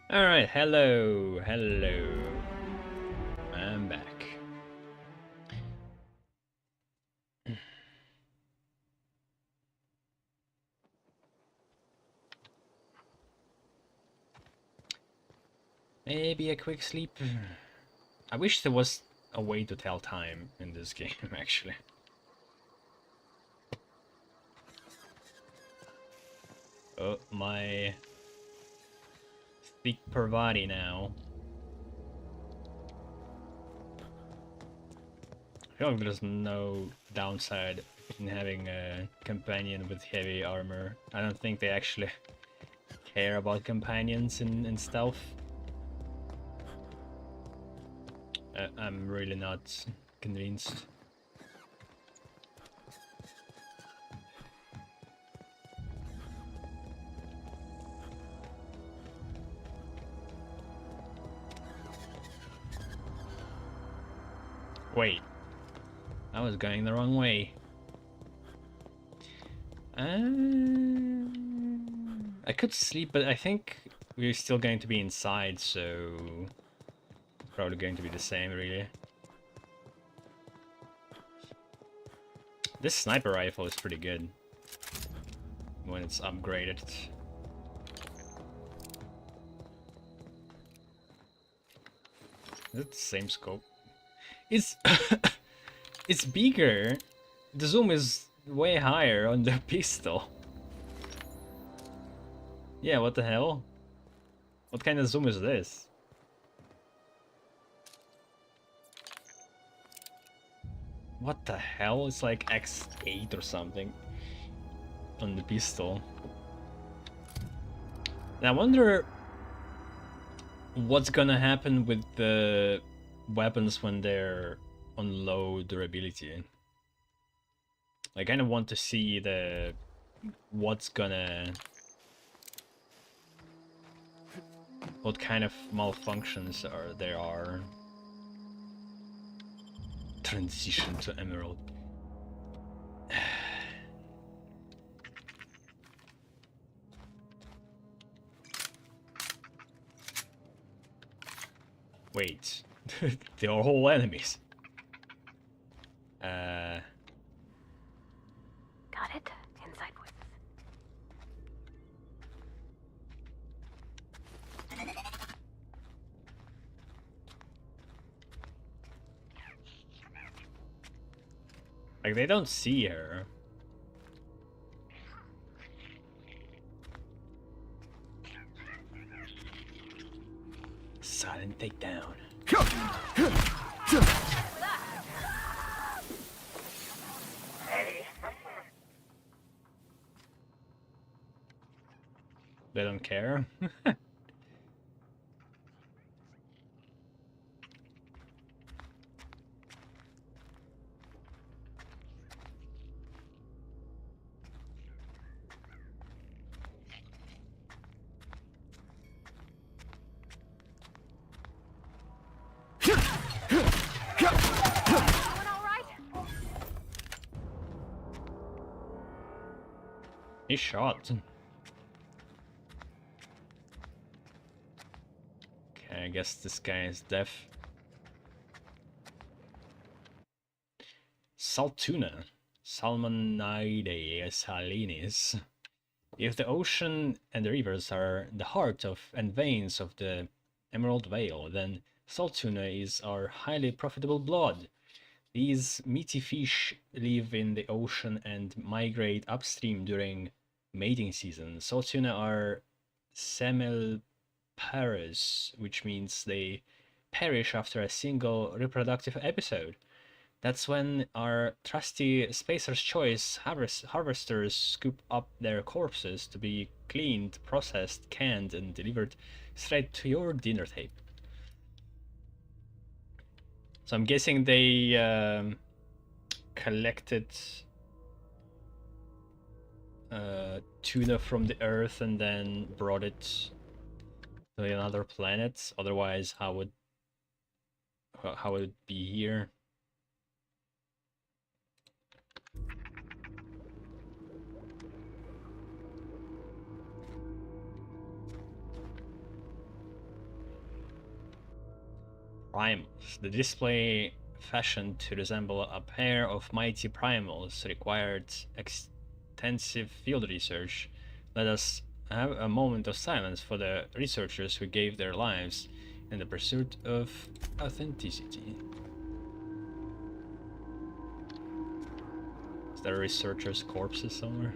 Alright, hello. I'm back. Maybe a quick sleep. I wish there was a way to tell time in this game, actually. Oh, my thick per body now. I feel like there's no downside in having a companion with heavy armor. I don't think they actually care about companions in stealth. I'm really not convinced. Wait, I was going the wrong way. I could sleep, but I think we're still going to be inside, so probably going to be the same, really. This sniper rifle is pretty good when it's upgraded. Is it the same scope? It's it's bigger. The zoom is way higher on the pistol. Yeah, what the hell? What kind of zoom is this? What the hell? It's like X8 or something on the pistol. And I wonder what's gonna happen with the weapons when they're on low durability. I kind of want to see what kind of malfunctions there are. Transition to emerald. Wait, they are all enemies. Got it. Inside woods. Like, they don't see her. Silent takedown. They don't care. Everyone all right? He's shot. Okay, I guess this guy is deaf. Salt tuna. Salmonidae salinis. If the ocean and the rivers are the heart of and veins of the emerald whale, then salt tuna is our highly profitable blood. These meaty fish live in the ocean and migrate upstream during mating season. Salt tuna are semelparous, which means they perish after a single reproductive episode. That's when our trusty Spacer's Choice harvesters scoop up their corpses to be cleaned, processed, canned, and delivered straight to your dinner table. So I'm guessing they collected tuna from the Earth and then brought it to another planet. Otherwise, how would it be here? primals. The display, fashioned to resemble a pair of mighty primals, required extensive field research. Let us have a moment of silence for the researchers who gave their lives in the pursuit of authenticity. Is there a researcher's corpses somewhere?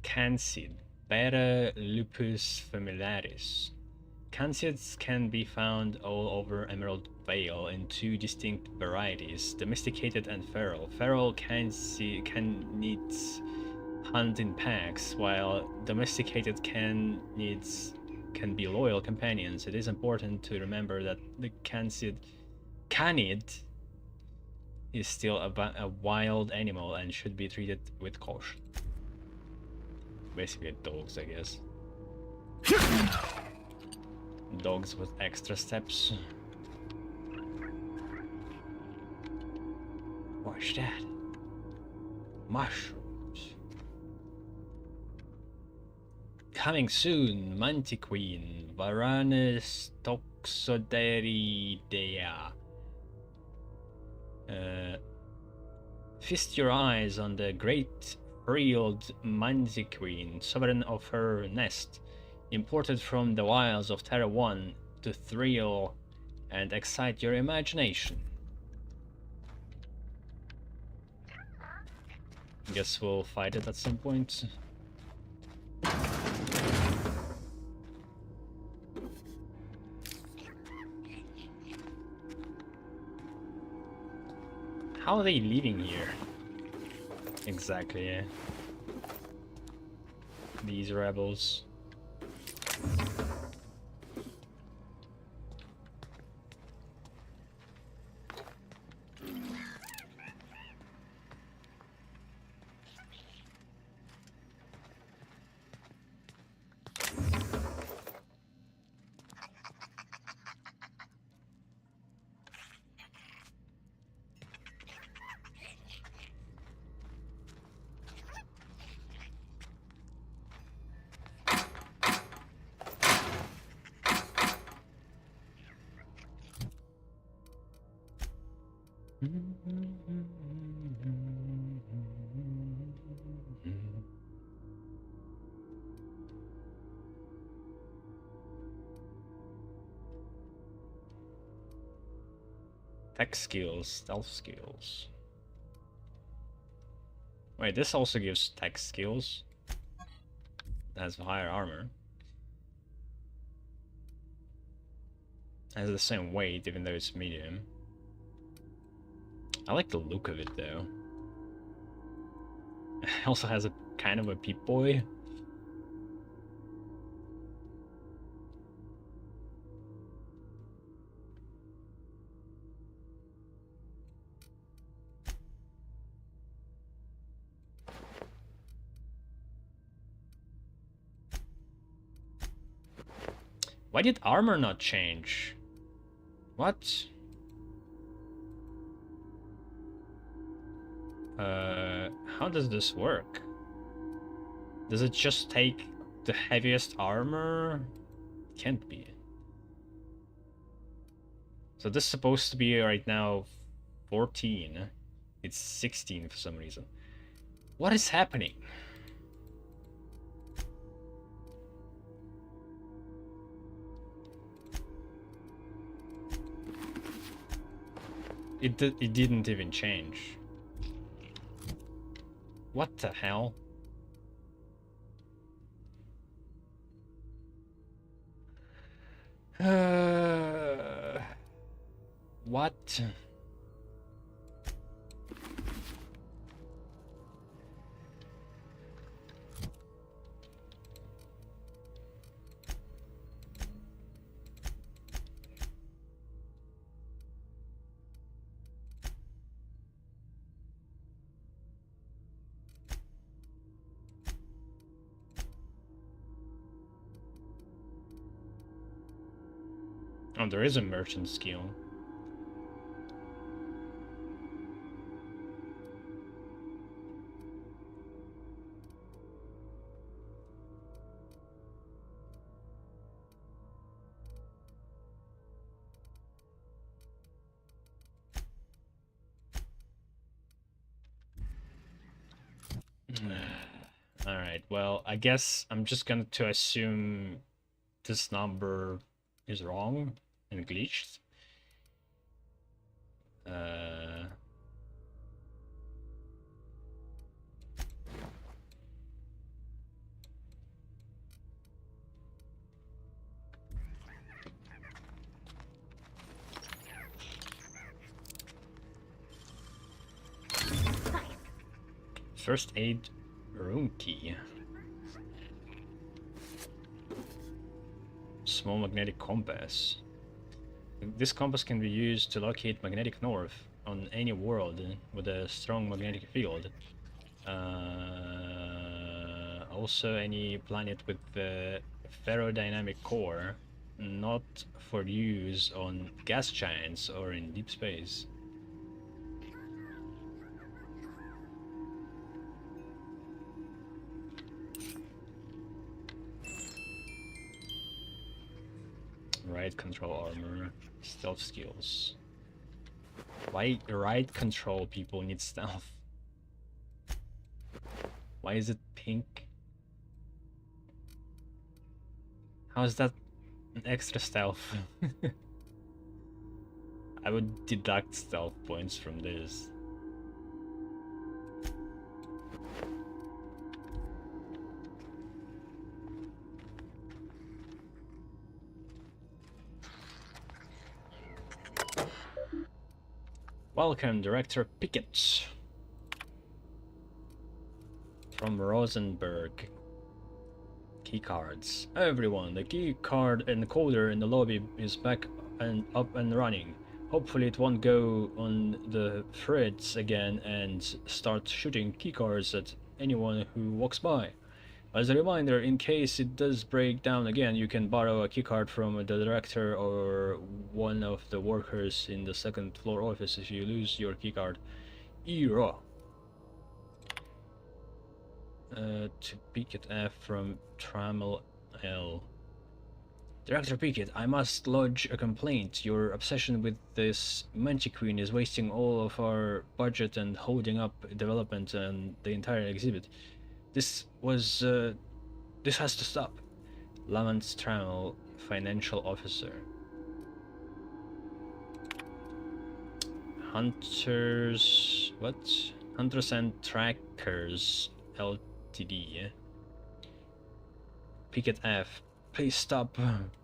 Cansid, Beta lupus familiaris. Cansids can be found all over Emerald Vale in two distinct varieties, domesticated and feral. Feral canids hunt in packs, while domesticated canids can be loyal companions. It is important to remember that the canid is still a wild animal and should be treated with caution. Basically dogs, I guess. Dogs with extra steps. What's that? Mushrooms. Coming soon, Mantiqueen, Varanus toxoderidea. Feast your eyes on the great frilled Mantiqueen, sovereign of her nest, imported from the wilds of Terra 1 to thrill and excite your imagination. Guess we'll fight it at some point. How are they leaving here? Exactly, yeah. These rebels. Tech skills, stealth skills. Wait, this also gives tech skills. It has higher armor. It has the same weight, even though it's medium. I like the look of it, though. It also has a kind of a Peep-Boy. Why did armor not change? What? How does this work? Does it just take the heaviest armor? Can't be. So this is supposed to be right now 14. It's 16 for some reason. What is happening? It didn't even change. What the hell? What? Oh, there is a merchant skill. Alright, well, I guess I'm just going to assume this number is wrong and glitched. Uh, First aid room key. Small magnetic compass. This compass can be used to locate magnetic north on any world with a strong magnetic field. Also any planet with the ferrodynamic core, not for use on gas giants or in deep space. Right control armor, stealth skills. Why right control people need stealth? Why is it pink? How is that an extra stealth? I would deduct stealth points from this. Welcome, Director Pickett. From Rosenberg. Keycards. Everyone, the key card encoder in the lobby is back and up and running. Hopefully it won't go on the threads again and start shooting keycards at anyone who walks by. As a reminder, in case it does break down again, you can borrow a keycard from the director or one of the workers in the second floor office if you lose your keycard. Era. To Pickett F from Trammel L. Director Pickett, I must lodge a complaint. Your obsession with this Mantiqueen is wasting all of our budget and holding up development and the entire exhibit. This has to stop. Lamont Trammel, Financial Officer. Hunters... what? Hunters and Trackers, Ltd. Pickett F. Please stop.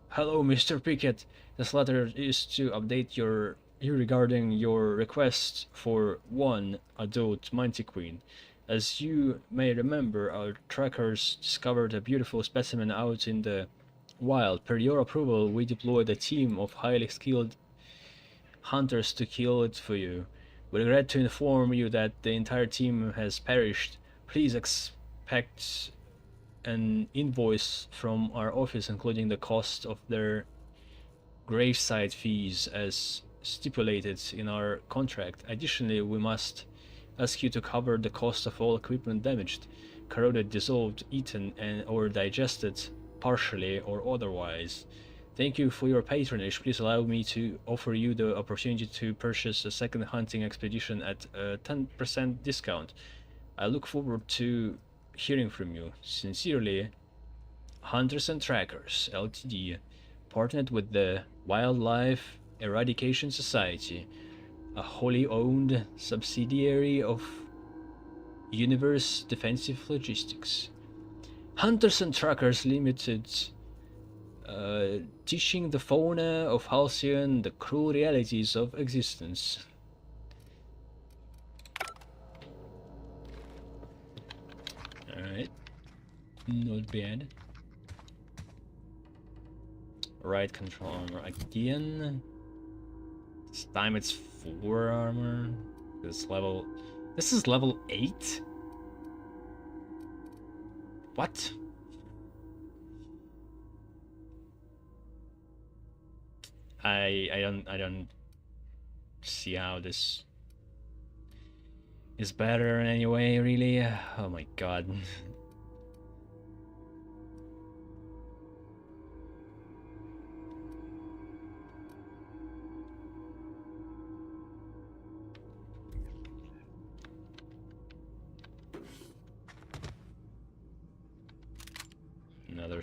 Hello, Mr. Pickett. This letter is to update you regarding your request for one adult Mantiqueen. As you may remember, our trackers discovered a beautiful specimen out in the wild. Per your approval, we deployed a team of highly skilled hunters to kill it for you. We regret to inform you that the entire team has perished. Please expect an invoice from our office including the cost of their graveside fees as stipulated in our contract. Additionally, we must ask you to cover the cost of all equipment damaged, corroded, dissolved, eaten, and or digested partially or otherwise. Thank you for your patronage. Please allow me to offer you the opportunity to purchase a second hunting expedition at a 10% discount. I look forward to hearing from you. Sincerely, Hunters and Trackers, Ltd., partnered with the Wildlife Eradication Society, a wholly owned subsidiary of Universe Defensive Logistics. Hunters and Trackers Limited, teaching the fauna of Halcyon the cruel realities of existence. Alright, not bad. Right control armor again. This time it's 4 armor. This is level 8? What? I don't see how this is better in any way, really. Oh my god.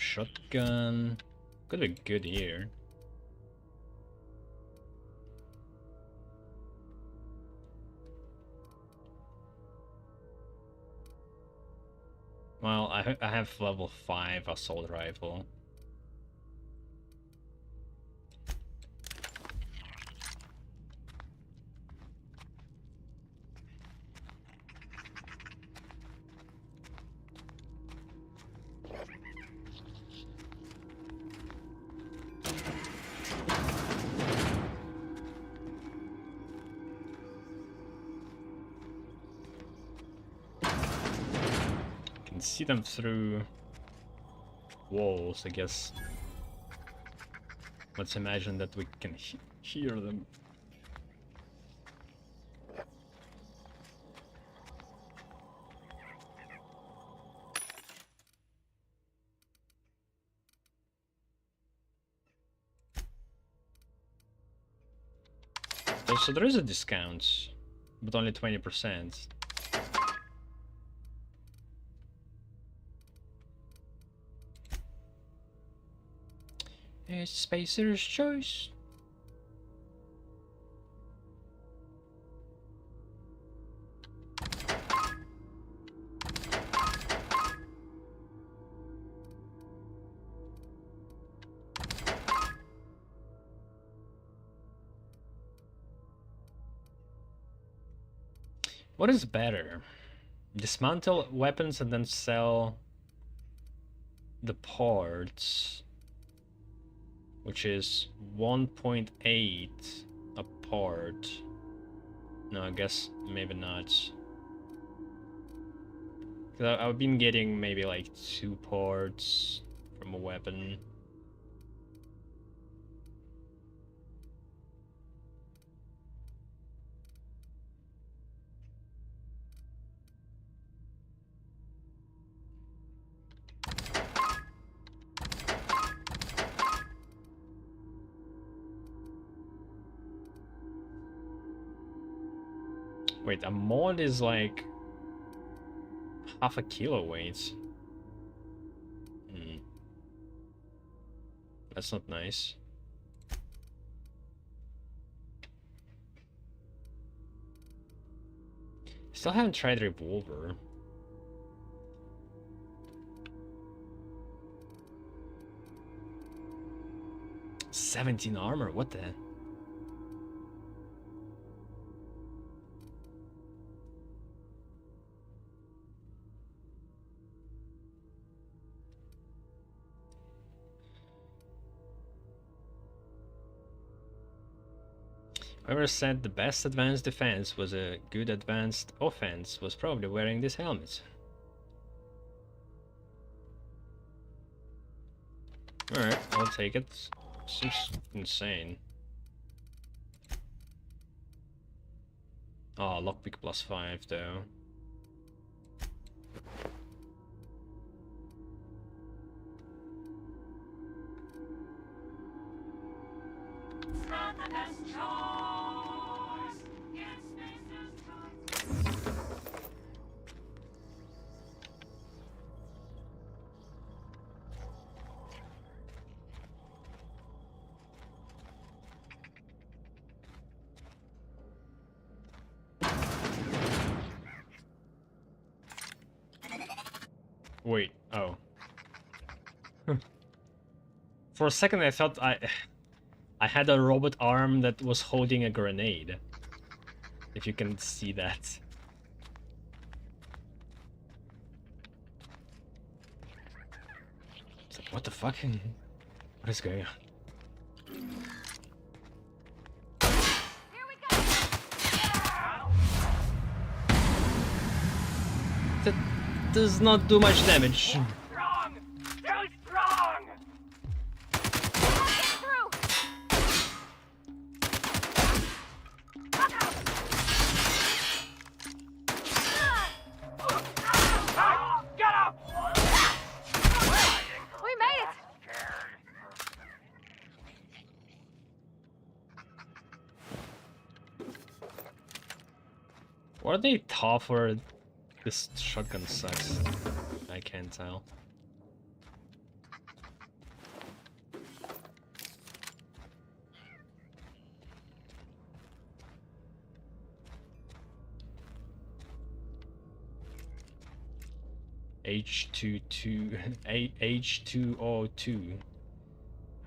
shotgun. Could be good here. Well, I have level 5 assault rifle. See them through walls, I guess. Let's imagine that we can hear them. So there is a discount, but only 20%. It's Spacer's choice. What is better? Dismantle weapons and then sell the parts, which is 1.8 a part. No, I guess maybe not. 'Cause I've been getting maybe like 2 parts from a weapon. Wait, a mod is like half a kilo weight. That's not nice. Still haven't tried revolver. $17 armor, what the? Whoever said the best advanced defense was a good advanced offense was probably wearing this helmet. Alright, I'll take it. Seems insane. Oh, lockpick +5 though. Wait, oh. For a second I thought I had a robot arm that was holding a grenade. If you can see that. It's like, what the fuck? What is going on? Here we go. That does not do much damage. Strong! Too strong! Get through. Get up! We made it. Were they tough or this shotgun sucks? I can't tell. H22 H2O2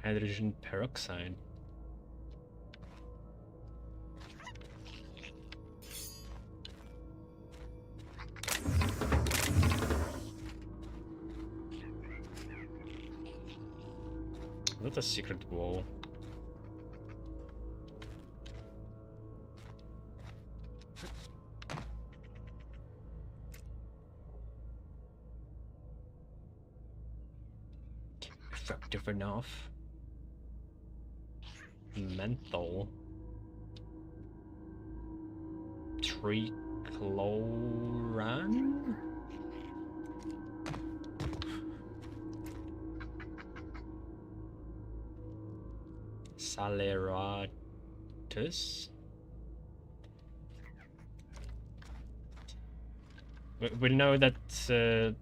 hydrogen peroxide. Not a secret wall. Effective enough. Menthol. Trichloran? Saleratus? We know that the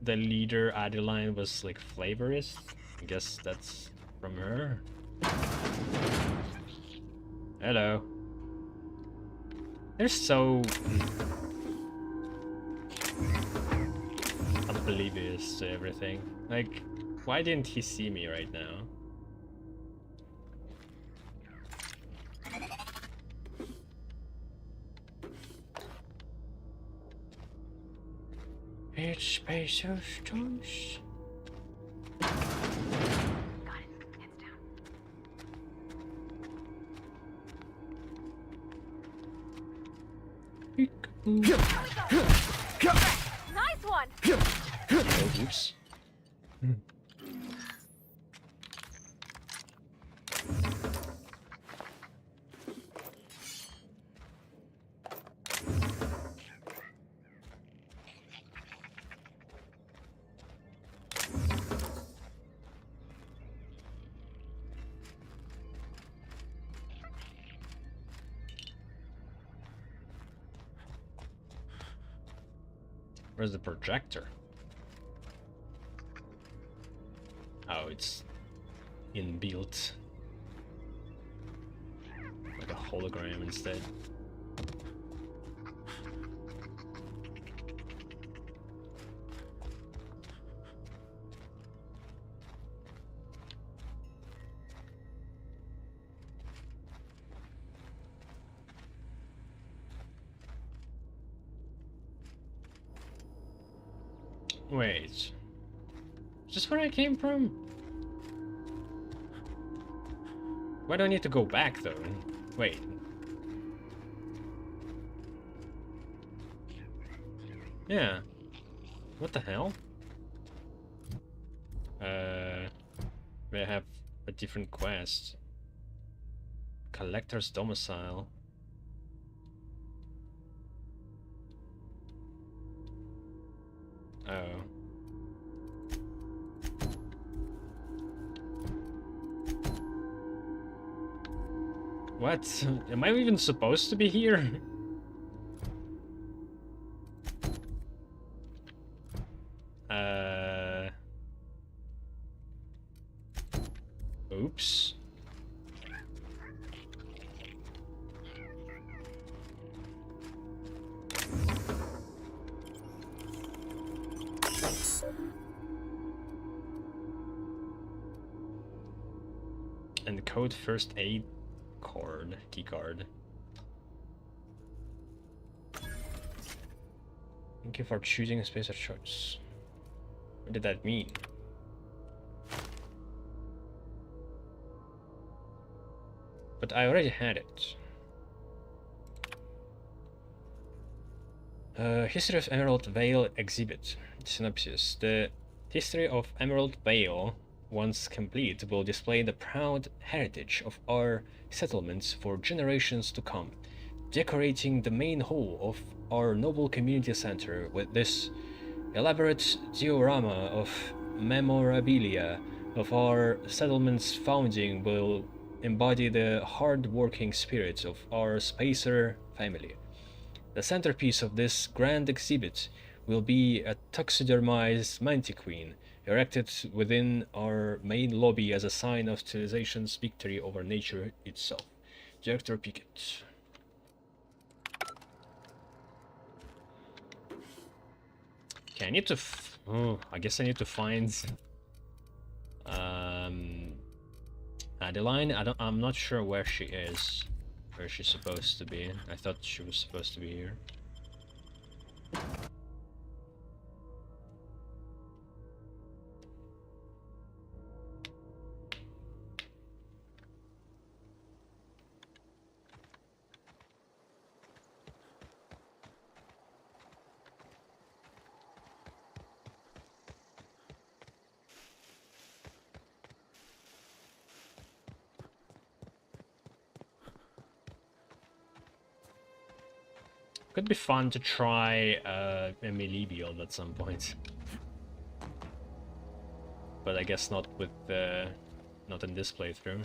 leader Adeline was like flavorist. I guess that's from her. Hello. They're so oblivious to everything. Like, why didn't he see me right now? It's space of choice. Got it. Hands down. Nice one. Oh, oops. Where's the projector? Oh, it's inbuilt. Like a hologram instead. Wait. Is this where I came from? Why do I need to go back though? Wait. Yeah. What the hell? May I have a different quest? Collector's domicile. Oh. What? Am I even supposed to be here? Oops. And code first aid card, key card. Thank you for choosing a space of choice. What did that mean? But I already had it. History of Emerald Vale exhibit. Synopsis. The history of Emerald Vale, once complete, will display the proud heritage of our settlements for generations to come, decorating the main hall of our noble community center with this elaborate diorama of memorabilia of our settlement's founding will embody the hard-working spirit of our Spacer family. The centerpiece of this grand exhibit will be a taxidermized mantiquine erected within our main lobby as a sign of civilization's victory over nature itself. Director Pickett. Okay, I need to. Oh, I guess I need to find Adeline. I'm not sure where she is. Where she's supposed to be. I thought she was supposed to be here. Could be fun to try a melee build at some point. But I guess not with not in this playthrough.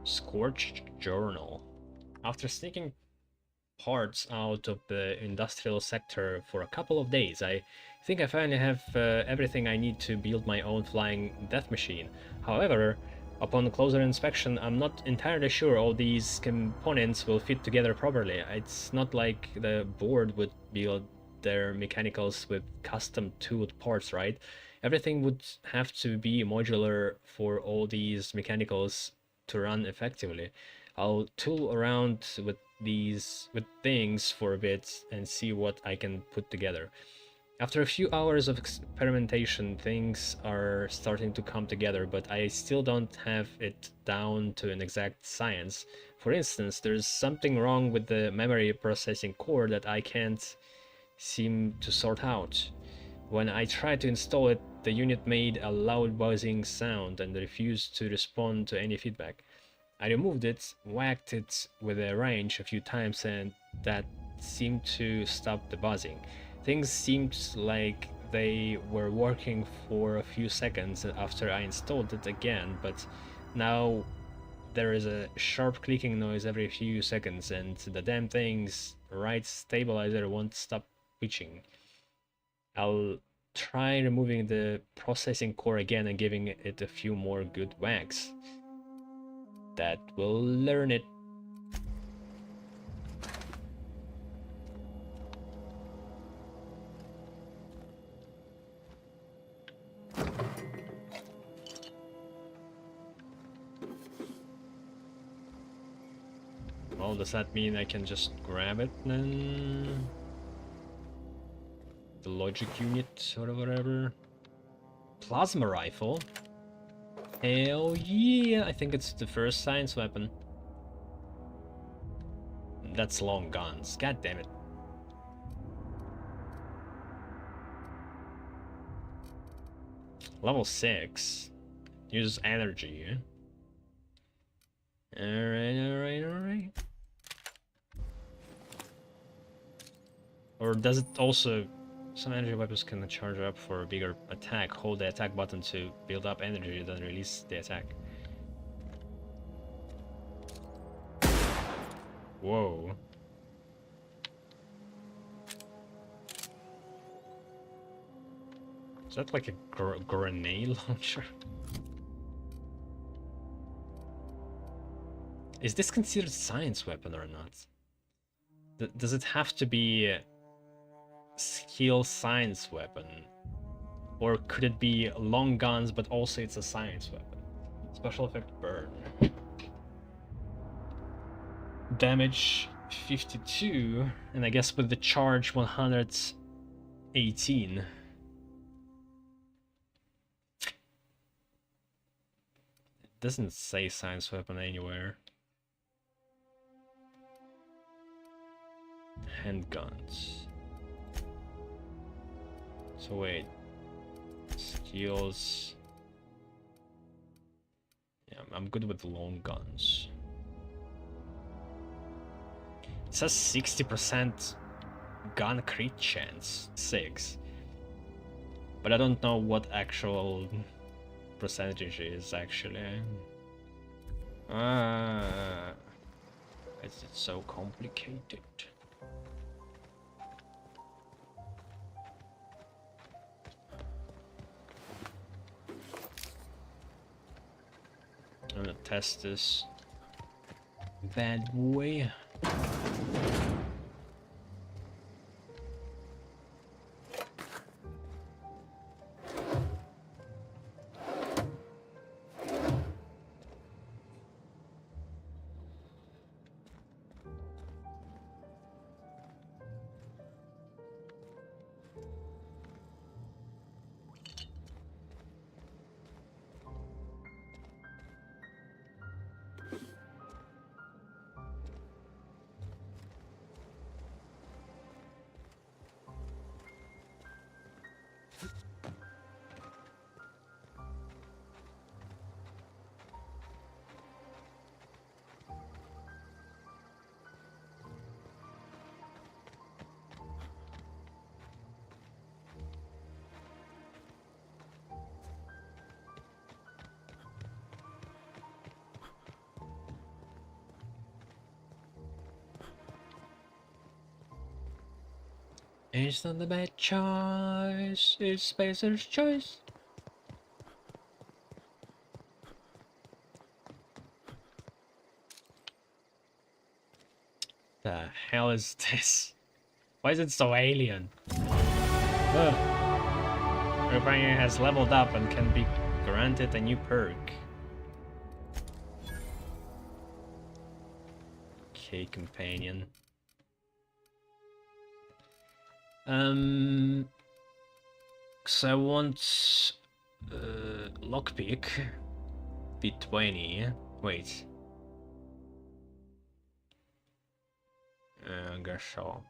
Scorched Journal. After sneaking parts out of the industrial sector for a couple of days, I think I finally have everything I need to build my own flying death machine. However, upon closer inspection, I'm not entirely sure all these components will fit together properly. It's not like the board would build their mechanicals with custom tooled parts, right? Everything would have to be modular for all these mechanicals to run effectively. I'll tool around with things for a bit and see what I can put together. After a few hours of experimentation, things are starting to come together, but I still don't have it down to an exact science. For instance, there's something wrong with the memory processing core that I can't seem to sort out. When I tried to install it, the unit made a loud buzzing sound and refused to respond to any feedback. I removed it, whacked it with a wrench a few times, and that seemed to stop the buzzing. Things seemed like they were working for a few seconds after I installed it again, but now there is a sharp clicking noise every few seconds, and the damn thing's right stabilizer won't stop twitching. I'll try removing the processing core again and giving it a few more good whacks. That will learn it. Well, does that mean I can just grab it then? The logic unit or whatever. Plasma rifle. Hell yeah! I think it's the first science weapon. That's long guns. God damn it. Level 6. Uses energy. Alright. Or does it also... Some energy weapons can charge up for a bigger attack. Hold the attack button to build up energy, then release the attack. Whoa. Is that like a grenade launcher? Is this considered science weapon or not? Does it have to be a skill science weapon? Or could it be long guns but also it's a science weapon? Special effect burn. Damage 52, and I guess with the charge 118. It doesn't say science weapon anywhere. Handguns. So wait. Skills. Yeah, I'm good with long guns. It says 60% gun crit chance. 6. But I don't know what actual percentage is actually. Is it so complicated? test this bad boy. It's not the bad choice, it's Spacer's choice. The hell is this? Why is it so alien? Ugh. Companion has leveled up and can be granted a new perk. Okay, companion. So I want lockpick B20. Wait. I guess so.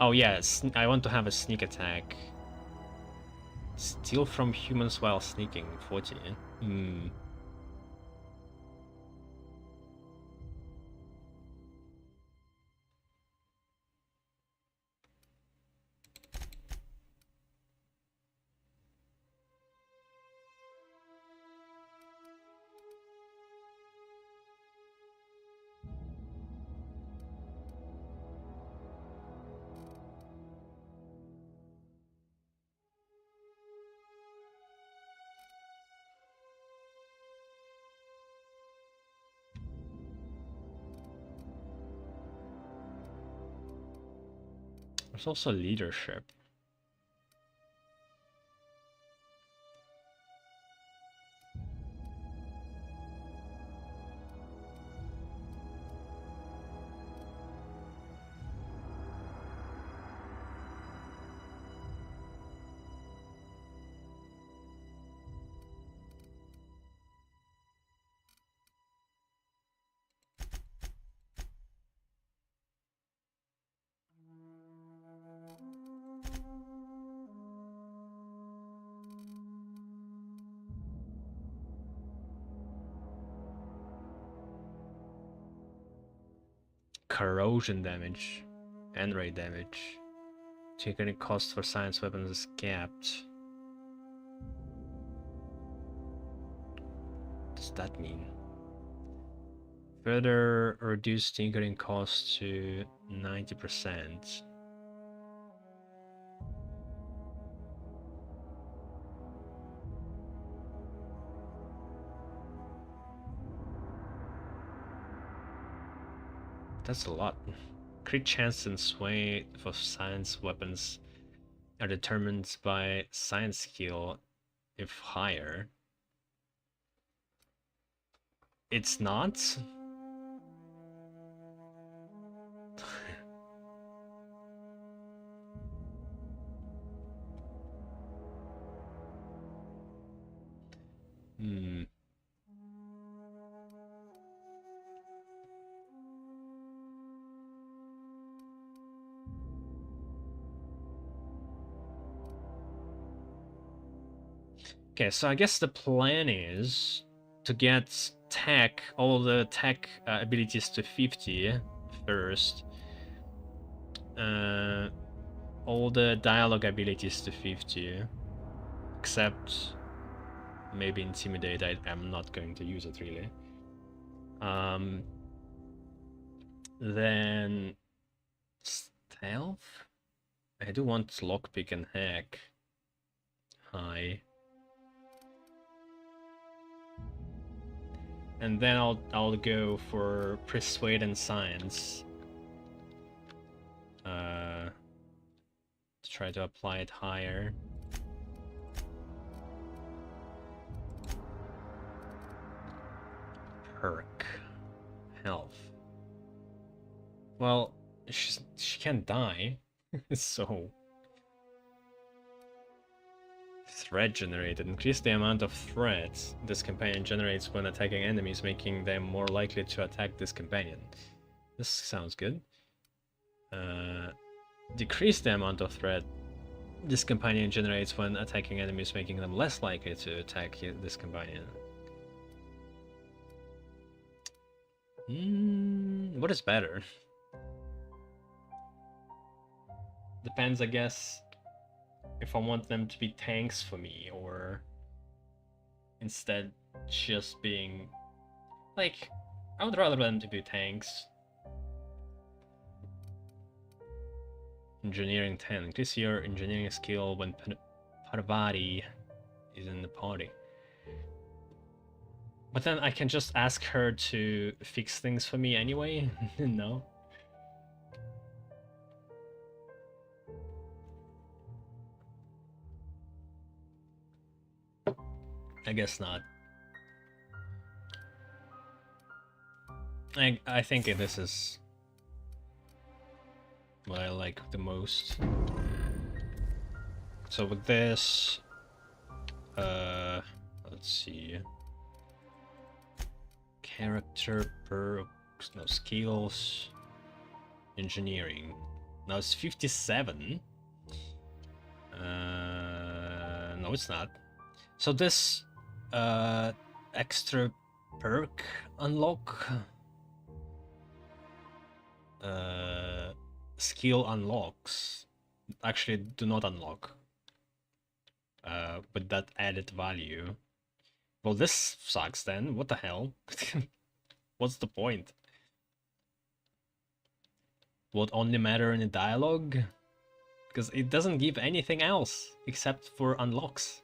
Oh yes, I want to have a sneak attack. Steal from humans while sneaking, 40. Hmm. There's also leadership. Corrosion damage and ray damage. Taking cost for science weapons is capped. What does that mean? Further reduce tinkering cost to 90%. That's a lot. Crit chance and sway for science weapons are determined by science skill if higher. It's not? Hmm. Okay, so I guess the plan is to get tech, all the tech abilities to 50 first. All the dialogue abilities to 50. Except maybe Intimidate, I'm not going to use it really. Then Stealth? I do want Lockpick and Hack. high. And then I'll go for persuade and science. To try to apply it higher. Perk. Health. Well, she can't die, so... Threat generated. Increase the amount of threats this companion generates when attacking enemies, making them more likely to attack this companion. This sounds good. Decrease the amount of threat this companion generates when attacking enemies, making them less likely to attack this companion. What is better? Depends, I guess, if I want them to be tanks for me, or instead just being... Like, I would rather them to be tanks. Engineering 10. Increase your engineering skill when Parvati is in the party. But then I can just ask her to fix things for me anyway? No? I guess not. I think this is what I like the most. So with this, let's see. Character, perks, no skills, engineering. Now it's 57. No, it's not. So this extra perk unlock, skill unlocks actually do not unlock with that added value. Well, this sucks then. What the hell? What's the point? Would only matter in a dialogue? Because it doesn't give anything else except for unlocks.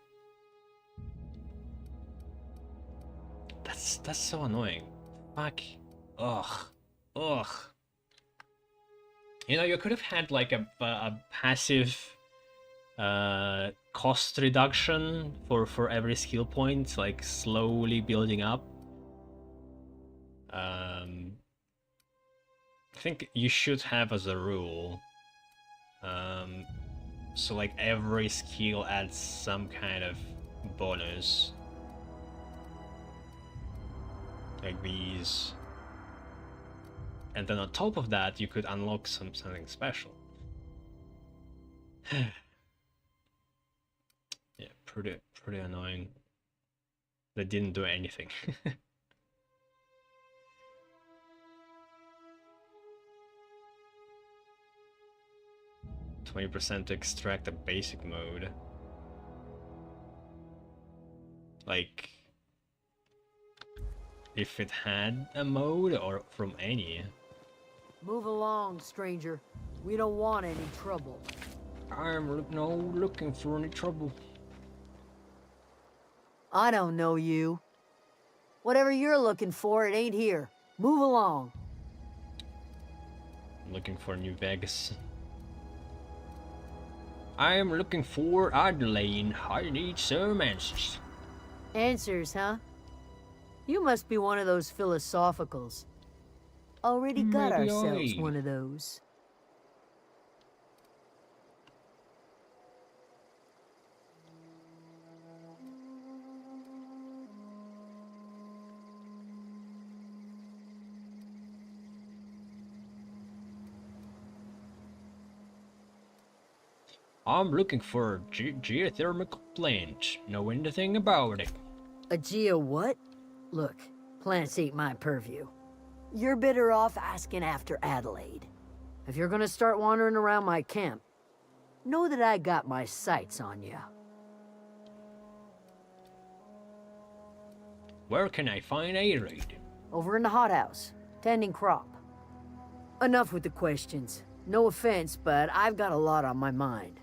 That's so annoying. Fuck. Ugh. Ugh. You know, you could have had like a passive cost reduction for every skill point, like slowly building up. I think you should have as a rule. So like every skill adds some kind of bonus. Like these. And then on top of that, you could unlock something special. Yeah, pretty annoying. They didn't do anything. 20% to extract a basic mode. Like, if it had a mode, or from any. Move along, stranger. We don't want any trouble. I'm no looking for any trouble. I don't know you. Whatever you're looking for, it ain't here. Move along. I'm looking for New Vegas. I am looking for Adelaine. I need some answers. Answers, huh? You must be one of those philosophicals. Already got Maybe ourselves I. one of those. I'm looking for a geothermal plant. Know anything about it? A geo what? Look, plants ain't my purview. You're better off asking after Adelaide. If you're gonna start wandering around my camp, know that I got my sights on you. Where can I find Adelaide? Over in the hothouse, tending crop. Enough with the questions. No offense, but I've got a lot on my mind.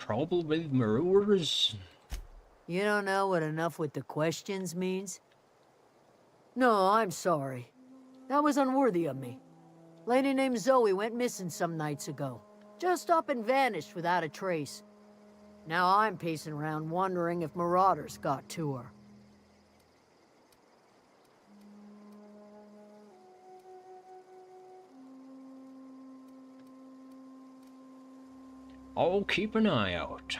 trouble with marauders? You don't know what enough with the questions means? No, I'm sorry. That was unworthy of me. Lady named Zoe went missing some nights ago. Just up and vanished without a trace. Now I'm pacing around wondering if marauders got to her. I'll keep an eye out.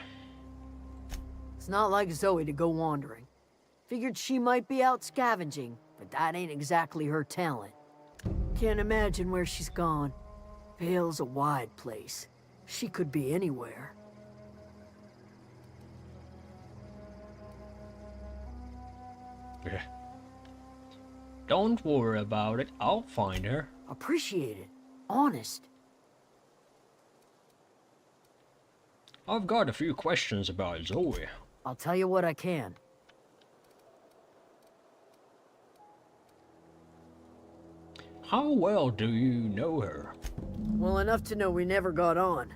It's not like Zoe to go wandering. Figured she might be out scavenging, but that ain't exactly her talent. Can't imagine where she's gone. Vale's a wide place. She could be anywhere. Don't worry about it. I'll find her. Appreciate it. Honest. I've got a few questions about Zoe. I'll tell you what I can. How well do you know her? Well enough to know we never got on.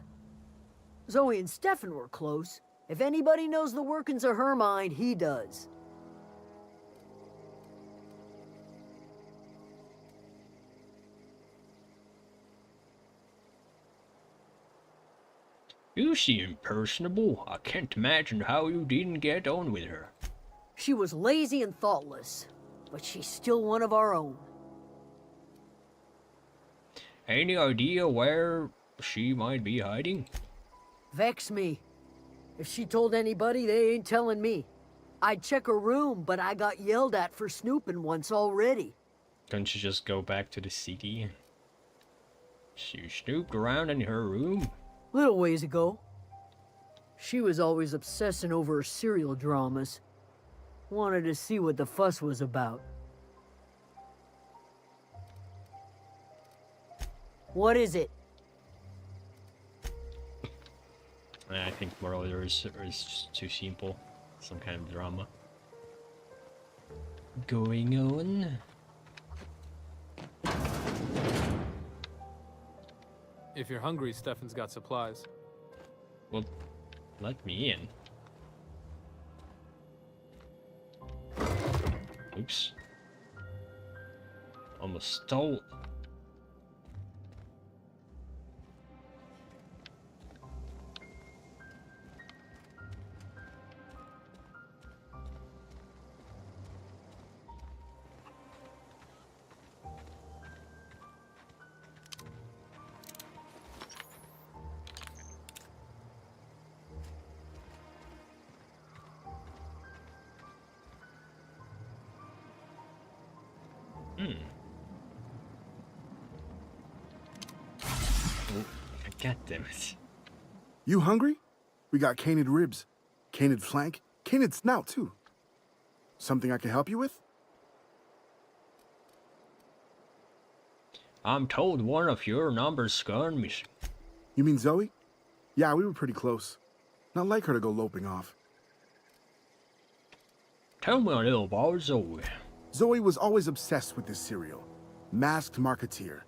Zoe and Stefan were close. If anybody knows the workings of her mind, he does. You seem personable. I can't imagine how you didn't get on with her. She was lazy and thoughtless, but she's still one of our own. Any idea where she might be hiding? Vex me. If she told anybody, they ain't telling me. I'd check her room, but I got yelled at for snooping once already. Can't you just go back to the city? She snooped around in her room. Little ways ago. She was always obsessing over her serial dramas. Wanted to see what the fuss was about. What is it? I think Marauders is just too simple. Some kind of drama going on. If you're hungry, Stefan's got supplies. Well, let me in. Oops. Almost stole. Oh, God damn it. You hungry? We got canid ribs, canid flank, canid snout too. Something I can help you with? I'm told one of your numbers gone missing. You mean Zoe? Yeah, we were pretty close. Not like her to go loping off. Tell me a little about Zoe. Zoe was always obsessed with this cereal. Masked Marketeer.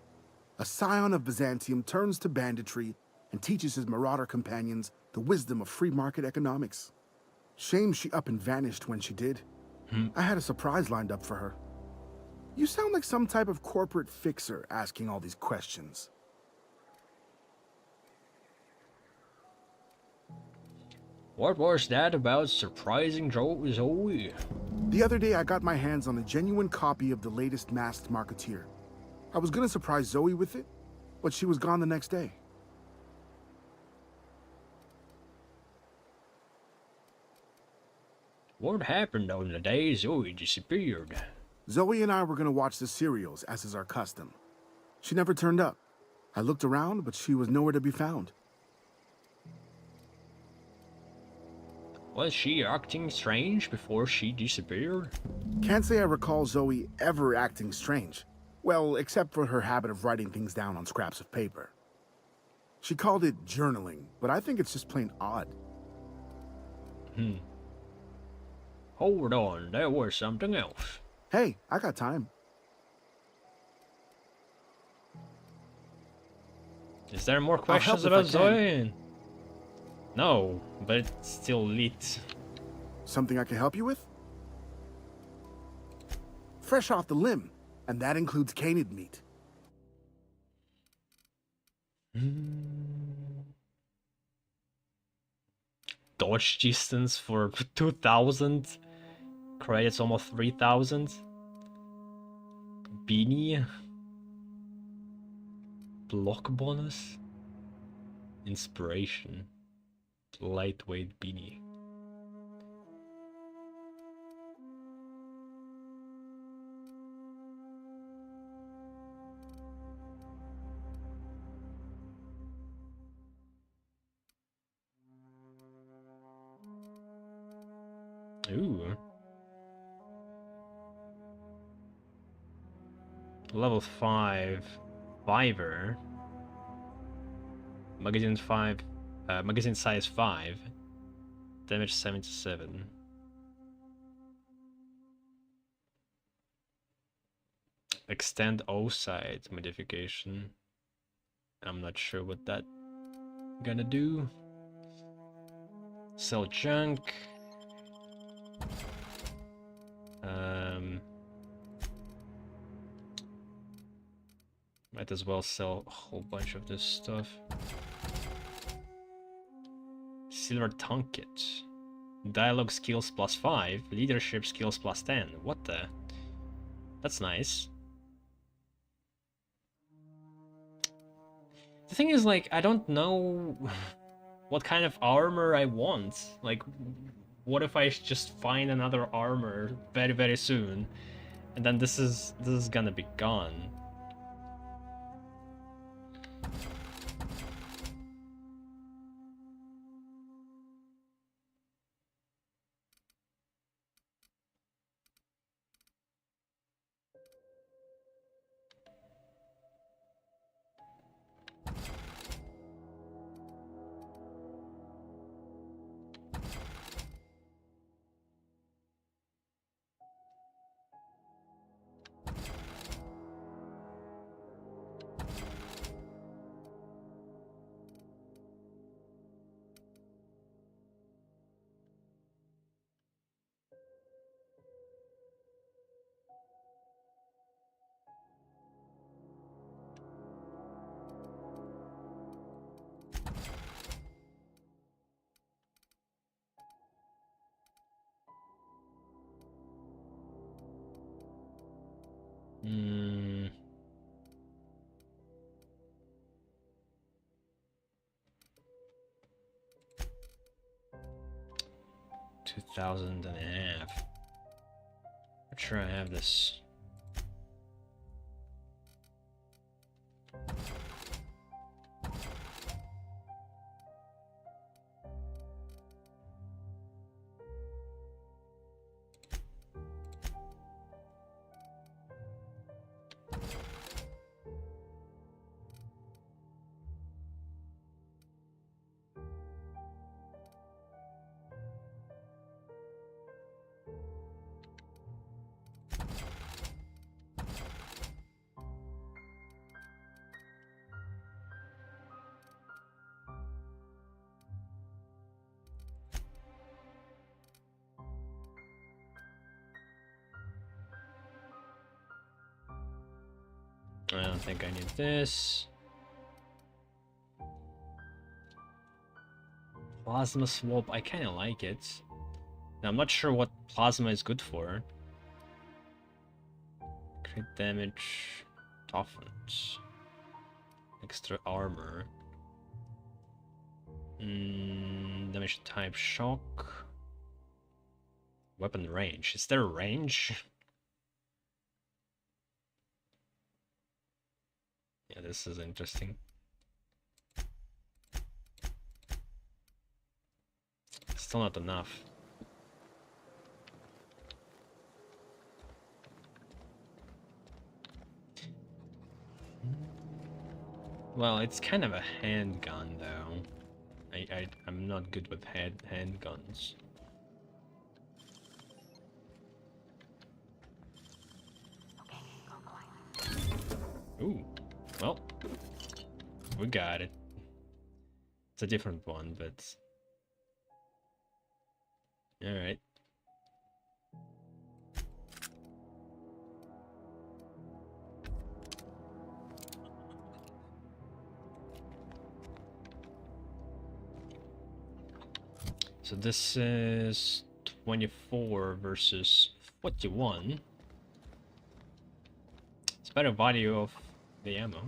A scion of Byzantium turns to banditry and teaches his marauder companions the wisdom of free market economics. Shame she up and vanished when she did. I had a surprise lined up for her. You sound like some type of corporate fixer asking all these questions. What was that about surprising Zoe? The other day I got my hands on a genuine copy of the latest Masked Marketeer. I was gonna surprise Zoe with it, but she was gone the next day. What happened on the day Zoe disappeared? Zoe and I were gonna watch the serials, as is our custom. She never turned up. I looked around, but she was nowhere to be found. Was she acting strange before she disappeared? Can't say I recall Zoe ever acting strange. Well, except for her habit of writing things down on scraps of paper. She called it journaling, but I think it's just plain odd. Hold on, there was something else. Hey, I got time. Is there more help questions if I about can. Zoe? No, but it's still lit. Something I can help you with? Fresh off the limb, and that includes canid meat. Dodge distance for 2000. Credits almost 3000. Beanie. Block bonus. Inspiration. Lightweight beanie. Ooh. Level 5. Fiver. Magazine 5. Magazine size 5. Damage 77. Extend O-side modification. I'm not sure what that gonna do. Sell junk. Might as well sell a whole bunch of this stuff. Silver Tunket. Dialogue skills plus 5. Leadership skills plus 10. What the? That's nice. The thing is, like, I don't know what kind of armor I want. Like, what if I just find another armor very, very soon, and then this is gonna be gone. Hmm. $2,000 and a half. I'm sure I have this. I don't think I need this. Plasma swap, I kinda like it. Now, I'm not sure what plasma is good for. Crit damage, toughness, extra armor. Damage type shock. Weapon range. Is there a range? Yeah, this is interesting. Still not enough. Well, it's kind of a handgun, though. I'm not good with handguns. Ooh, well, we got it. It's a different one, but Alright. So this is 24 versus 41. It's better value of the ammo.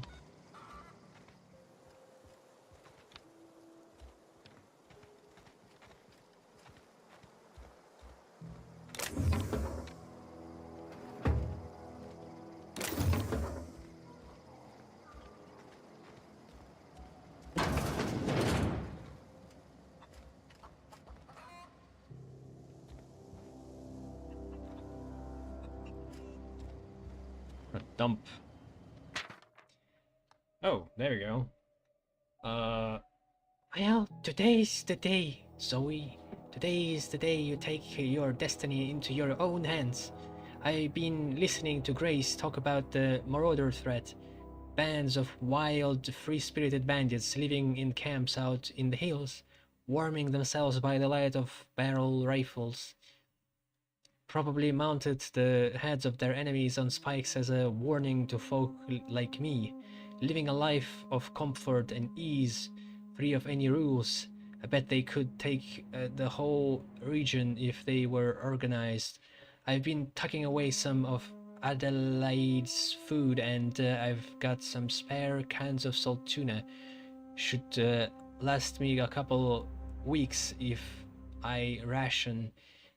A dump. Oh, there we go. Well, today's the day, Zoe. Today is the day you take your destiny into your own hands. I've been listening to Grace talk about the Marauder threat. Bands of wild, free-spirited bandits living in camps out in the hills, warming themselves by the light of barrel rifles. Probably mounted the heads of their enemies on spikes as a warning to folk like me, living a life of comfort and ease, free of any rules. I bet they could take the whole region if they were organized. I've been tucking away some of Adelaide's food, and I've got some spare cans of salt tuna. Should last me a couple weeks if I ration.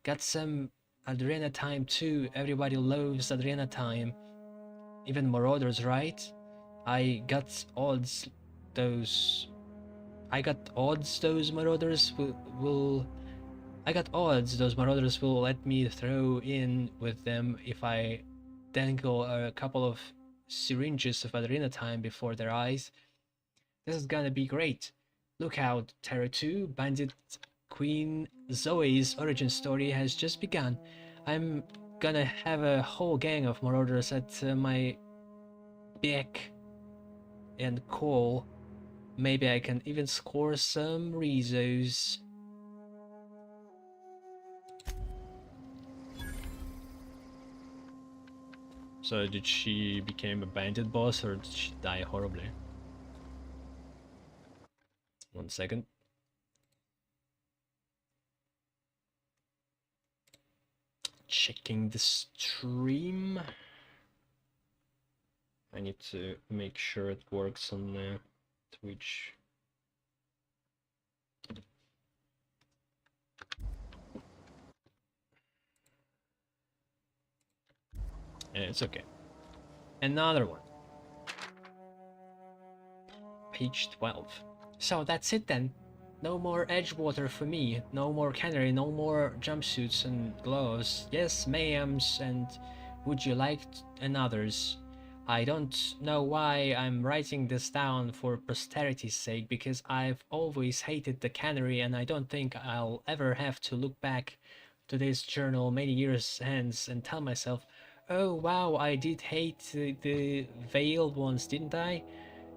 Got some Adrena time too. Everybody loves Adrena time. Even Marauders, right? I got odds those Marauders will let me throw in with them if I dangle a couple of syringes of Adrena time before their eyes. This is gonna be great. Look out, Terror 2, Bandit Queen Zoe's origin story has just begun. I'm gonna have a whole gang of Marauders at my beck and call. Maybe I can even score some rezos. So did she become a bandit boss or did she die horribly? 1 second. Checking the stream. I need to make sure it works on Twitch. It's okay. Another one. Page 12. So that's it then. No more Edgewater for me. No more cannery, no more jumpsuits and gloves. Yes, mayhems and would you like and others. I don't know why I'm writing this down for posterity's sake, because I've always hated the cannery and I don't think I'll ever have to look back to this journal many years hence and tell myself, oh wow, I did hate the veiled ones, didn't I?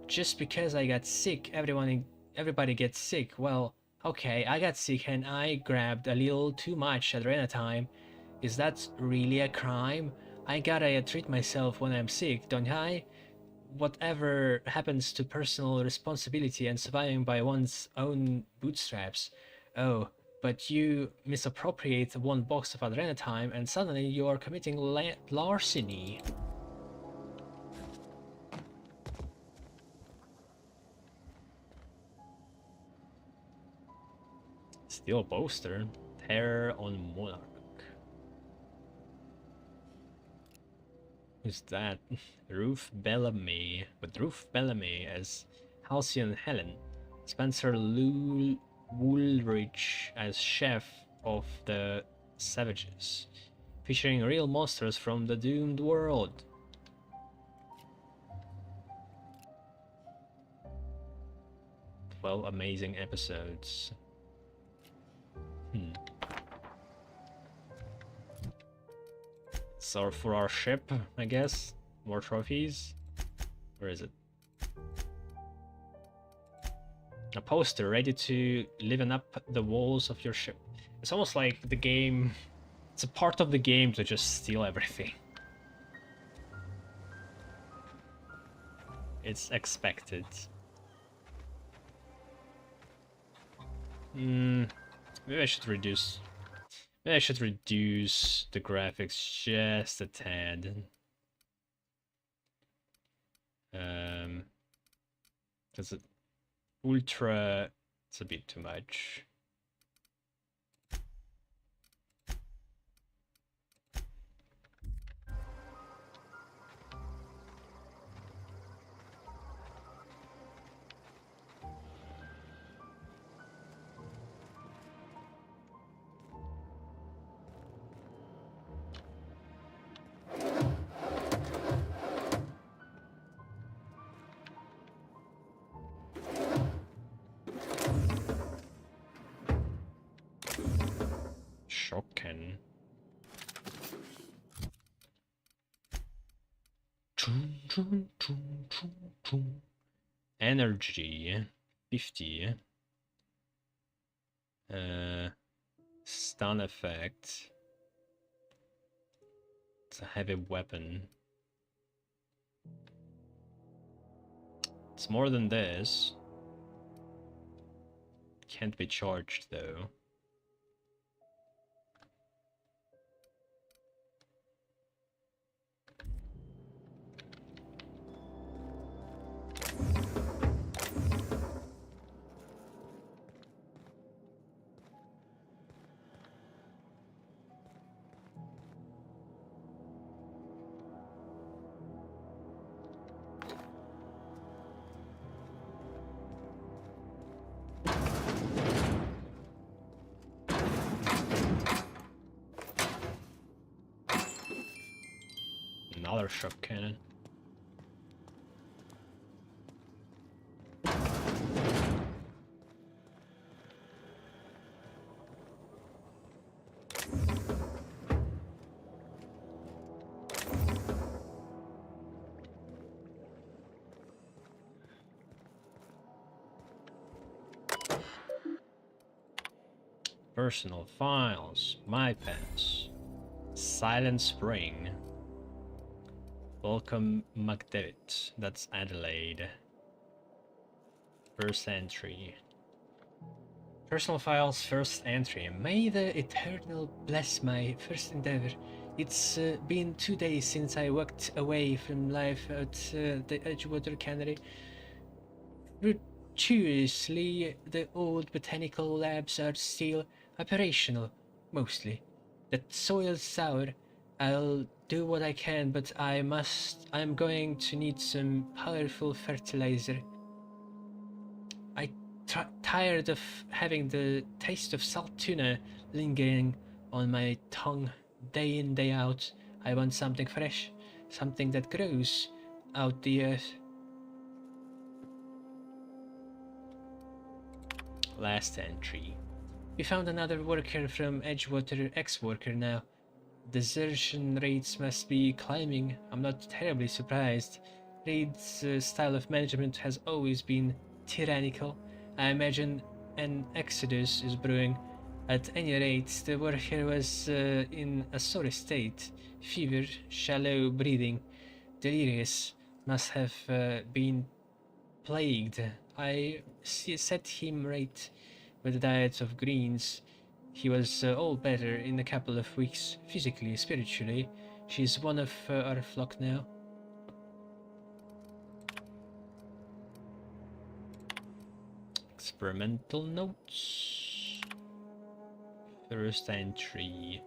Just because I got sick, everybody gets sick. Well, okay, I got sick and I grabbed a little too much Adrena time. Is that really a crime? I gotta treat myself when I'm sick, don't I? Whatever happens to personal responsibility and surviving by one's own bootstraps. Oh, but you misappropriate one box of Adrena time and suddenly you are committing larceny. Steel poster. Terror on Monarch. Who's that? Ruth Bellamy. With Ruth Bellamy as Halcyon Helen. Spencer Woolrich as chef of the Savages. Featuring real monsters from the doomed world. Well, amazing episodes. So for our ship, I guess. More trophies. Where is it? A poster ready to liven up the walls of your ship. It's almost like the game... It's a part of the game to just steal everything. It's expected. Maybe I should reduce... Maybe I should reduce the graphics just a tad. Because ultra... It's a bit too much. Shocking. Energy 50. Stun effect. It's a heavy weapon. It's more than this. Can't be charged though. Another shock cannon. Personal files, my pets, Silent Spring. Welcome McDevitt, that's Adelaide. First entry. Personal files, first entry. May the Eternal bless my first endeavor. It's been 2 days since I walked away from life at the Edgewater Cannery. Fortuitously, the old botanical labs are still operational, mostly. The soil's sour. I'll do what I can, but I'm going to need some powerful fertilizer. Tired of having the taste of salt tuna lingering on my tongue day in, day out. I want something fresh, something that grows out the earth. Last entry. We found another worker from Edgewater, ex-worker now. Desertion rates must be climbing. I'm not terribly surprised. Reed's style of management has always been tyrannical. I imagine an exodus is brewing. At any rate, the worker was in a sore state. Fever, shallow breathing, delirious. Must have been plagued. I set him right with a diet of greens. He was all better in a couple of weeks, physically, spiritually. She's one of our flock now. Experimental notes. First entry.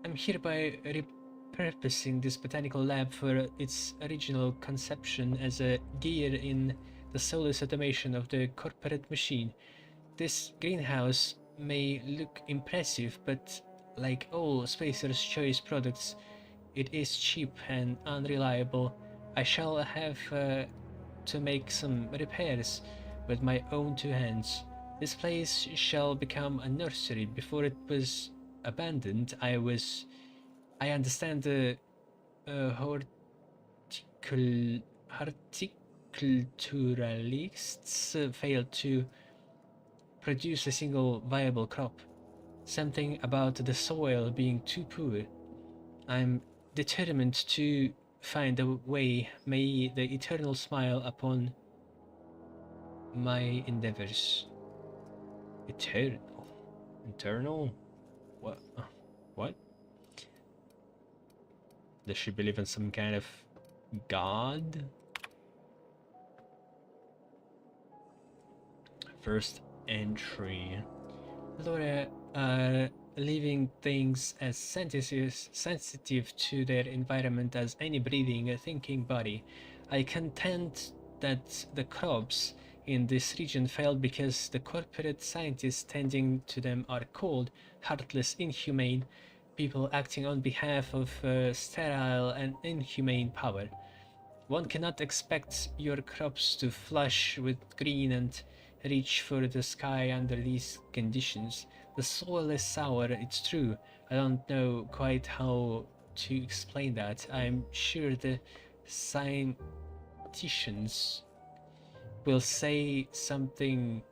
I'm hereby repurposing this botanical lab for its original conception as a gear in the soulless automation of the corporate machine. This greenhouse may look impressive, but like all Spacer's Choice products, it is cheap and unreliable. I shall have to make some repairs with my own 2 hands. This place shall become a nursery. Before it was abandoned, I understand the horticulturalists failed to produce a single viable crop. Something about the soil being too poor. I'm determined to find a way. May the eternal smile upon my endeavors. Eternal? Eternal? What? What? Does she believe in some kind of god? First entry. Laura are leaving things as sensitive to their environment as any breathing, thinking body. I contend that the crops in this region failed because the corporate scientists tending to them are cold, heartless, inhumane people acting on behalf of sterile and inhumane power. One cannot expect your crops to flush with green and reach for the sky under these conditions. The soil is sour, it's true. I don't know quite how to explain that. I'm sure the scienticians will say something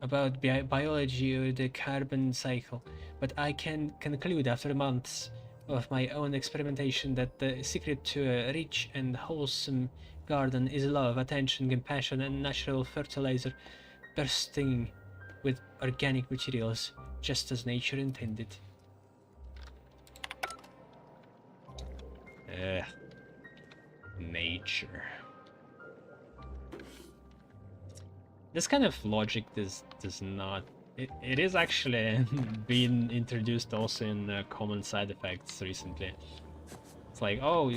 about biology or the carbon cycle, but I can conclude after months of my own experimentation that the secret to a rich and wholesome garden is love, attention, compassion, and natural fertilizer bursting with organic materials, just as nature intended. Nature. This kind of logic does not... It is actually being introduced also in common side effects recently. It's like, oh,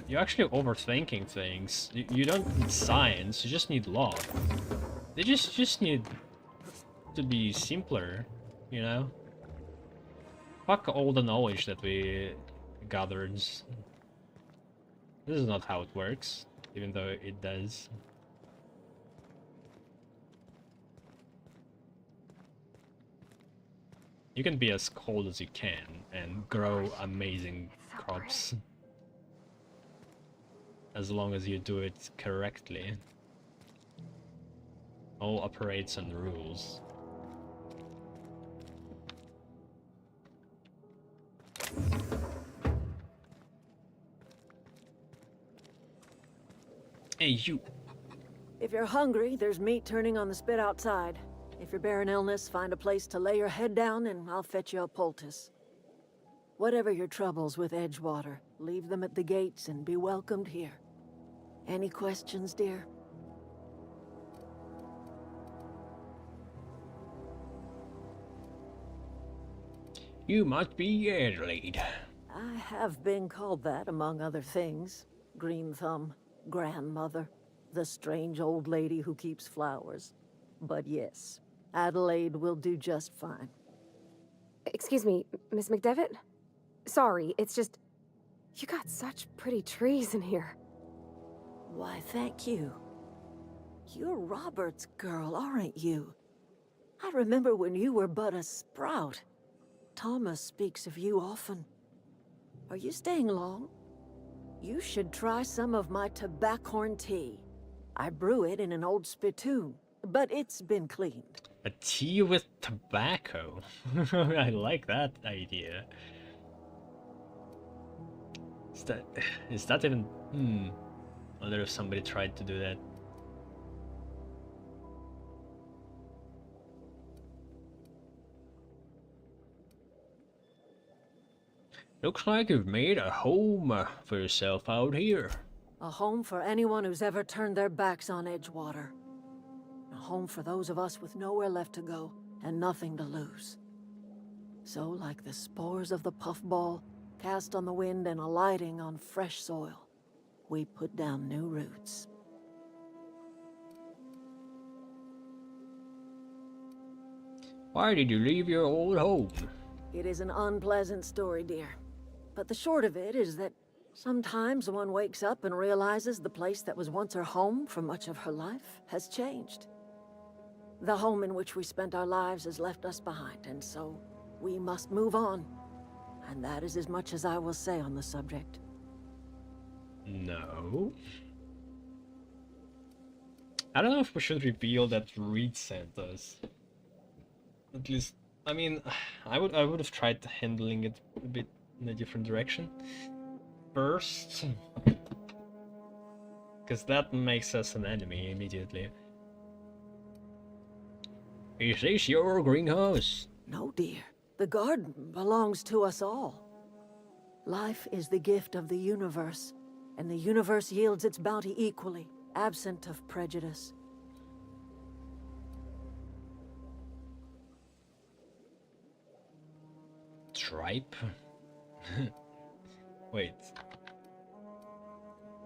you're actually overthinking things. You don't need science, you just need love. They just need to be simpler, you know? Fuck all the knowledge that we gathered. This is not how it works, even though it does. You can be as cold as you can and grow amazing crops. As long as you do it correctly. All operates on rules. Hey, you! If you're hungry, there's meat turning on the spit outside. If you're bearing illness, find a place to lay your head down and I'll fetch you a poultice. Whatever your troubles with Edgewater, leave them at the gates and be welcomed here. Any questions, dear? You must be Adelaide. I have been called that, among other things. Green Thumb, grandmother, the strange old lady who keeps flowers. But yes, Adelaide will do just fine. Excuse me, Miss McDevitt? Sorry, it's just... You got such pretty trees in here. Why, thank you. You're Robert's girl, aren't you? I remember when you were but a sprout. Thomas speaks of you often. Are you staying long? You should try some of my tobaccorn tea. I brew it in an old spittoon, but it's been cleaned. A tea with tobacco. I like that idea. Is that even... I wonder if somebody tried to do that. Looks like you've made a home for yourself out here. A home for anyone who's ever turned their backs on Edgewater. A home for those of us with nowhere left to go and nothing to lose. So, like the spores of the puffball, cast on the wind and alighting on fresh soil, we put down new roots. Why did you leave your old home? It is an unpleasant story, dear. But the short of it is that sometimes one wakes up and realizes the place that was once her home for much of her life has changed. The home in which we spent our lives has left us behind, and so we must move on. And that is as much as I will say on the subject. No. I don't know if we should reveal that Reed sent us. At least I mean, I would have tried handling it a bit in a different direction. First, because that makes us an enemy immediately. Is this your greenhouse? No, dear. The garden belongs to us all. Life is the gift of the universe, and the universe yields its bounty equally, absent of prejudice. Tripe? Wait.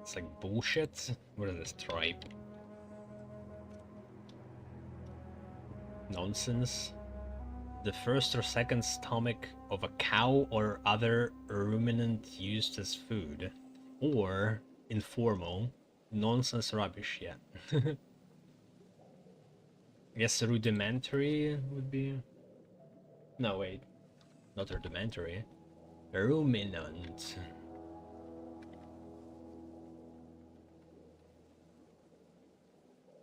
It's like bullshit? What is this tripe? Nonsense? The first or second stomach of a cow or other ruminant used as food. Or informal. Nonsense rubbish, yeah. I guess rudimentary would be... No, wait. Not rudimentary. Ruminant.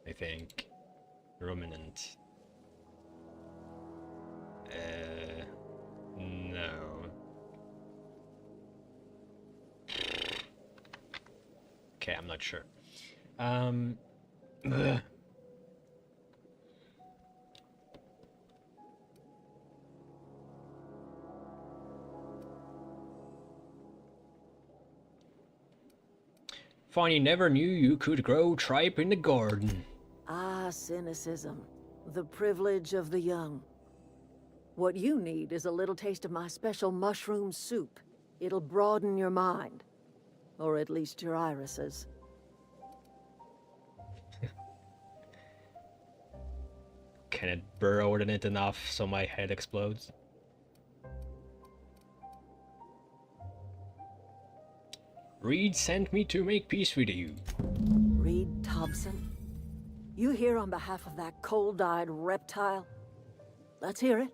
I think. Ruminant. No. Okay, I'm not sure. Ugh. Funny, never knew you could grow tripe in the garden. Ah, cynicism. The privilege of the young. What you need is a little taste of my special mushroom soup. It'll broaden your mind. Or at least your irises. Can it burrow in it enough so my head explodes? Reed sent me to make peace with you. Reed Thompson? You here on behalf of that cold-eyed reptile? Let's hear it.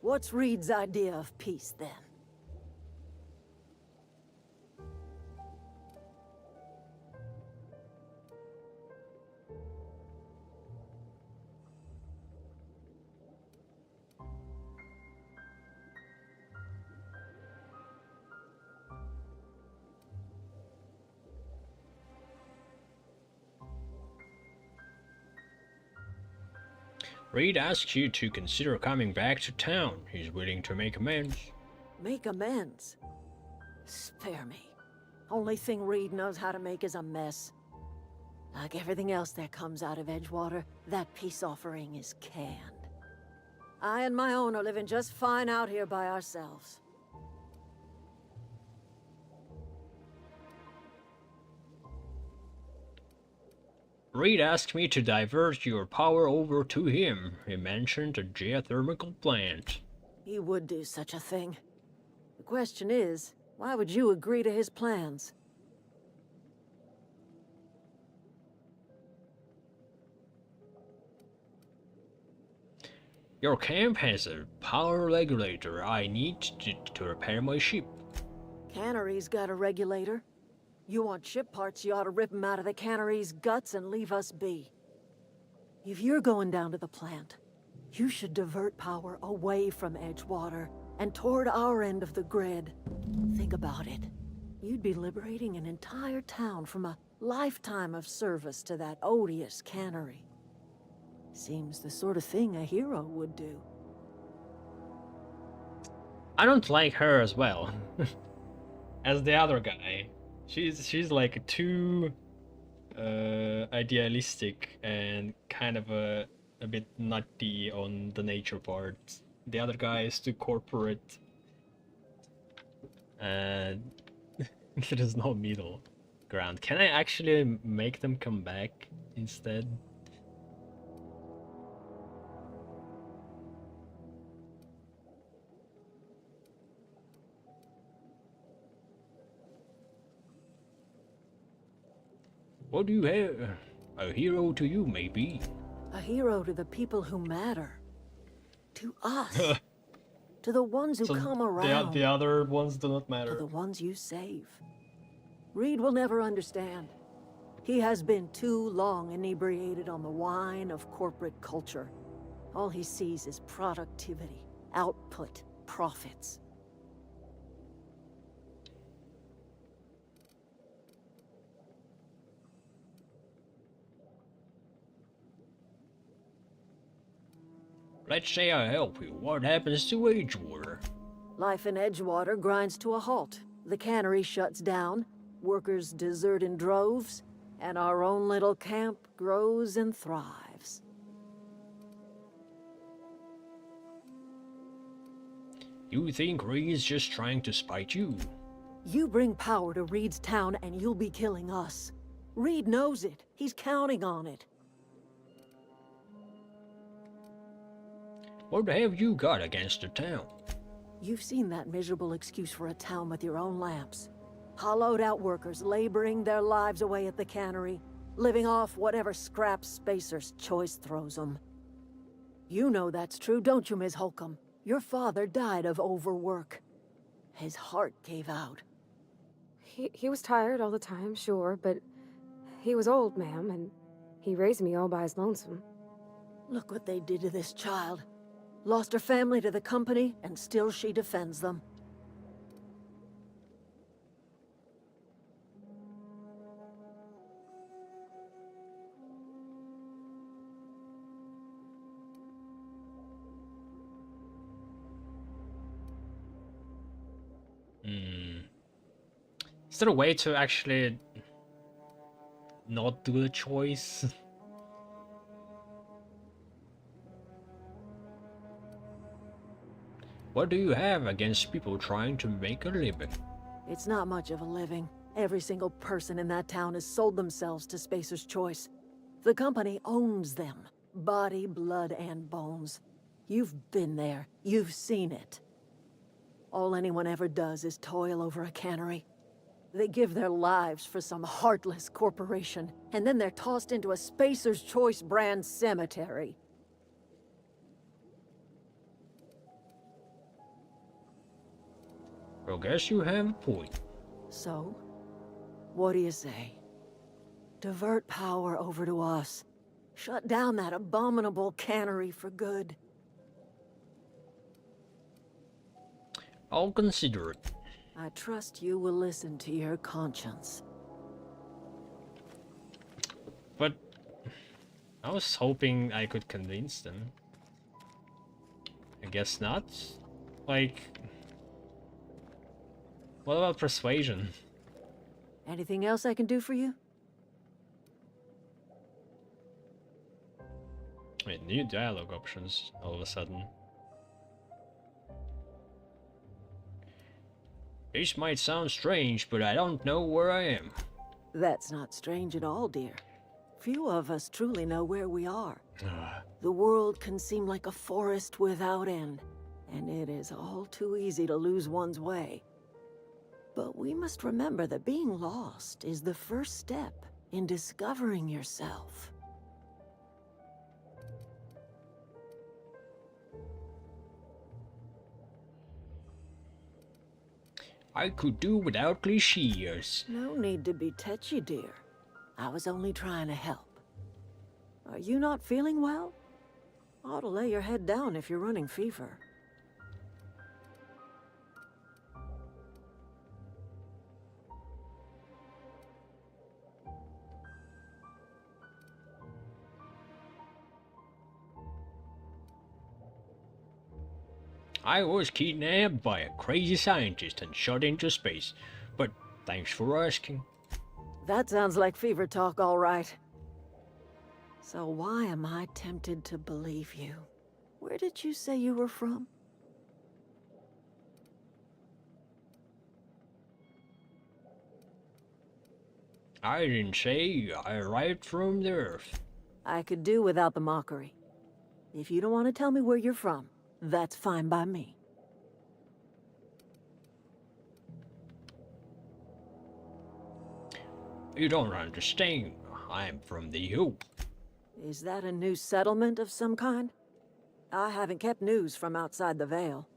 What's Reed's idea of peace, then? Reed asks you to consider coming back to town. He's willing to make amends. Make amends? Spare me. Only thing Reed knows how to make is a mess. Like everything else that comes out of Edgewater, that peace offering is canned. I and my own are living just fine out here by ourselves. Reed asked me to divert your power over to him. He mentioned a geothermal plant. He would do such a thing. The question is, why would you agree to his plans? Your camp has a power regulator I need to repair my ship. Cannery's got a regulator. You want ship parts, you ought to rip them out of the cannery's guts and leave us be. If you're going down to the plant, you should divert power away from Edgewater and toward our end of the grid. Think about it. You'd be liberating an entire town from a lifetime of service to that odious cannery. Seems the sort of thing a hero would do. I don't like her as well. As the other guy. She's like too idealistic and kind of a bit nutty on the nature part. The other guy is too corporate. And there is no middle ground. Can I actually make them come back instead? What do you have? A hero to you, maybe. A hero to the people who matter. To us. To the ones who come around. The other ones do not To matter. the ones you save. Reed will never understand. He has been too long inebriated on the wine of corporate culture. All he sees is productivity, output, profits. Let's say I help you. What happens to Edgewater? Life in Edgewater grinds to a halt. The cannery shuts down, workers desert in droves, and our own little camp grows and thrives. You think Reed's just trying to spite you? You bring power to Reed's town and you'll be killing us. Reed knows it. He's counting on it. What have you got against the town? You've seen that miserable excuse for a town with your own lamps. Hollowed out workers laboring their lives away at the cannery, living off whatever scraps Spacer's Choice throws them. You know that's true, don't you, Ms. Holcomb? Your father died of overwork. His heart gave out. He was tired all the time, sure, but he was old, ma'am, and he raised me all by his lonesome. Look what they did to this child. Lost her family to the company, and still she defends them. Is there a way to actually not do the choice? What do you have against people trying to make a living? It's not much of a living. Every single person in that town has sold themselves to Spacer's Choice. The company owns them. Body, blood, and bones. You've been there. You've seen it. All anyone ever does is toil over a cannery. They give their lives for some heartless corporation, and then they're tossed into a Spacer's Choice brand cemetery. Well, guess you have a point. So, what do you say? Divert power over to us. Shut down that abominable cannery for good. I'll consider it. I trust you will listen to your conscience. But I was hoping I could convince them. I guess not. Like, what about persuasion? Anything else I can do for you? Wait, new dialogue options all of a sudden. This might sound strange, but I don't know where I am. That's not strange at all, dear. Few of us truly know where we are. The world can seem like a forest without end, and it is all too easy to lose one's way. But we must remember that being lost is the first step in discovering yourself. I could do without cliches. No need to be touchy, dear. I was only trying to help. Are you not feeling well? Ought to lay your head down if you're running fever. I was kidnapped by a crazy scientist and shot into space, but thanks for asking. That sounds like fever talk, all right. So why am I tempted to believe you? Where did you say you were from? I didn't say I arrived from the Earth. I could do without the mockery. If you don't want to tell me where you're from, that's fine by me. You don't understand. I'm from the U. Is that a new settlement of some kind? I haven't kept news from outside the Veil.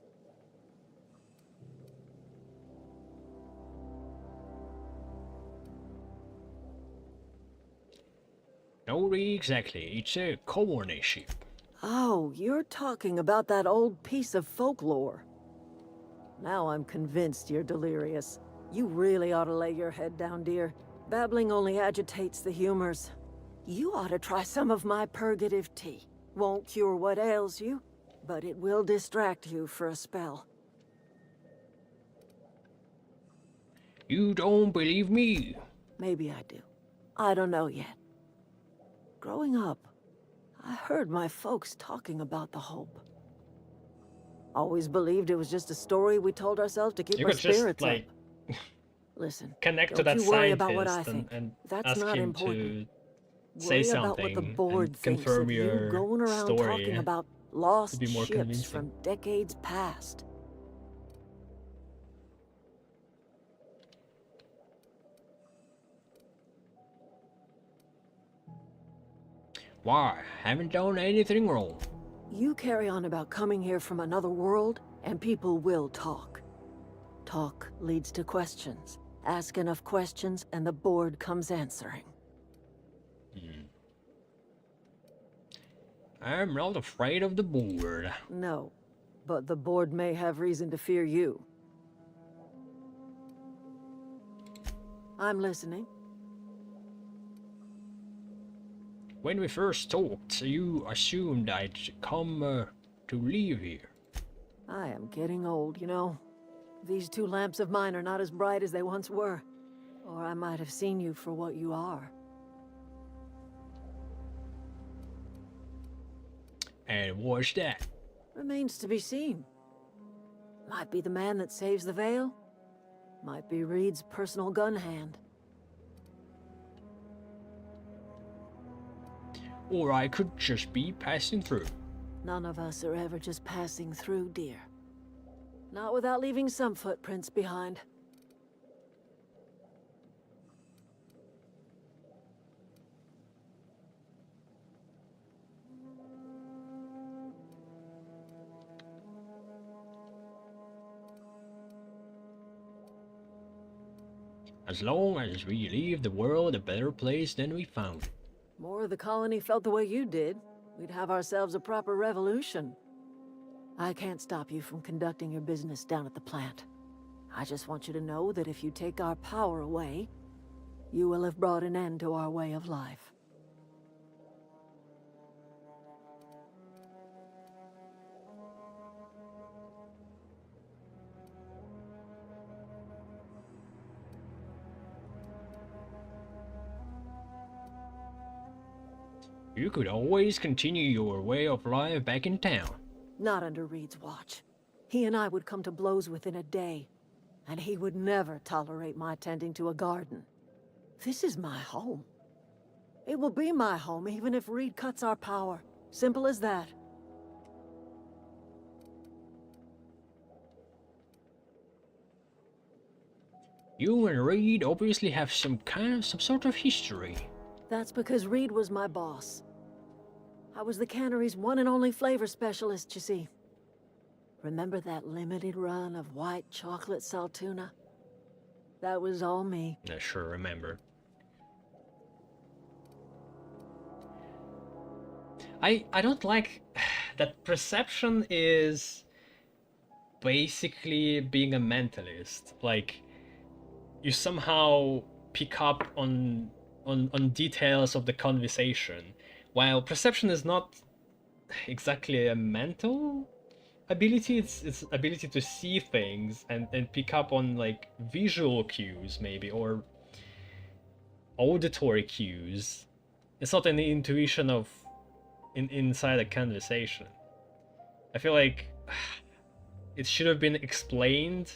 No, exactly. It's a colony ship. Oh, you're talking about that old piece of folklore. Now I'm convinced you're delirious. You really ought to lay your head down, dear. Babbling only agitates the humors. You ought to try some of my purgative tea. Won't cure what ails you, but it will distract you for a spell. You don't believe me? Maybe I do. I don't know yet. Growing up, I heard my folks talking about the Hope. Always believed it was just a story we told ourselves to keep You our could just, spirits like, up. Listen, connect to don't that you worry about what scientist I think. and That's ask not him important. to say Worry about what the something board and thinks confirm of you your going around story. talking about to lost be more ships convincing. from decades past. Why? Haven't done anything wrong. You carry on about coming here from another world, and people will talk. Talk leads to questions. Ask enough questions, and the board comes answering. I'm not afraid of the board. No, but the board may have reason to fear you. I'm listening. When we first talked, you assumed I'd come to live here. I am getting old, you know. These two lamps of mine are not as bright as they once were. Or I might have seen you for what you are. And what's that? Remains to be seen. Might be the man that saves the Veil. Might be Reed's personal gun hand. Or I could just be passing through. None of us are ever just passing through, dear. Not without leaving some footprints behind. As long as we leave the world a better place than we found it. More of the colony felt the way you did, we'd have ourselves a proper revolution. I can't stop you from conducting your business down at the plant. I just want you to know that if you take our power away, you will have brought an end to our way of life. You could always continue your way of life back in town. Not under Reed's watch. He and I would come to blows within a day, and he would never tolerate my tending to a garden. This is my home. It will be my home even if Reed cuts our power. Simple as that. You and Reed obviously have some sort of history. That's because Reed was my boss. I was the cannery's one and only flavor specialist, you see. Remember that limited run of white chocolate saltuna? That was all me. I sure remember. I don't like that Perception is basically being a mentalist. Like, you somehow pick up on details of the conversation, while Perception is not exactly a mental ability. It's ability to see things and pick up on like visual cues maybe, or auditory cues. It's not an intuition of inside a conversation. I feel like it should have been explained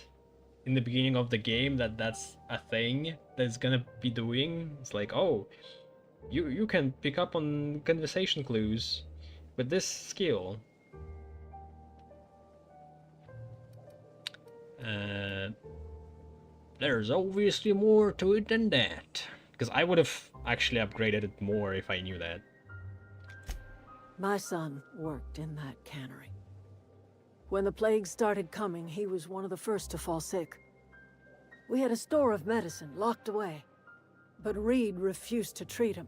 in the beginning of the game that that's a thing that's gonna be doing. It's like, oh, you can pick up on conversation clues with this skill. There's obviously more to it than that. Because I would have actually upgraded it more if I knew that. My son worked in that cannery. When the plague started coming, he was one of the first to fall sick. We had a store of medicine locked away, but Reed refused to treat him.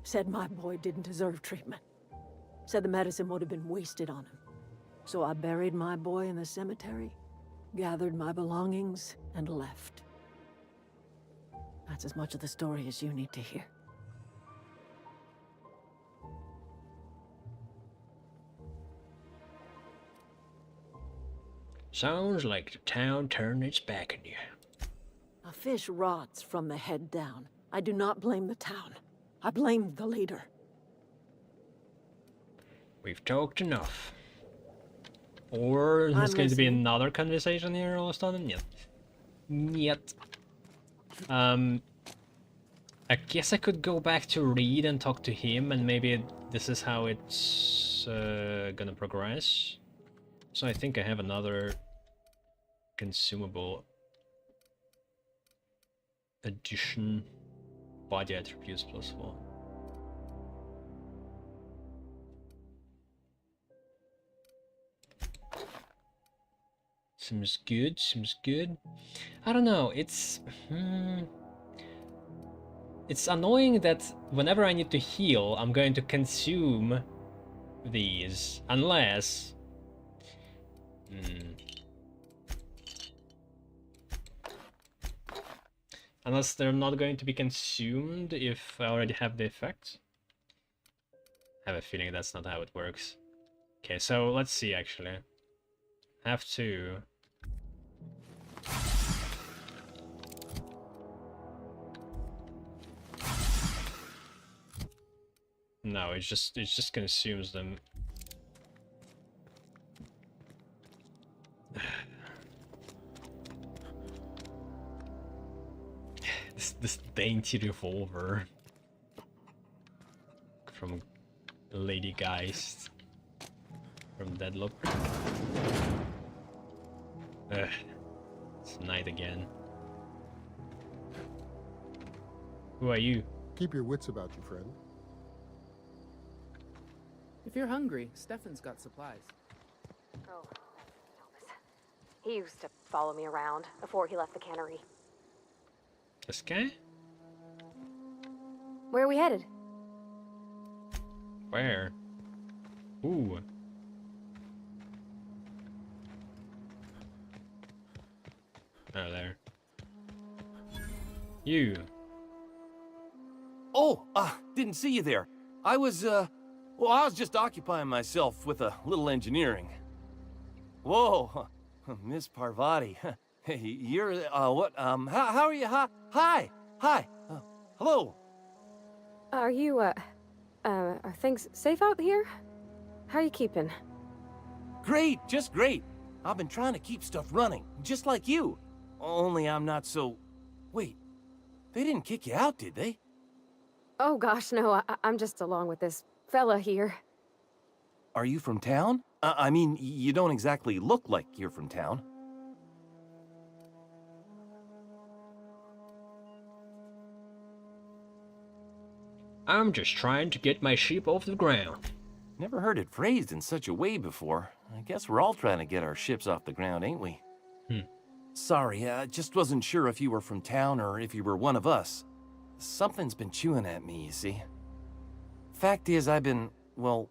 Said my boy didn't deserve treatment. Said the medicine would have been wasted on him. So I buried my boy in the cemetery, gathered my belongings, and left. That's as much of the story as you need to hear. Sounds like the town turned its back on you. A fish rots from the head down. I do not blame the town. I blame the leader. We've talked enough. Or there's going to be listening. another conversation here all of a sudden? Yet. Yet. I guess I could go back to Reed and talk to him, and maybe this is how it's gonna progress. So I think I have another consumable addition. Body attributes +4. Seems good, seems good. I don't know, it's annoying that whenever I need to heal, I'm going to consume these, unless... Unless they're not going to be consumed if I already have the effect. I have a feeling that's not how it works. Okay, so let's see actually. Have to... No, it just consumes them. This dainty revolver from Lady Geist from Deadlock. It's night again. Who are you? Keep your wits about you, friend. If you're hungry, Stefan's got supplies. Oh, he used to follow me around before he left the cannery. This guy? Where are we headed? Where? Ooh. Oh, there. You. Oh, didn't see you there. I was just occupying myself with a little engineering. Whoa, Miss Parvati. Hey, you're, what, how are you? Hi, hello. Are you, are things safe out here? How are you keeping? Great, just great. I've been trying to keep stuff running, just like you. Only I'm not so... Wait, they didn't kick you out, did they? Oh gosh, no, I'm just along with this fella here. Are you from town? I mean, you don't exactly look like you're from town. I'm just trying to get my sheep off the ground. Never heard it phrased in such a way before. I guess we're all trying to get our ships off the ground, ain't we? Sorry, I just wasn't sure if you were from town or if you were one of us. Something's been chewing at me, you see. Fact is, I've been, well,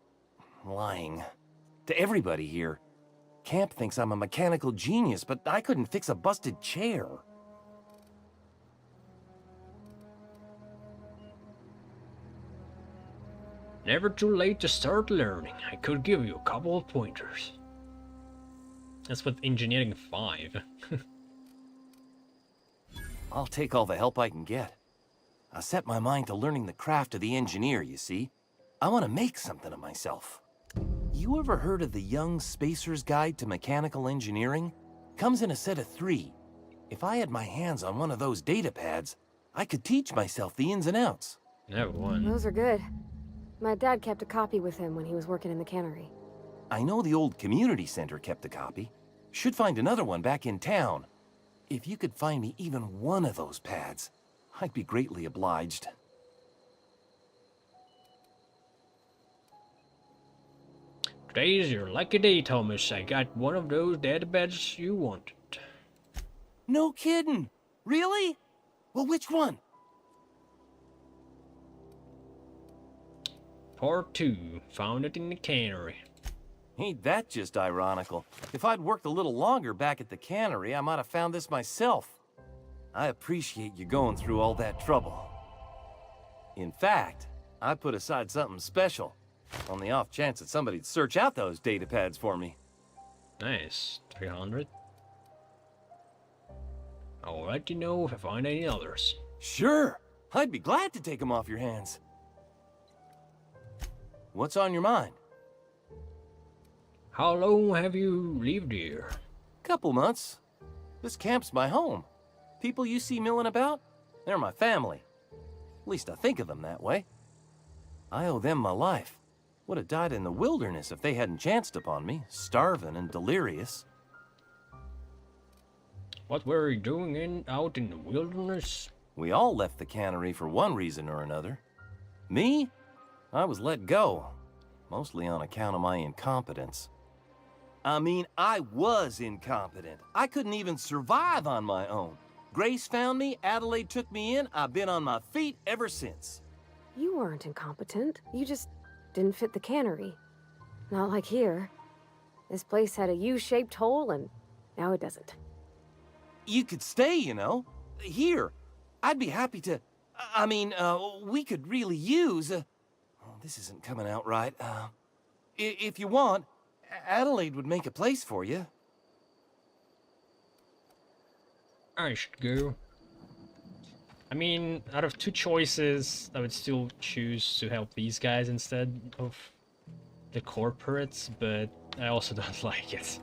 lying. To everybody here. Camp thinks I'm a mechanical genius, but I couldn't fix a busted chair. Never too late to start learning. I could give you a couple of pointers. That's what Engineering 5. I'll take all the help I can get. I set my mind to learning the craft of the engineer, you see. I want to make something of myself. You ever heard of the Young Spacer's Guide to Mechanical Engineering? Comes in a set of 3. If I had my hands on one of those data pads, I could teach myself the ins and outs. Never won. Those are good. My dad kept a copy with him when he was working in the cannery. I know the old community center kept a copy. Should find another one back in town. If you could find me even one of those pads, I'd be greatly obliged. Today's your lucky day, Thomas. I got one of those data beds you wanted. No kidding! Really? Well, which one? Part 2. Found it in the cannery. Ain't that just ironical? If I'd worked a little longer back at the cannery, I might have found this myself. I appreciate you going through all that trouble. In fact, I put aside something special, on the off chance that somebody'd search out those data pads for me. Nice. 300. I'll let you know if I find any others. Sure, I'd be glad to take them off your hands. What's on your mind? How long have you lived here? Couple months. This camp's my home. People you see milling about, they're my family. At least I think of them that way. I owe them my life. Would have died in the wilderness if they hadn't chanced upon me, starving and delirious. What were you doing out in the wilderness? We all left the cannery for one reason or another. Me? I was let go, mostly on account of my incompetence. I mean, I was incompetent. I couldn't even survive on my own. Grace found me, Adelaide took me in, I've been on my feet ever since. You weren't incompetent. You just didn't fit the cannery. Not like here. This place had a U-shaped hole, and now it doesn't. You could stay, you know. Here. I'd be happy to... I mean, we could really use... oh, this isn't coming out right. If you want, Adelaide would make a place for you. I should go. I mean, out of two choices, I would still choose to help these guys instead of the corporates, but I also don't like it.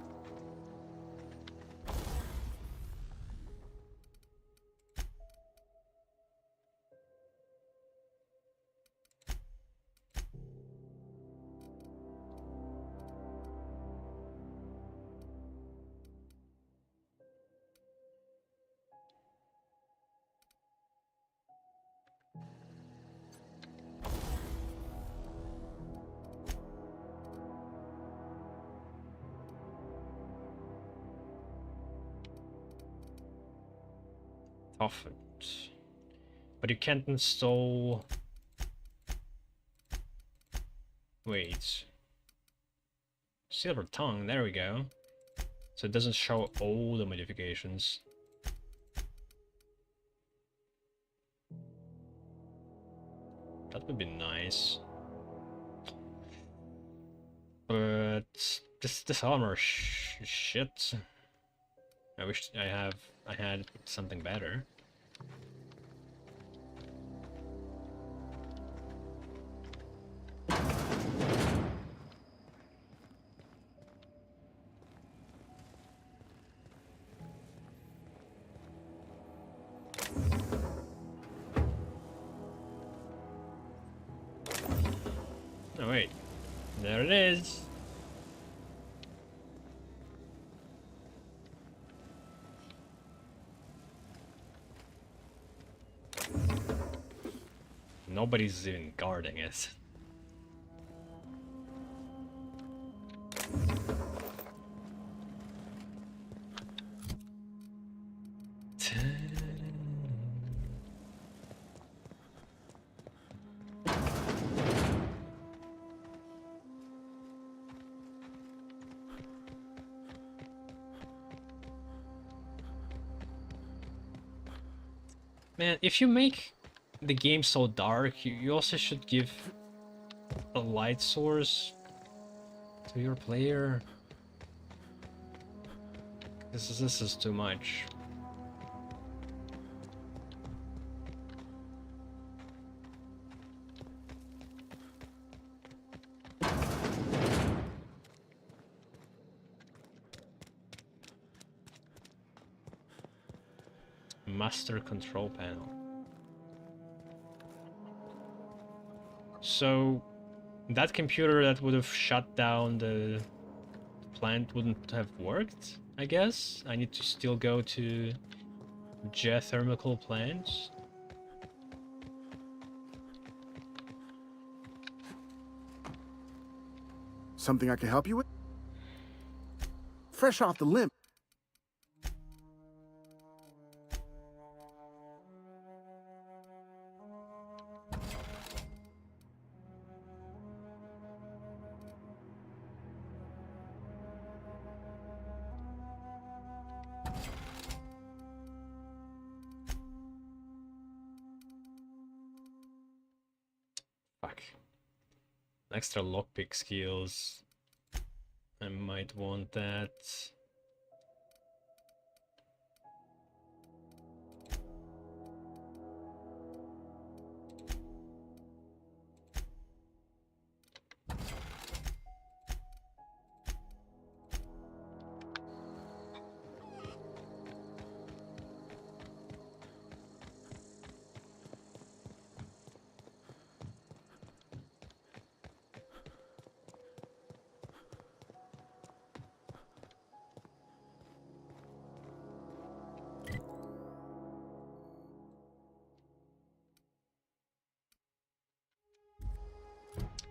Offered. But you can't install... Wait. Silver tongue, there we go. So it doesn't show all the modifications. That would be nice. But this armor shit. I wish I had something better. Oh wait, there it is. Nobody's even guarding it. Man, if you make the game so dark, you also should give a light source to your player. This is too much. Master control panel. So that computer that would have shut down the plant wouldn't have worked, I guess. I need to still go to geothermal plants. Something I can help you with? Fresh off the limb. Fuck. Extra lockpick skills. I might want that.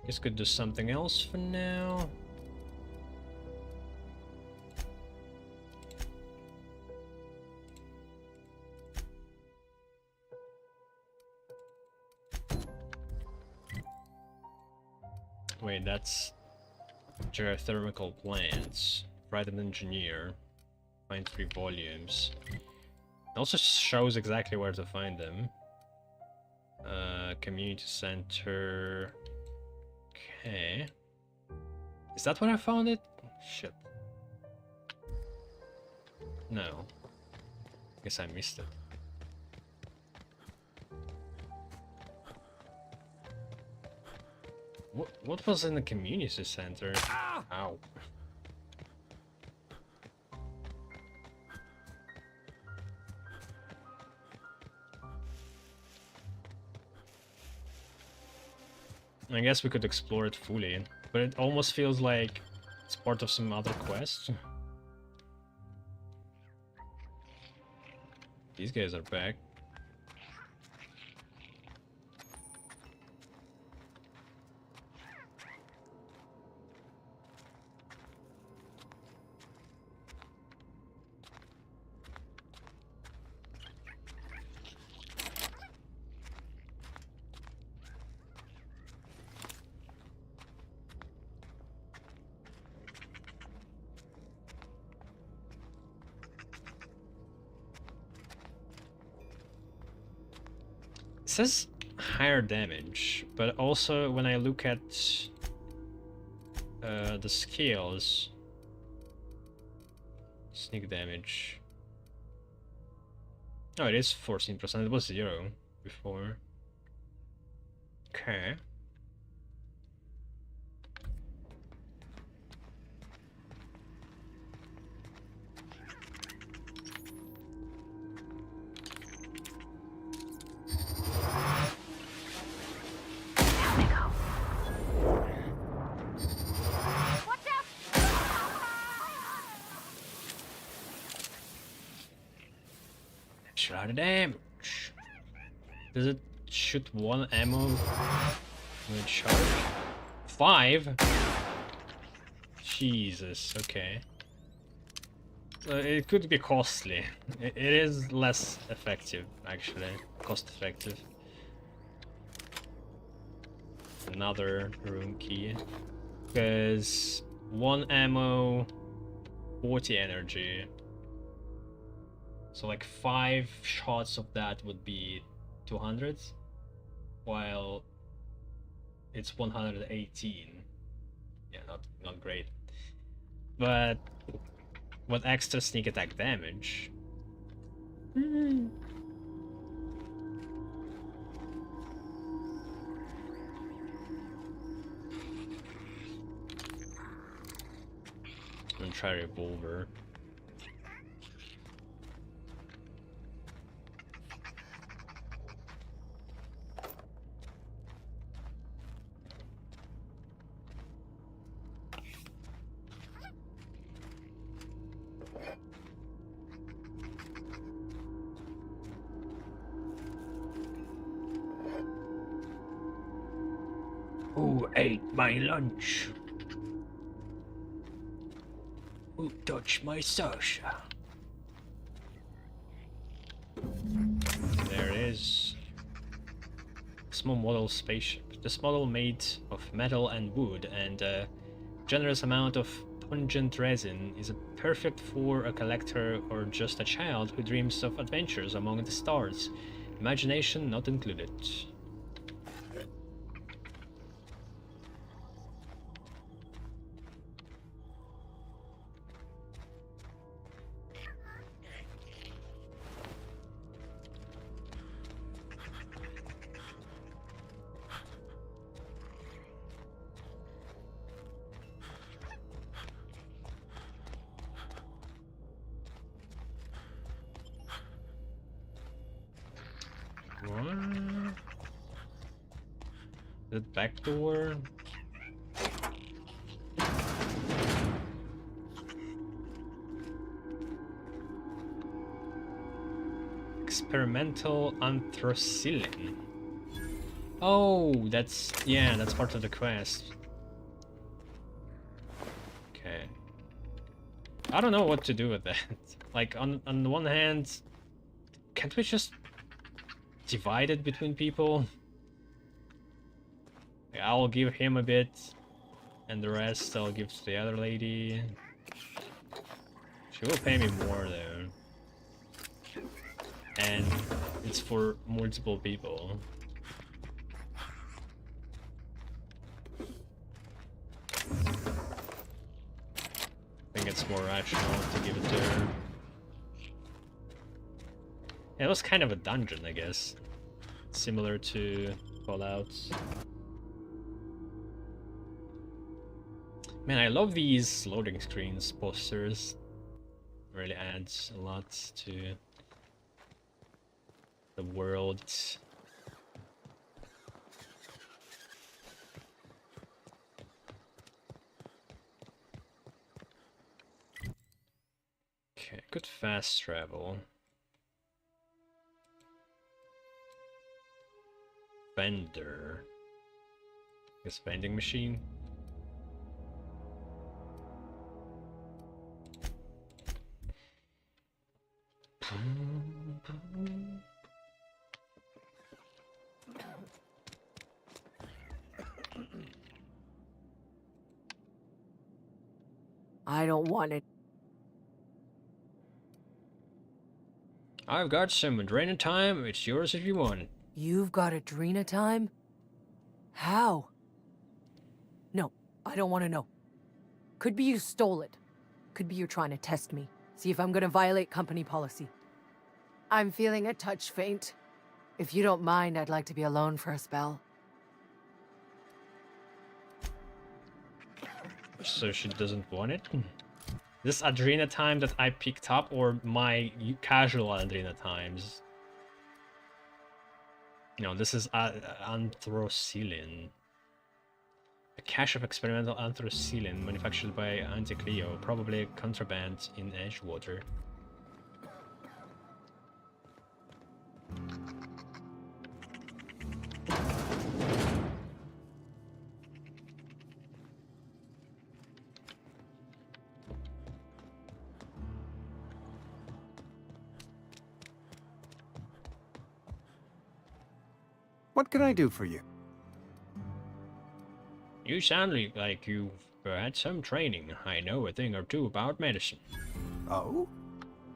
Guess could do something else for now. Wait, that's geothermal plants. Write an engineer. Find 3 volumes. It also shows exactly where to find them. Community center. Okay. Is that where I found it? Shit. No. Guess I missed it. What was in the community center? Ow. I guess we could explore it fully, but it almost feels like it's part of some other quest. These guys are back. It says higher damage, but also when I look at the scales, sneak damage. Oh, it is 14%. It was 0 before. Okay. Extra damage. Does it shoot 1 ammo with charge? 5? Jesus, okay. It could be costly. It is less effective, actually. Cost effective. Another room key. Because 1 ammo, 40 energy. So like 5 shots of that would be 200, while it's 118. Yeah, not great. But what extra sneak attack damage? I'm gonna try revolver. Who ate my lunch? Who touched my Sasha? There it is. Small model spaceship. This model made of metal and wood and a generous amount of pungent resin is perfect for a collector or just a child who dreams of adventures among the stars. Imagination not included. What? The back door? Experimental anthracylin. Oh, that's part of the quest. Okay. I don't know what to do with that. Like, on the one hand, can't we just divide it between people? Like, I'll give him a bit, and the rest I'll give to the other lady. She will pay me more though. And it's for multiple people. I think it's more rational to give it to her. Yeah, it was kind of a dungeon, I guess. Similar to Fallout. Man, I love these loading screens posters. Really adds a lot to the world. Okay, good fast travel. Vendor. Guess vending machine. I don't want it. I've got some Adrena time. It's yours if you want it. You've got Adrena time? How? No, I don't want to know. Could be you stole it. Could be you're trying to test me. See if I'm gonna violate company policy. I'm feeling a touch faint. If you don't mind, I'd like to be alone for a spell. So she doesn't want it? This Adrena time that I picked up, or my casual Adrena times? No, this is anthracylin. A cache of experimental anthracylin manufactured by Anti-Cleo, probably contraband in Edgewater. What can I do for you? You sound like you've had some training. I know a thing or two about medicine. Oh?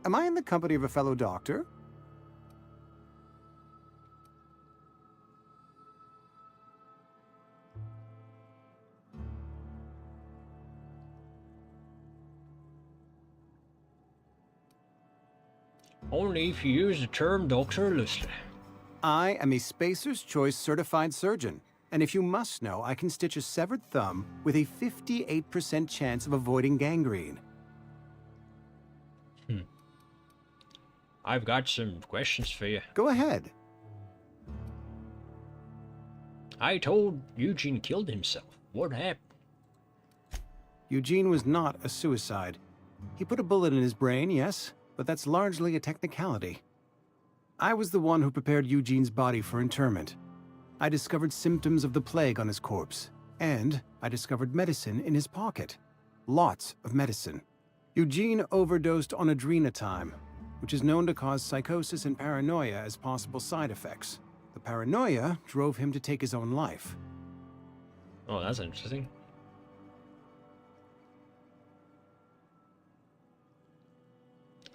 Am I in the company of a fellow doctor? Only if you use the term doctor loosely. I am a Spacer's Choice certified surgeon, and if you must know, I can stitch a severed thumb with a 58% chance of avoiding gangrene. I've got some questions for you. Go ahead. I told Eugene killed himself. What happened? Eugene was not a suicide. He put a bullet in his brain, yes, but that's largely a technicality. I was the one who prepared Eugene's body for interment. I discovered symptoms of the plague on his corpse, and I discovered medicine in his pocket. Lots of medicine. Eugene overdosed on adrenatime, which is known to cause psychosis and paranoia as possible side effects. The paranoia drove him to take his own life. Oh, that's interesting.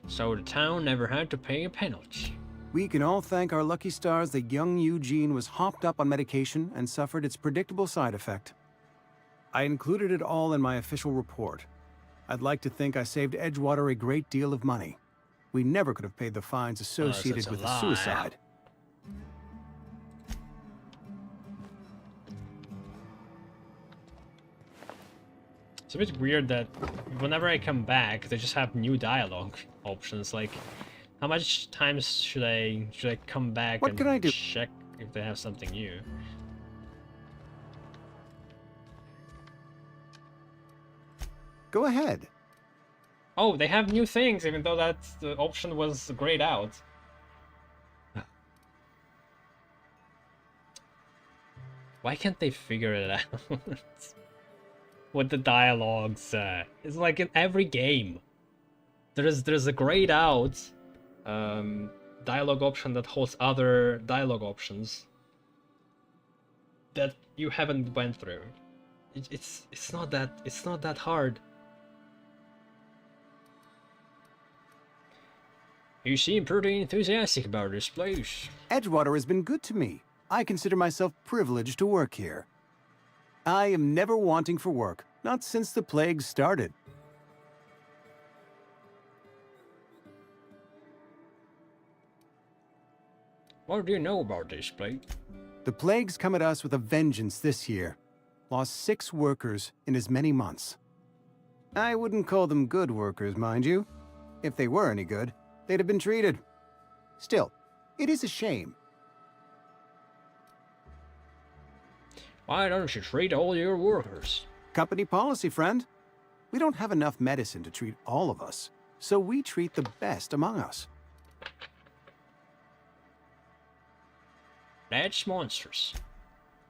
So the town never had to pay a penalty. We can all thank our lucky stars that young Eugene was hopped up on medication and suffered its predictable side effect. I included it all in my official report. I'd like to think I saved Edgewater a great deal of money. We never could have paid the fines associated with the suicide. It's a bit weird that whenever I come back, they just have new dialogue options. Like, How much times should I come back What and can I do? check if they have something new? Go ahead. Oh, they have new things, even though that the option was grayed out. Why can't they figure it out? What the dialogues it's like in every game. There's a grayed out dialogue option that holds other dialogue options that you haven't went through. It's not that hard. You seem pretty enthusiastic about this place. Edgewater has been good to me. I consider myself privileged to work here. I am never wanting for work, not since the plague started. What do you know about this place? The plague's come at us with a vengeance this year. Lost 6 workers in as many months. I wouldn't call them good workers, mind you. If they were any good, they'd have been treated. Still, it is a shame. Why don't you treat all your workers? Company policy, friend. We don't have enough medicine to treat all of us, so we treat the best among us. That's monstrous.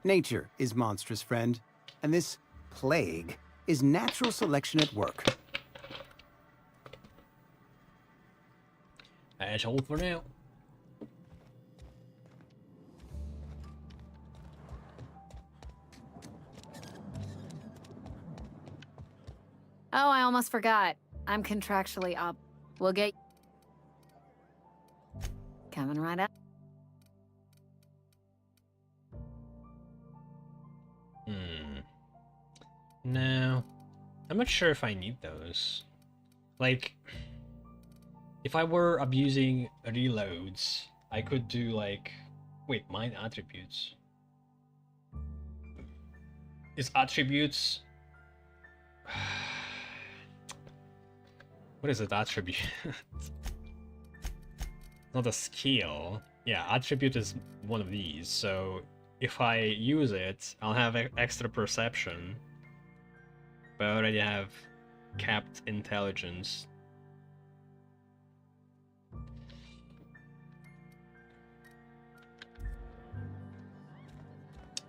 Nature is monstrous, friend, and this plague is natural selection at work. That's all for now. Oh, I almost forgot. I'm contractually up. We'll get... Coming right up. No. I'm not sure if I need those. Like, if I were abusing reloads, I could do like... Wait, mine attributes. Is attributes... What is it, attribute? Not a skill. Yeah, attribute is one of these, so if I use it, I'll have extra perception. But I already have capped intelligence.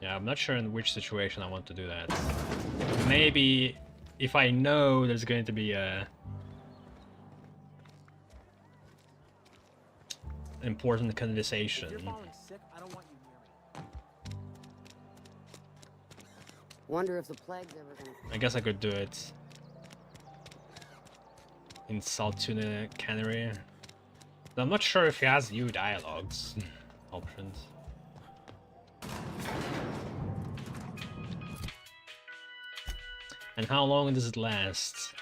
Yeah, I'm not sure in which situation I want to do that. Maybe if I know there's going to be a important conversation. Wonder if the plague's ever gonna... I guess I could do it in Saltuna Cannery. But I'm not sure if he has new dialogues options. And how long does it last?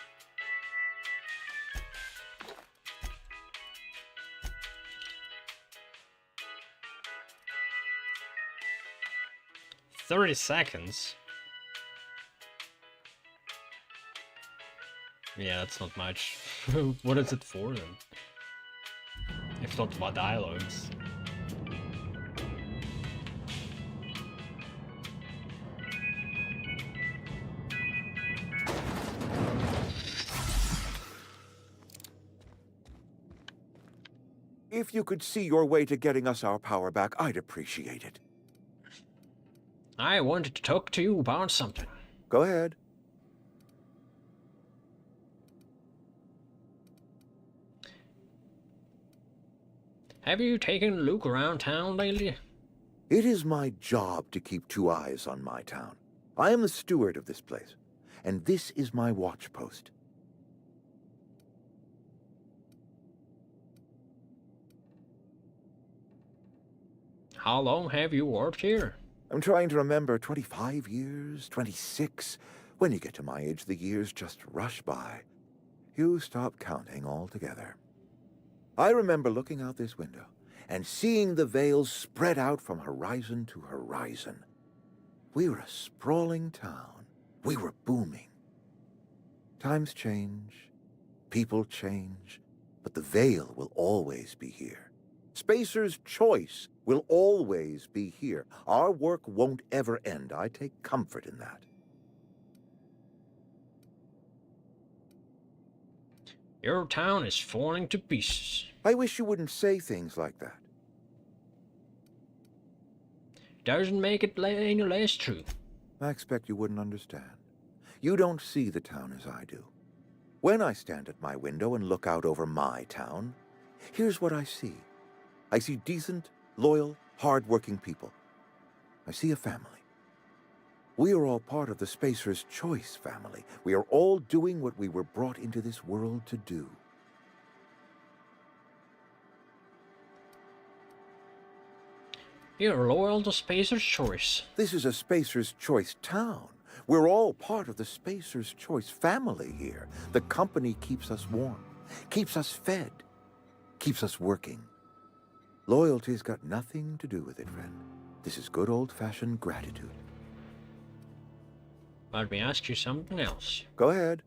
"30 seconds? Yeah, that's not much. What is it for then? If not what dialogues? If you could see your way to getting us our power back, I'd appreciate it. I wanted to talk to you about something. Go ahead. Have you taken a look around town lately? It is my job to keep 2 eyes on my town. I am the steward of this place, and this is my watch post. How long have you worked here? I'm trying to remember, 25 years, 26. When you get to my age, the years just rush by. You stop counting altogether. I remember looking out this window and seeing the veils spread out from horizon to horizon. We were a sprawling town. We were booming. Times change. People change. but the Veil will always be here. Spacer's Choice will always be here. Our work won't ever end. I take comfort in that. Your town is falling to pieces. I wish you wouldn't say things like that. Doesn't make it any less true. I expect you wouldn't understand. You don't see the town as I do. When I stand at my window and look out over my town, here's what I see. I see decent, loyal, hard-working people. I see a family. We are all part of the Spacer's Choice family. We are all doing what we were brought into this world to do. You're loyal to Spacer's Choice. This is a Spacer's Choice town. We're all part of the Spacer's Choice family here. The company keeps us warm, keeps us fed, keeps us working. Loyalty's got nothing to do with it, friend. This is good old-fashioned gratitude. Let me ask you something else. Go ahead.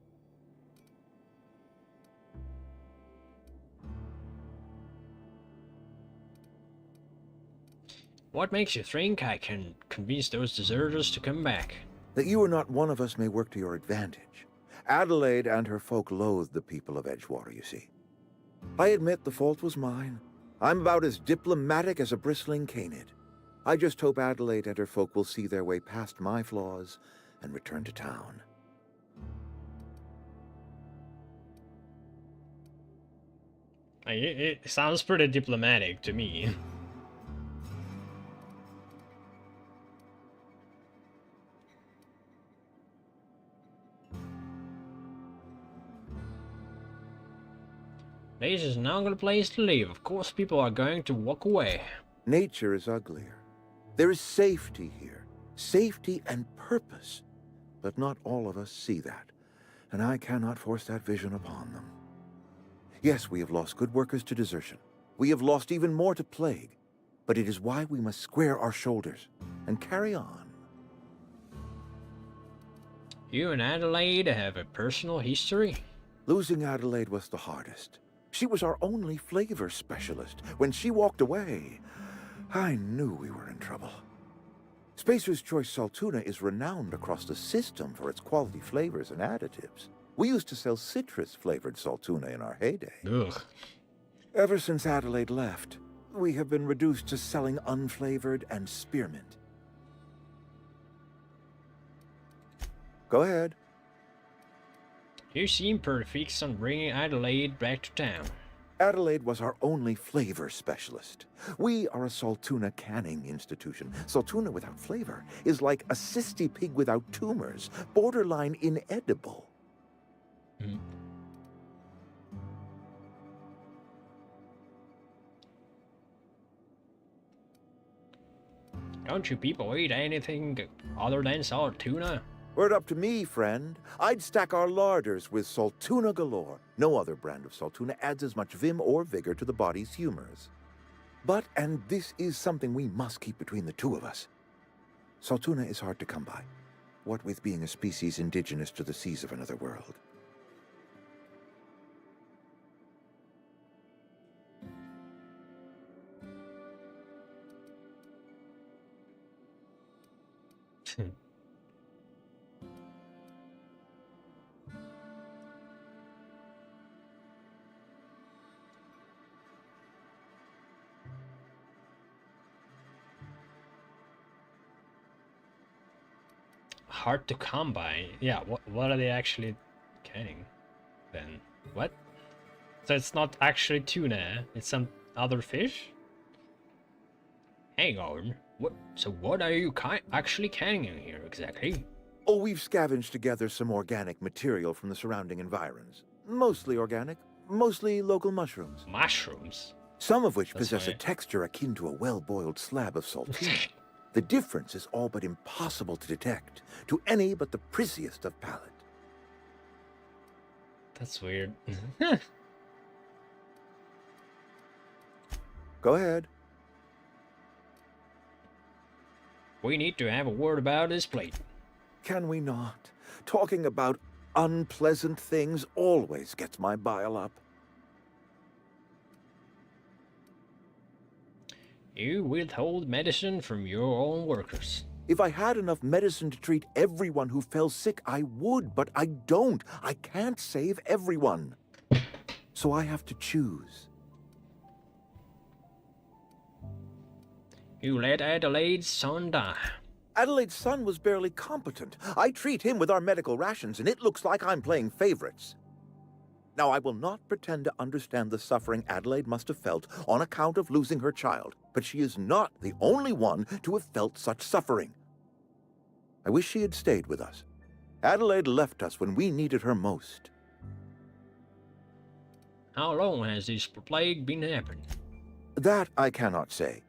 What makes you think I can convince those deserters to come back? That you are not one of us may work to your advantage. Adelaide and her folk loathe the people of Edgewater, you see. I admit the fault was mine. I'm about as diplomatic as a bristling canid. I just hope Adelaide and her folk will see their way past my flaws and return to town. It sounds pretty diplomatic to me. This is not a place to live. Of course people are going to walk away. Nature is uglier. There is safety here. Safety and purpose. But not all of us see that. And I cannot force that vision upon them. Yes, we have lost good workers to desertion. We have lost even more to plague. But it is why we must square our shoulders and carry on. You and Adelaide have a personal history? Losing Adelaide was the hardest. She was our only flavor specialist. When she walked away, I knew we were in trouble. Spacer's Choice Saltuna is renowned across the system for its quality flavors and additives. We used to sell citrus-flavored Saltuna in our heyday. Ugh. Ever since Adelaide left, we have been reduced to selling unflavored and spearmint. Go ahead. You seem pretty fixed on bringing Adelaide back to town. Adelaide was our only flavor specialist. We are a Saltuna canning institution. Saltuna without flavor is like a cysty pig without tumors, borderline inedible. Don't you people eat anything other than salt tuna? Were it up to me, friend, I'd stack our larders with Saltuna galore. No other brand of Saltuna adds as much vim or vigor to the body's humors. But, and this is something we must keep between the two of us, Saltuna is hard to come by, what with being a species indigenous to the seas of another world. Hard to come by. Yeah, what are they actually canning then? What? So it's not actually tuna, it's some other fish? Hang on. What are you actually canning in here exactly? Oh, we've scavenged together some organic material from the surrounding environs. Mostly organic, mostly local mushrooms. Mushrooms? Some of which possess a texture akin to a well-boiled slab of saltine. The difference is all but impossible to detect to any but the prissiest of palate. That's weird. Go ahead. We need to have a word about this plate. Can we not? Talking about unpleasant things always gets my bile up. You withhold medicine from your own workers. If I had enough medicine to treat everyone who fell sick, I would, but I don't. I can't save everyone. So I have to choose. You let Adelaide's son die. Adelaide's son was barely competent. I treat him with our medical rations, and it looks like I'm playing favorites. Now, I will not pretend to understand the suffering Adelaide must have felt on account of losing her child, but she is not the only one to have felt such suffering. I wish she had stayed with us. Adelaide left us when we needed her most. How long has this plague been happening? That I cannot say.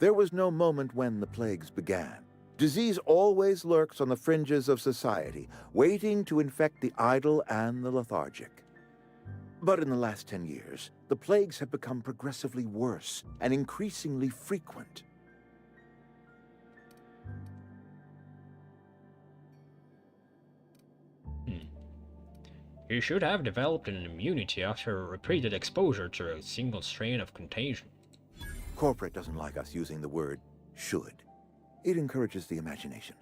There was no moment when the plagues began. Disease always lurks on the fringes of society, waiting to infect the idle and the lethargic. But in the last 10 years, the plagues have become progressively worse and increasingly frequent. You should have developed an immunity after repeated exposure to a single strain of contagion. Corporate doesn't like us using the word should. It encourages the imagination.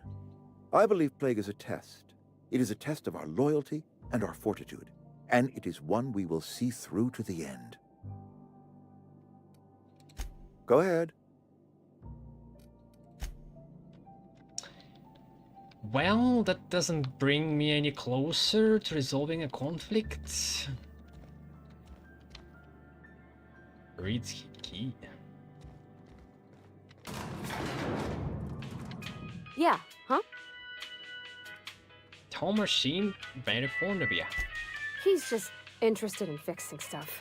I believe plague is a test. It is a test of our loyalty and our fortitude, and it is one we will see through to the end. Go ahead. Well, that doesn't bring me any closer to resolving a conflict. Read key. Yeah, huh? Thomas seemed very fond of you. He's just interested in fixing stuff.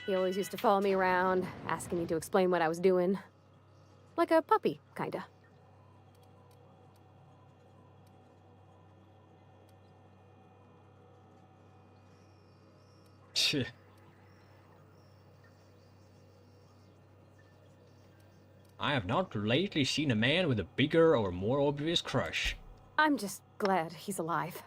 He always used to follow me around, asking me to explain what I was doing. Like a puppy, kinda. I have not lately seen a man with a bigger or more obvious crush. I'm just glad he's alive.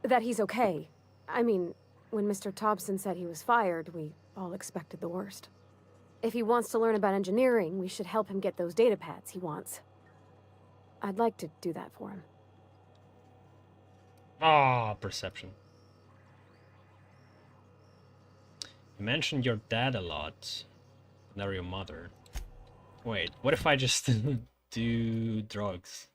That he's okay. I mean, when Mr. Thompson said he was fired, we all expected the worst. If he wants to learn about engineering, we should help him get those data pads he wants. I'd like to do that for him. Ah, perception. You mentioned your dad a lot, never your mother. Wait, what if I just do drugs?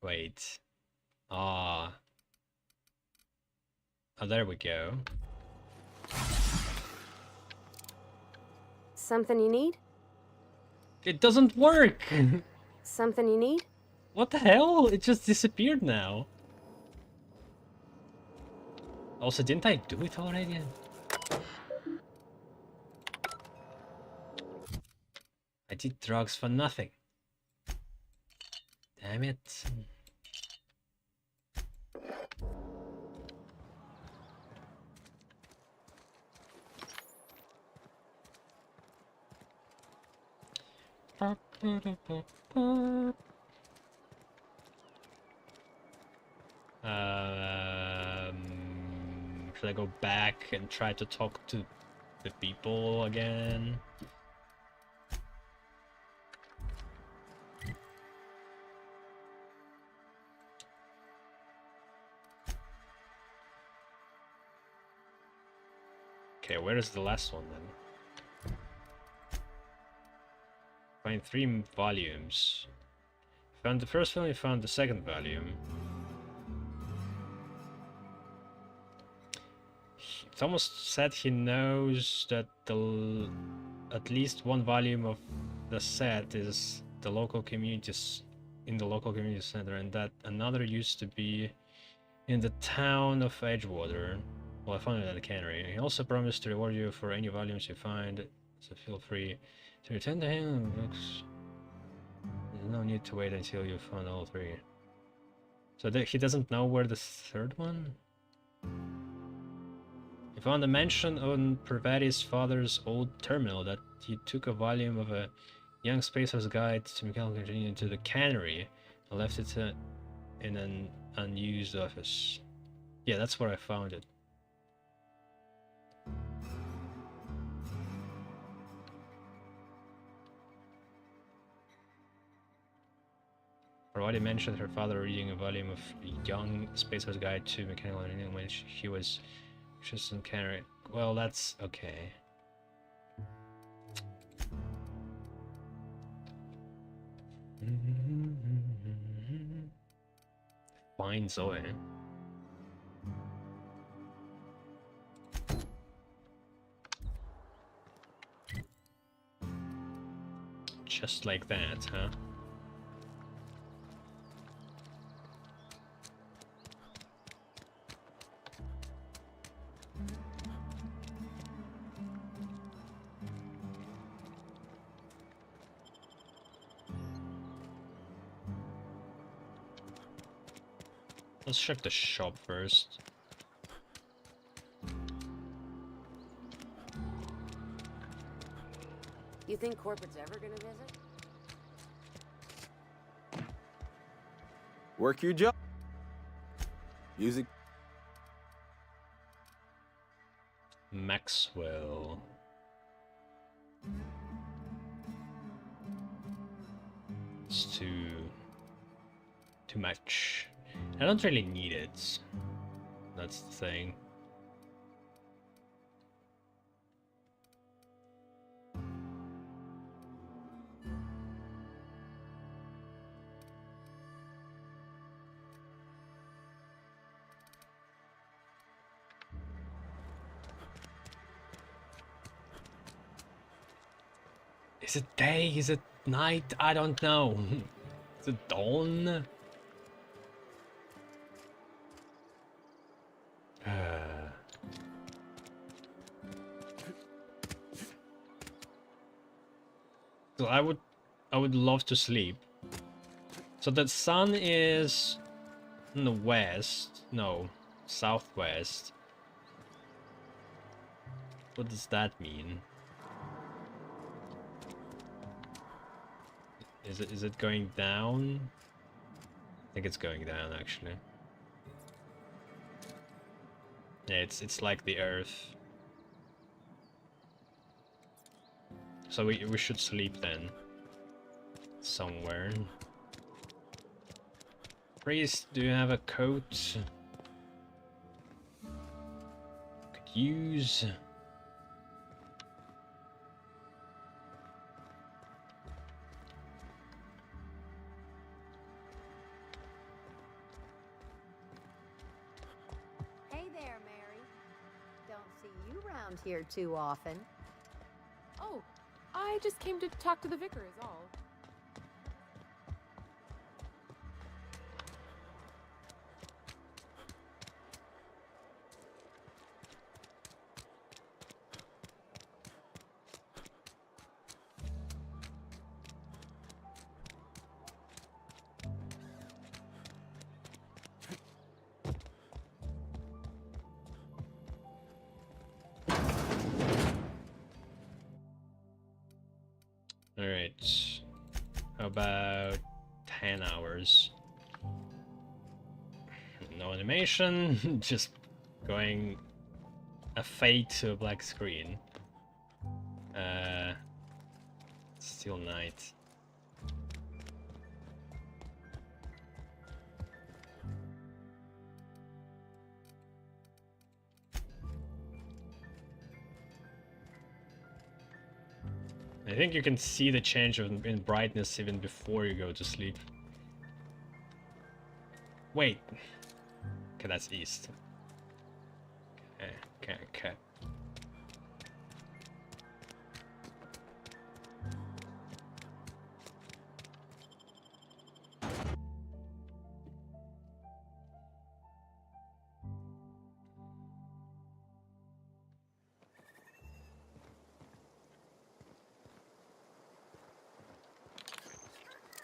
Wait. Ah. Oh, there we go. Something you need? It doesn't work! Something you need? What the hell? It just disappeared now. Also, didn't I do it already? I did drugs for nothing. Damn it. Should I go back and try to talk to the people again? Okay, where is the last one then? Find 3 volumes. Found the first volume, found the second volume. Thomas said he knows that at least 1 volume of the set is the local communities in the local community center, and that another used to be in the town of Edgewater. Well, I found it at the cannery. He also promised to reward you for any volumes you find, so feel free to return to him. There's no need to wait until you found all 3. So he doesn't know where the 3rd one? He found a mention on Parvati's father's old terminal that he took a volume of a young spacer's guide to mechanical engineering to the cannery and left it in an unused office. Yeah, that's where I found it. Already mentioned her father reading a volume of Young Spacer's Guide to Mechanical Engineering when he was just in Canada. Well, that's okay. Fine Zoe. Just like that, huh? Let's check the shop first. You think corporate's ever gonna visit? Work your job. Music. Maxwell. It's too much. I don't really need it. That's the thing. Is it day? Is it night? I don't know. Is it dawn? So I would love to sleep. So the sun is in the west. No, southwest. What does that mean? Is it going down? I think it's going down actually. Yeah, it's like the Earth. So we should sleep then. Somewhere. Priest, do you have a coat? Could use. Hey there, Mary. Don't see you around here too often. Oh, I just came to talk to the vicar is all. Alright. How about 10 hours? No animation, just going a fade to a black screen. Still night. I think you can see the change in brightness even before you go to sleep. Wait. Okay, that's east. Okay.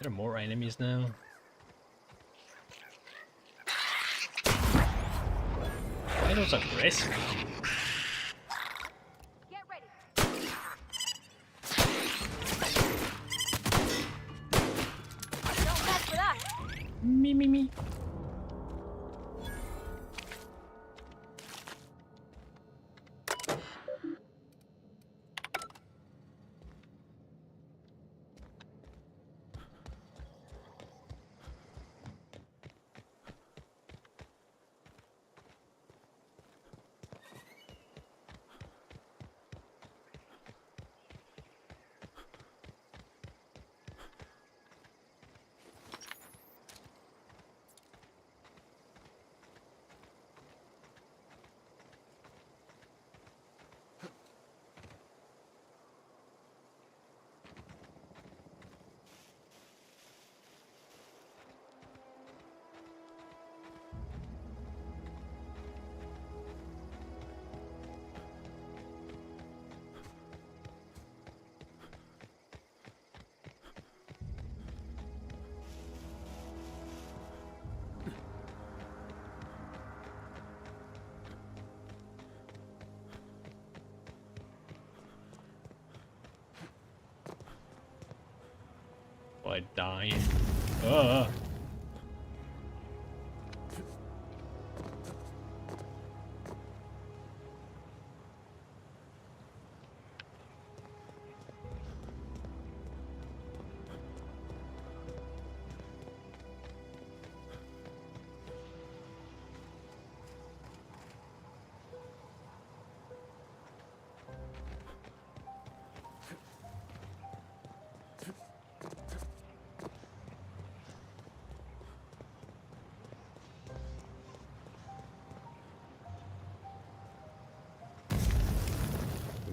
There are more enemies now. Why those aggressive? Get ready. Don't mess with us. Me. I die. Ah.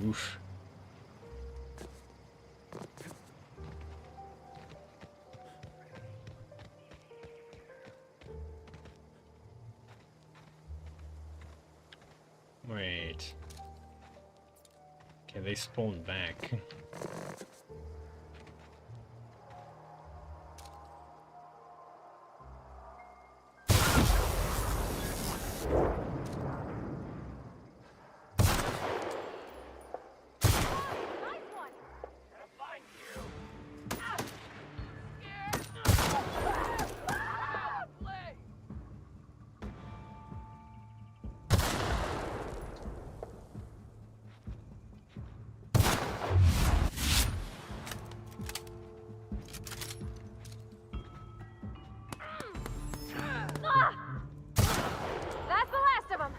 Oof. Wait. Okay, they spawned back. That's the last of them.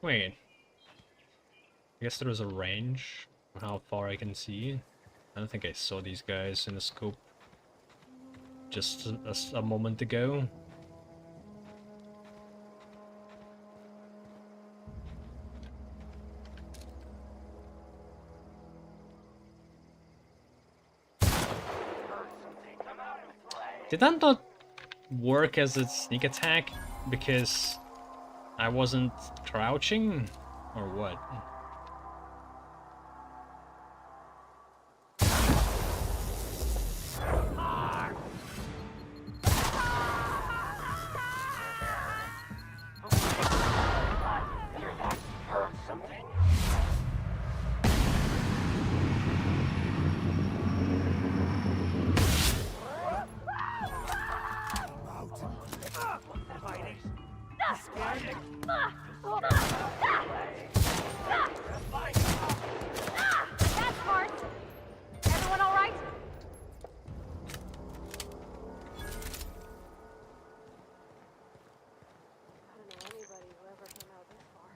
Wait. I guess there is a range for how far I can see. I don't think I saw these guys in the scope just a moment ago. Did that not work as a sneak attack because I wasn't crouching, or what? That's smart. Everyone all right? I don't know anybody who ever came out this far.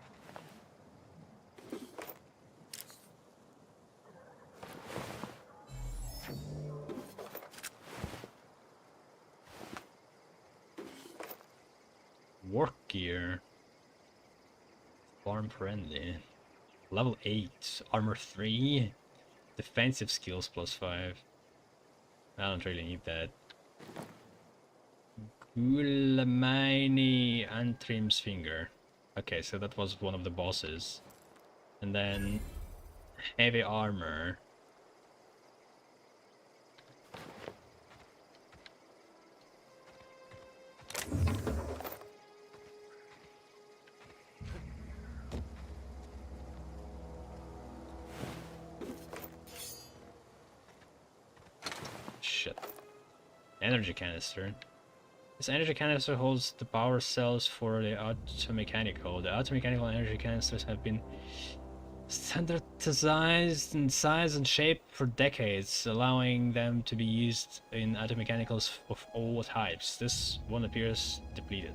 Work gear. Farm friendly. Level 8. Armor 3. Defensive skills +5. I don't really need that. Gulamaini Antrim's finger. Okay, so that was one of the bosses. And then heavy armor. Shit. Energy canister. This energy canister holds the power cells for the automechanical. The automechanical energy canisters have been standardized in size and shape for decades, allowing them to be used in automechanicals of all types. This one appears depleted.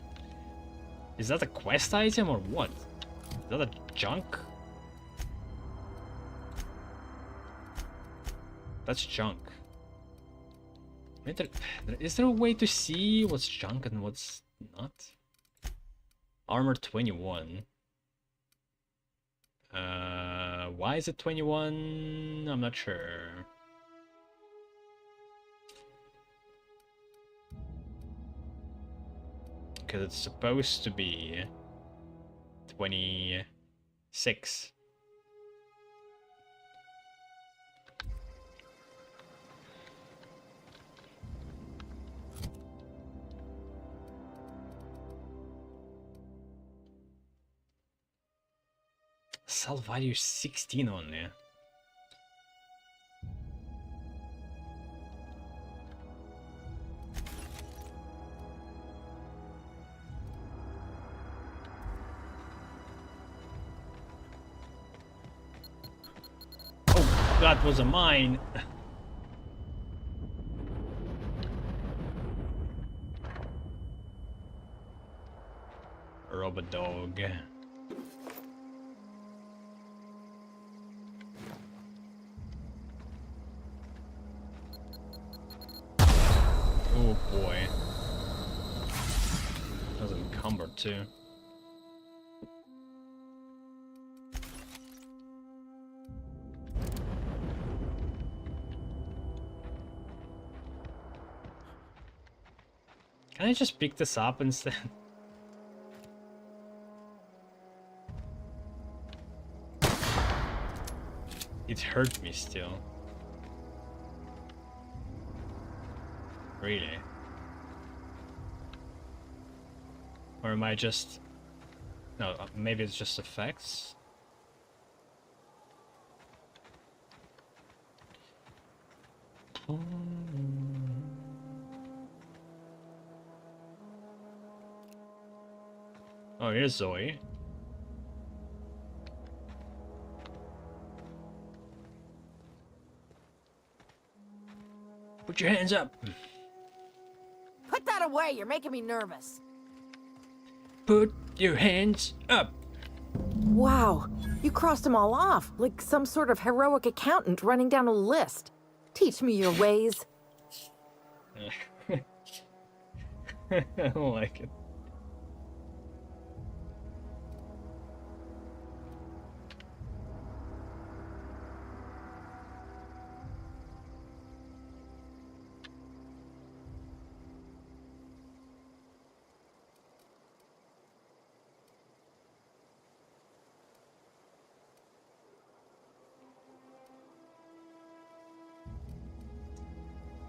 Is that a quest item or what? Is that a junk? That's junk. Is there a way to see what's junk and what's not? Armor 21. Why is it 21? I'm not sure. Because it's supposed to be 26. Sell value 16 only. Oh, that was a mine. Robot dog. Oh boy. That was encumbered too. Can I just pick this up instead? It hurt me still. Really? Or am I just... No, maybe it's just effects? Oh, here's Zoe. Put your hands up! Put that away, you're making me nervous. Put your hands up! Wow, you crossed them all off, like some sort of heroic accountant running down a list. Teach me your ways. I don't like it.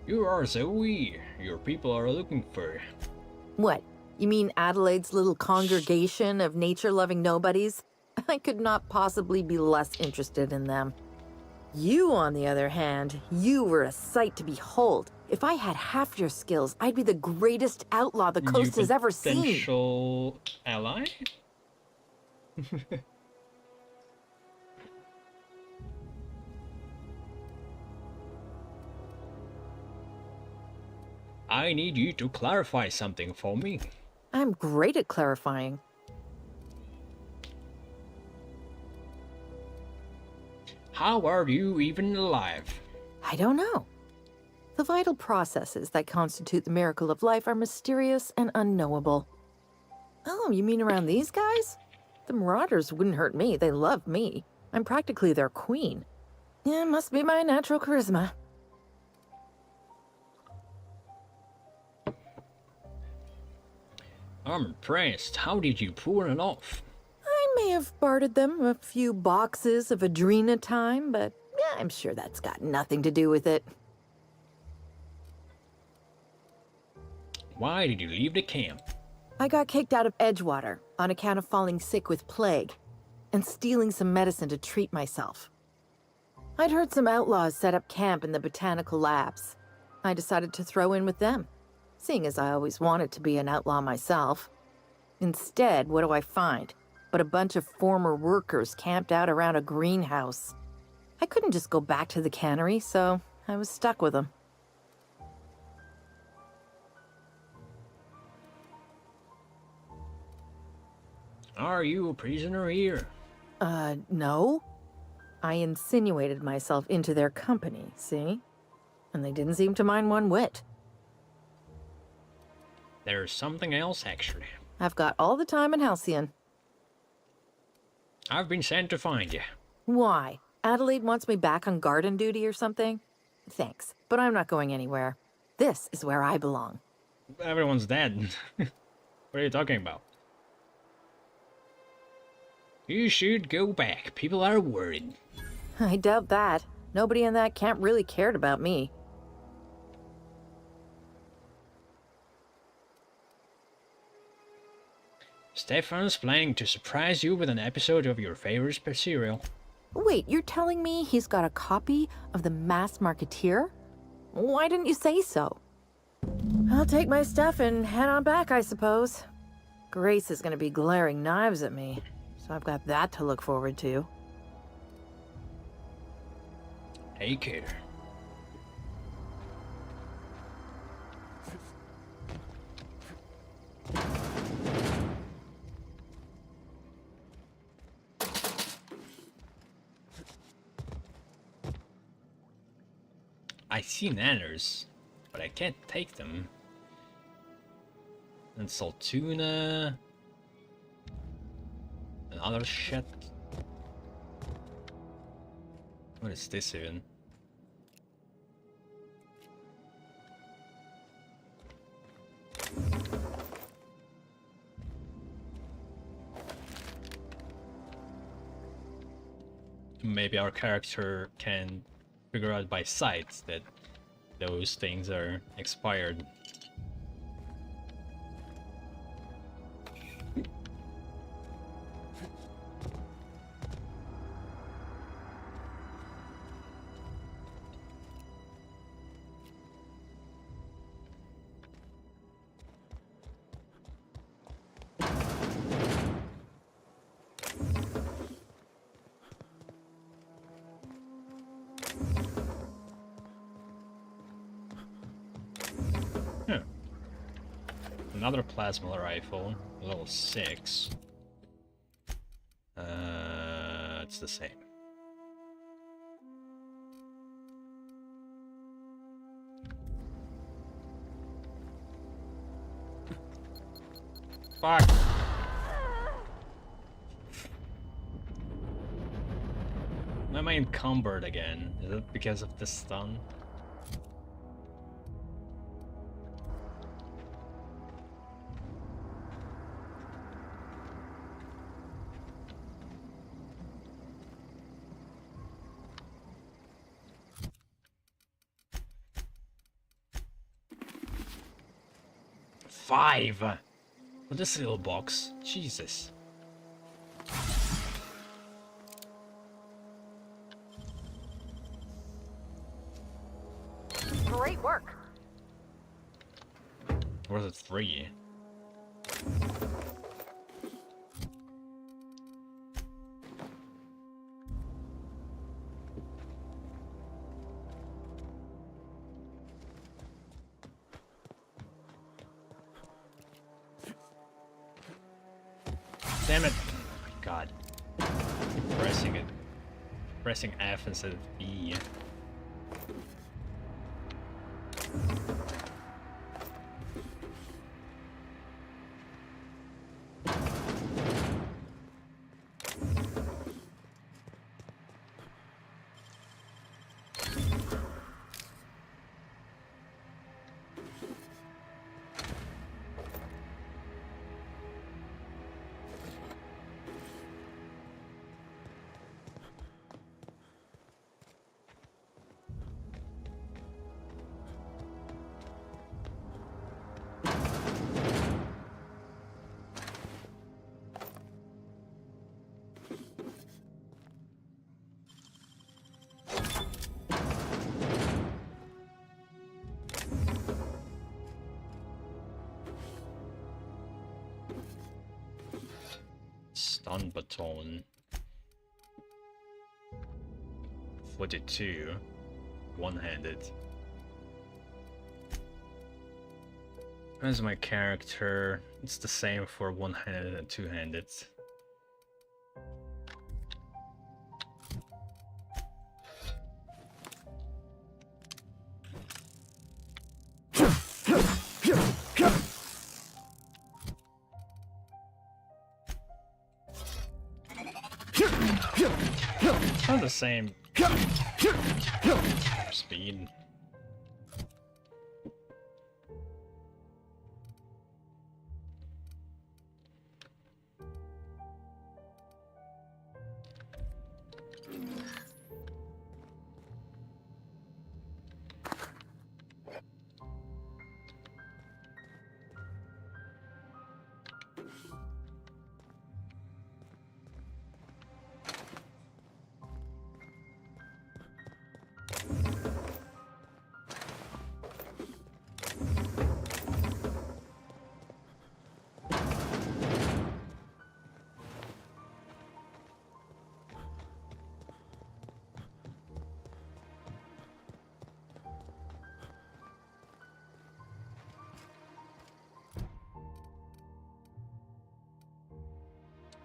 You are Zoe. Your people are looking for. What? You mean Adelaide's little congregation of nature-loving nobodies? I could not possibly be less interested in them. You, on the other hand, you were a sight to behold. If I had half your skills, I'd be the greatest outlaw the coast has ever seen. Potential ally? I need you to clarify something for me. I'm great at clarifying. How are you even alive? I don't know. The vital processes that constitute the miracle of life are mysterious and unknowable. Oh, you mean around these guys? The Marauders wouldn't hurt me. They love me. I'm practically their queen. Yeah, it must be my natural charisma. I'm impressed. How did you pull it off? I may have bartered them a few boxes of Adrena time, but yeah, I'm sure that's got nothing to do with it. Why did you leave the camp? I got kicked out of Edgewater on account of falling sick with plague and stealing some medicine to treat myself. I'd heard some outlaws set up camp in the botanical labs. I decided to throw in with them, seeing as I always wanted to be an outlaw myself. Instead, what do I find but a bunch of former workers camped out around a greenhouse? I couldn't just go back to the cannery, so I was stuck with them. Are you a prisoner here? No. I insinuated myself into their company, see? And they didn't seem to mind one whit. There's something else, actually. I've got all the time in Halcyon. I've been sent to find you. Why? Adelaide wants me back on garden duty or something? Thanks, but I'm not going anywhere. This is where I belong. Everyone's dead. What are you talking about? You should go back. People are worried. I doubt that. Nobody in that camp really cared about me. Stefan's planning to surprise you with an episode of your favorite serial. Wait, you're telling me he's got a copy of The Masked Marketeer? Why didn't you say so? I'll take my stuff and head on back, I suppose. Grace is gonna be glaring knives at me, so I've got that to look forward to. Hey, kid. I see nanners, but I can't take them. And Saltuna. And other shit. What is this even? Maybe our character can figure out by sight that those things are expired. Another plasma rifle, level 6. It's the same. Fuck! Why am I encumbered again? Is it because of the stun? Five! For this little box. Jesus. Great work. Or was it 3? Damn it! Oh my god. Keep pressing it. Pressing F instead of E. Stun baton. 42. One-handed. As my character, it's the same for one-handed and two-handed. Not the same speed.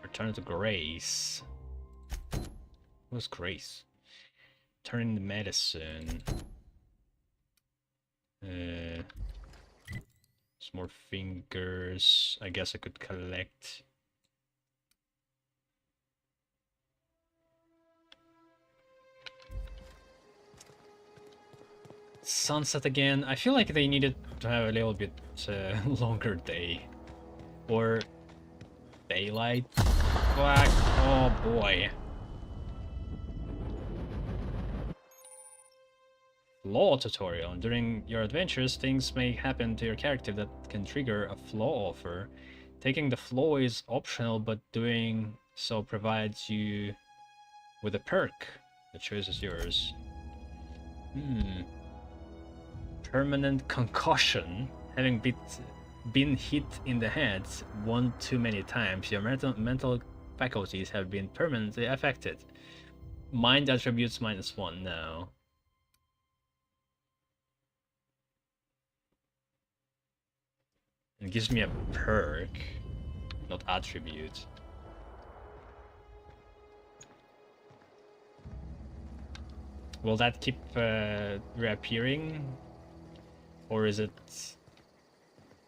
Return to Grace. Who's Grace? Turn the medicine. Some more fingers. I guess I could collect. Sunset again. I feel like they needed to have a little bit longer day. Or daylight. Black. Oh boy. Flaw tutorial. During your adventures, things may happen to your character that can trigger a flaw offer. Taking the flaw is optional, but doing so provides you with a perk. The choice is yours. Permanent concussion. Having been hit in the head one too many times, your mental faculties have been permanently affected. Mind attributes -1 now. It gives me a perk, not attribute. Will that keep reappearing? Or is it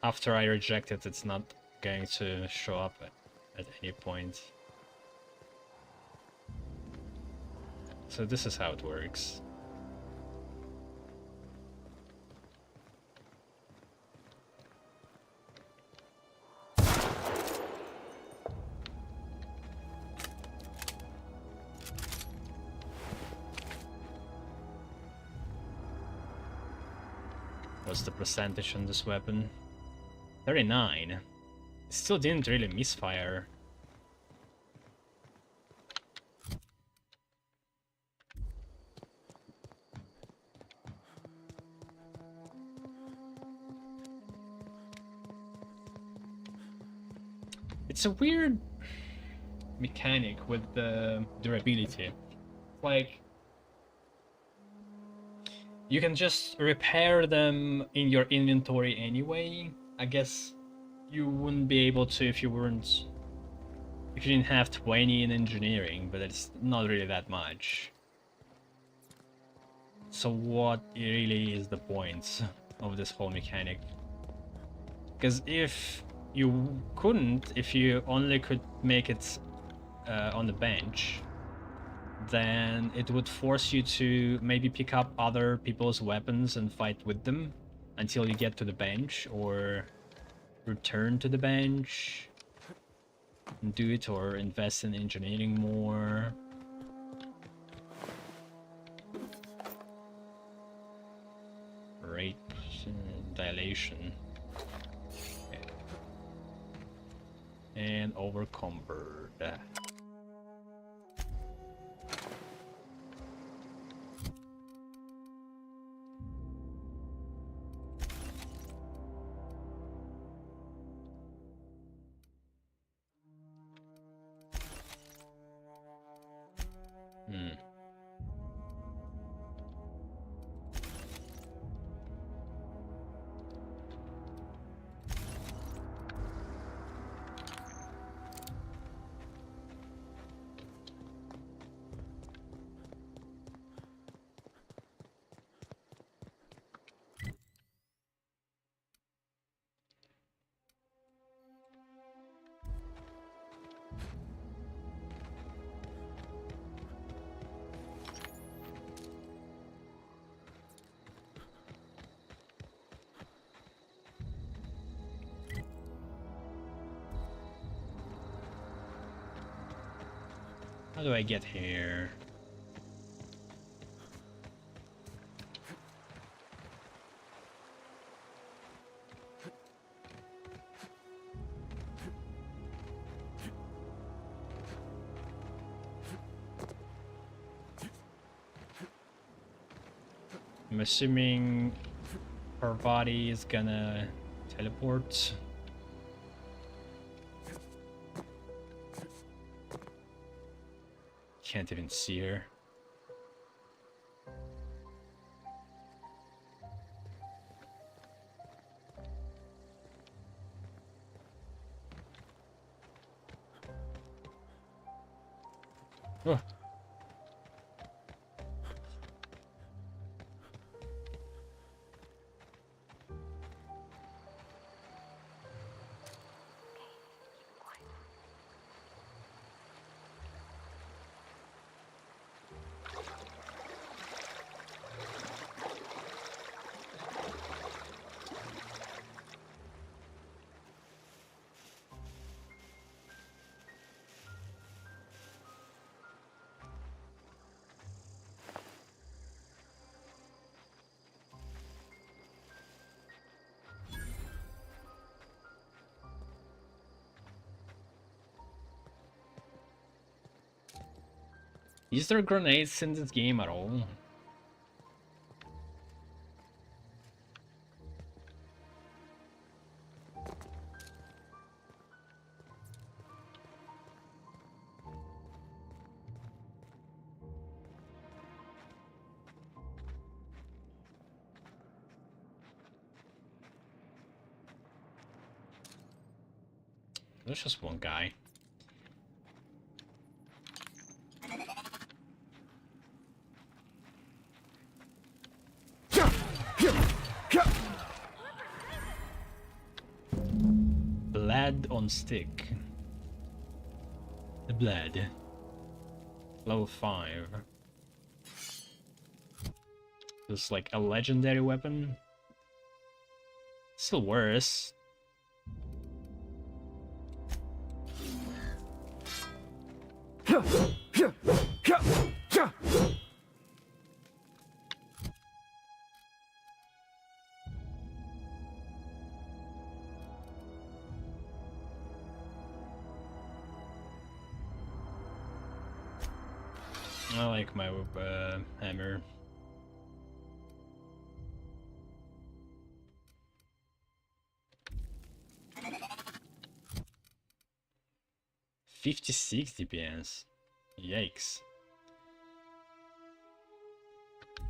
after I reject it, it's not going to show up at any point? So this is how it works. What's the percentage on this weapon? 39. Still didn't really misfire. It's a weird mechanic with the durability. Like, you can just repair them in your inventory anyway. I guess you wouldn't be able to if you didn't have 20 in engineering, but it's not really that much. So what really is the point of this whole mechanic? Because if you only could make it on the bench, then it would force you to maybe pick up other people's weapons and fight with them until you get to the bench, or return to the bench and do it, or invest in engineering more. Rate dilation. Okay. And overcumbered. How do I get here? I'm assuming her body is gonna teleport. Can't even see her. Oh. Is there grenades in this game at all? There's just one guy. Blood on stick. The blood. Level 5. This is like a legendary weapon. Still worse. I like my hammer. $56 DPS. Yikes.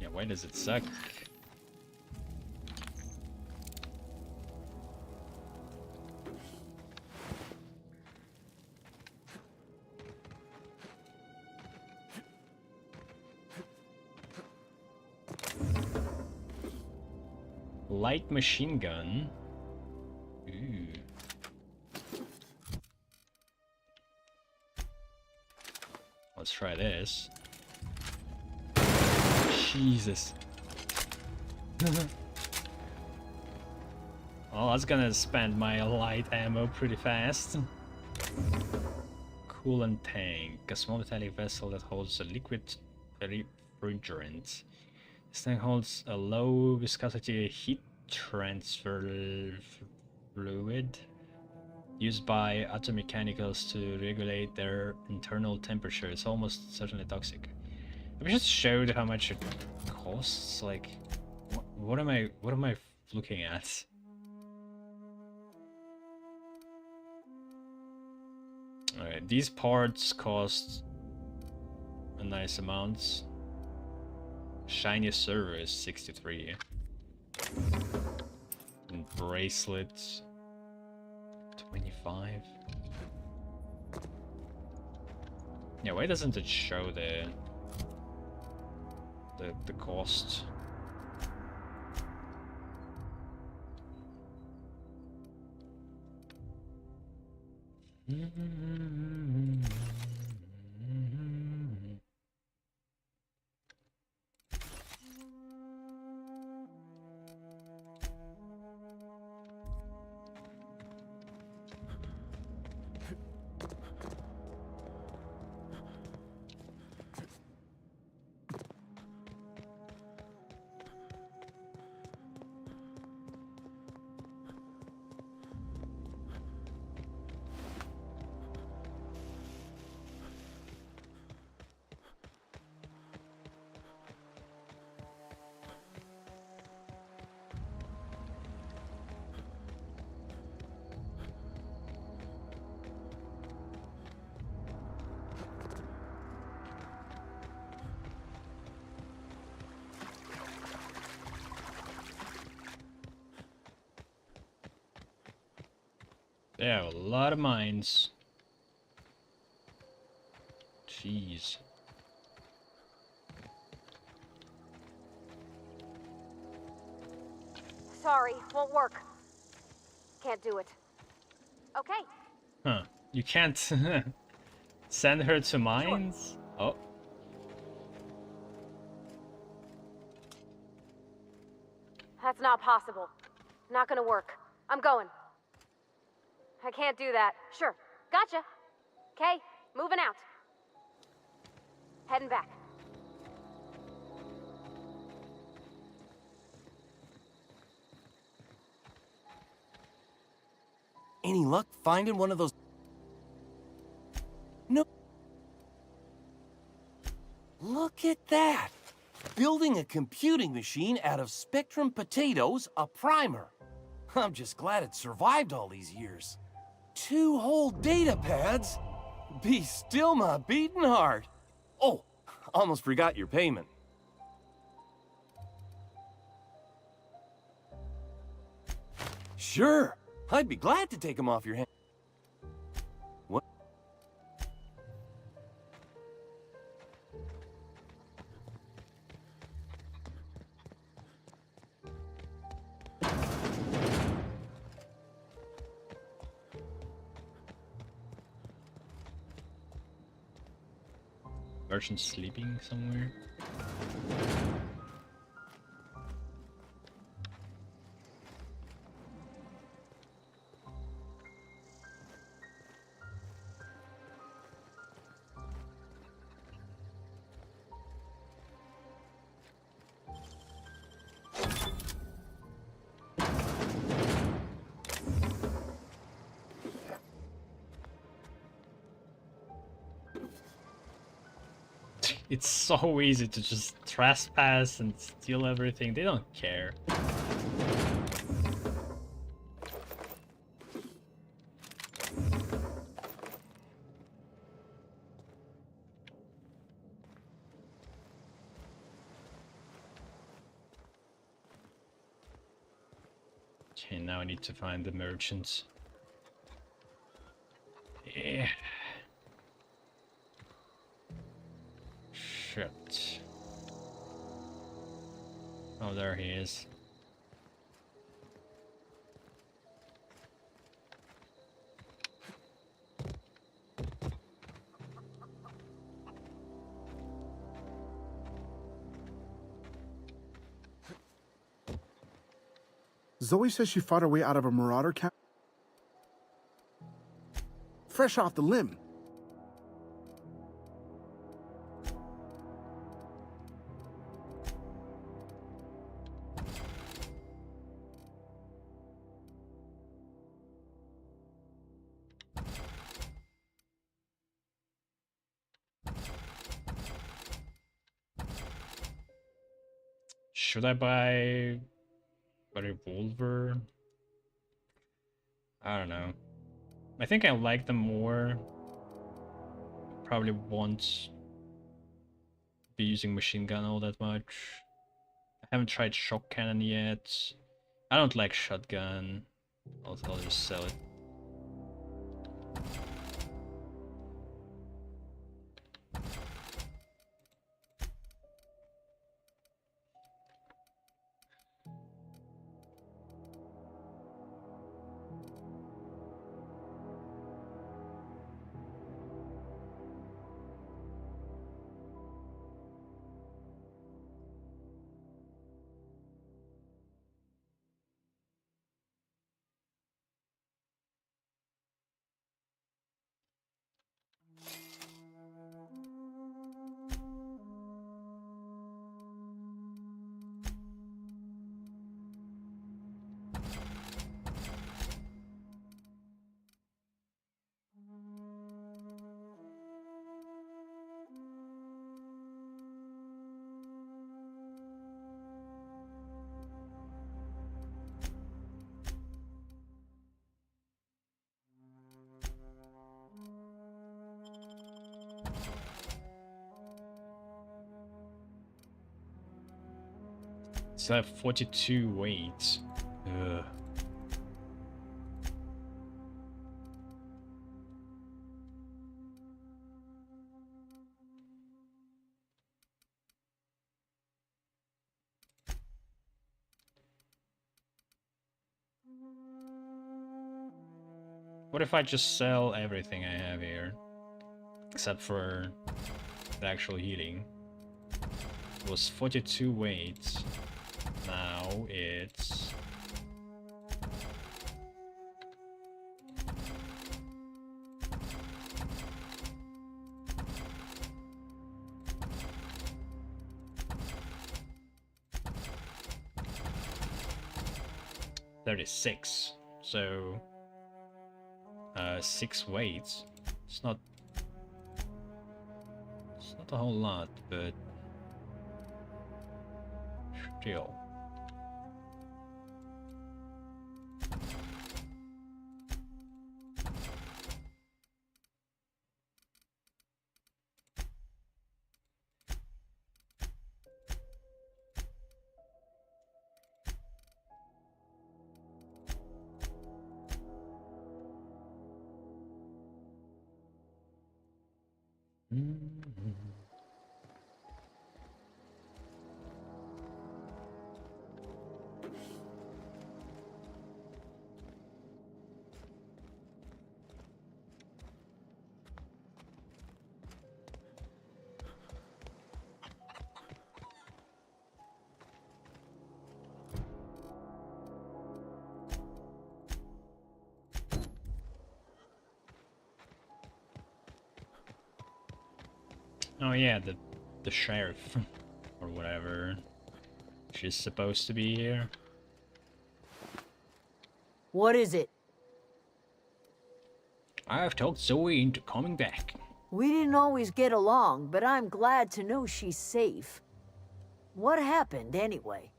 Yeah, why does it suck? Light machine gun. Ooh. Let's try this. Jesus. Oh, that's gonna spend my light ammo pretty fast. Coolant tank. A small metallic vessel that holds a liquid refrigerant. This tank holds a low viscosity heat transfer fluid used by automechanicals to regulate their internal temperature. It's almost certainly toxic. I just showed how much it costs. Like, what am I looking at? Alright, these parts cost a nice amount. Shiny server is 63. And bracelets 25. Yeah, why doesn't it show the cost? They have a lot of mines. Jeez. Sorry, won't work. Can't do it. Okay. Huh. You can't send her to mines? Oh. That's not possible. Not gonna work. I'm going. I can't do that. Sure. Gotcha. Okay, moving out. Heading back. Any luck finding one of those? No. Look at that! Building a computing machine out of Spectrum potatoes, a primer. I'm just glad it survived all these years. 2 whole data pads? Be still my beating heart. Oh, almost forgot your payment. Sure, I'd be glad to take them off your hands. What? Merchant sleeping somewhere. It's so easy to just trespass and steal everything. They don't care. Okay, now I need to find the merchants. Yeah. Shit. Oh, there he is. Zoe says she fought her way out of a marauder camp. Fresh off the limb. Should I buy a revolver? I don't know. I think I like them more. Probably won't be using machine gun all that much. I haven't tried shock cannon yet. I don't like shotgun. I'll just sell it. So I have 42 weight. Ugh. What if I just sell everything I have here? Except for the actual healing. It was 42 weight. Now it's... $36. So 6 weights. It's not a whole lot, but still. Oh yeah, the sheriff or whatever. She's supposed to be here. What is it? I've talked Zoe into coming back. We didn't always get along, but I'm glad to know she's safe. What happened, anyway?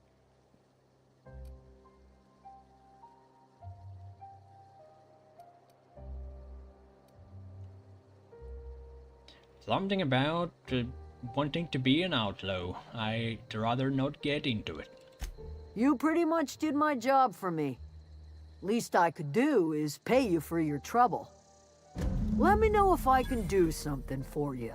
Something about wanting to be an outlaw. I'd rather not get into it. You pretty much did my job for me. Least I could do is pay you for your trouble. Let me know if I can do something for you.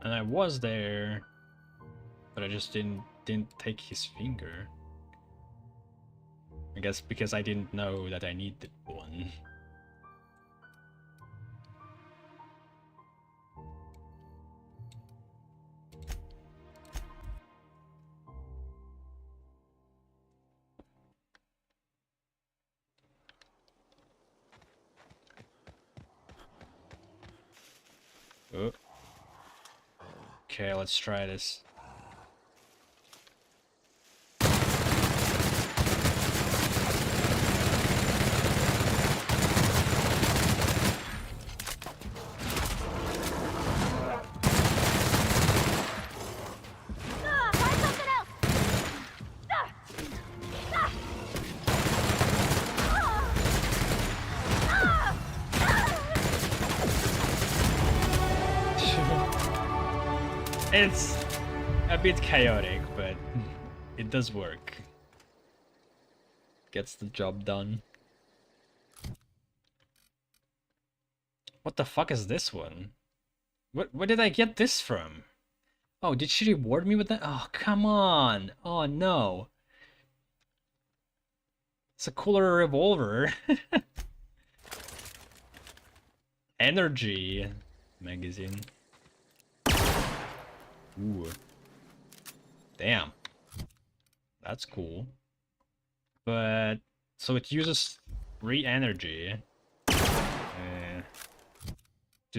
And I was there, but I just didn't take his finger. I guess because I didn't know that I needed one. Oh. Okay, let's try this. It's a bit chaotic, but it does work. Gets the job done. What the fuck is this one? Where did I get this from? Oh, did she reward me with that? Oh, come on! Oh no! It's a cooler revolver. Energy magazine. Ooh. Damn. That's cool. But so it uses 3 energy to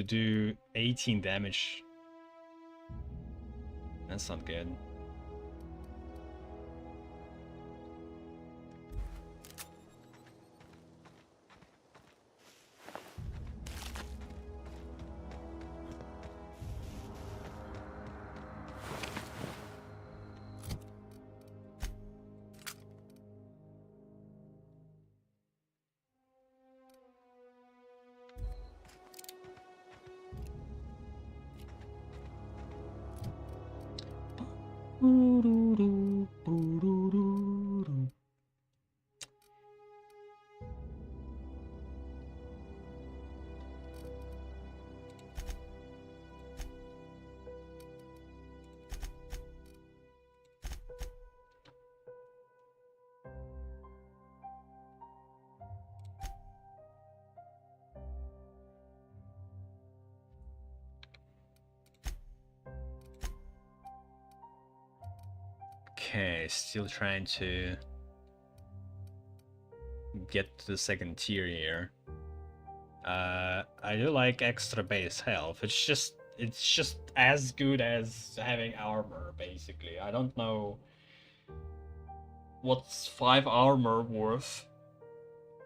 do 18 damage. That's not good. Okay, still trying to get to the second tier here. I do like extra base health. It's just as good as having armor, basically. I don't know what's 5 armor worth,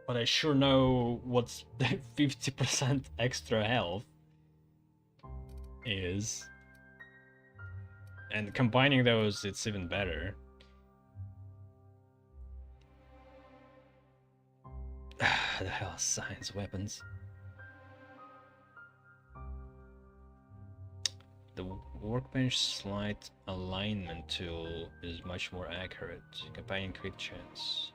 but I sure know what's 50% extra health is. And combining those, it's even better. The hell, science weapons. The workbench slight alignment tool is much more accurate, combining quick chance.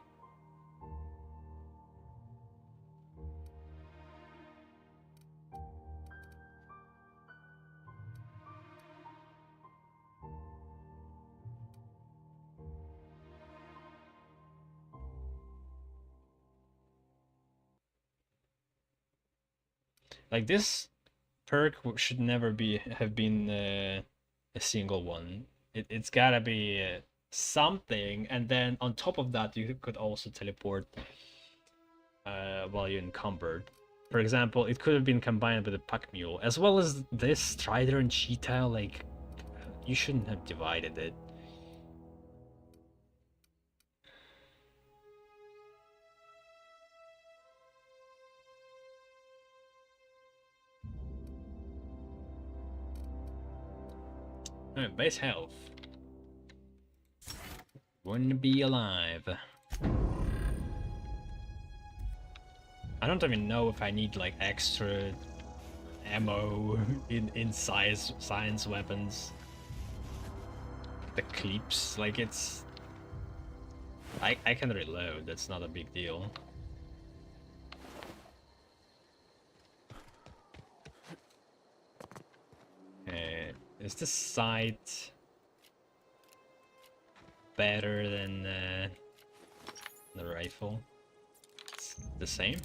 Like, this perk should never have been a single one. It's gotta be something, and then on top of that you could also teleport while you're encumbered. For example, it could have been combined with a pack mule, as well as this strider and cheetah. Like, you shouldn't have divided it. Alright, base health. Wouldn't be alive. I don't even know if I need like extra ammo in science weapons. The clips, like, it's... I can reload, that's not a big deal. Is this sight better than the rifle? It's the same?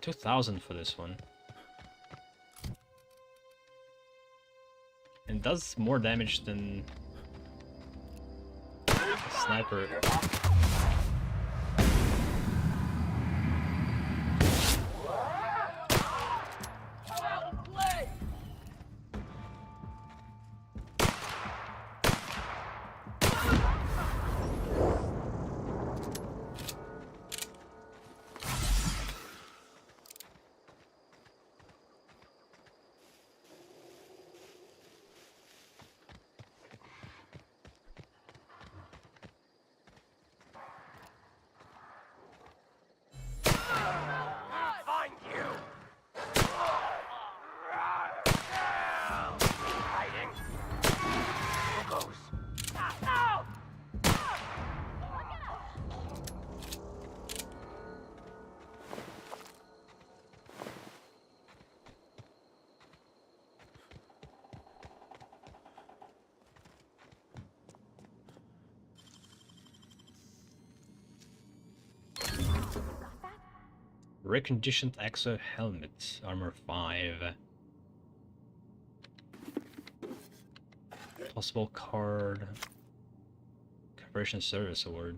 $2,000 for this one. And does more damage than a sniper. Find you! Hiding. Who goes? No! Reconditioned exo helmet, armor 5. Possible card. Conversion service award.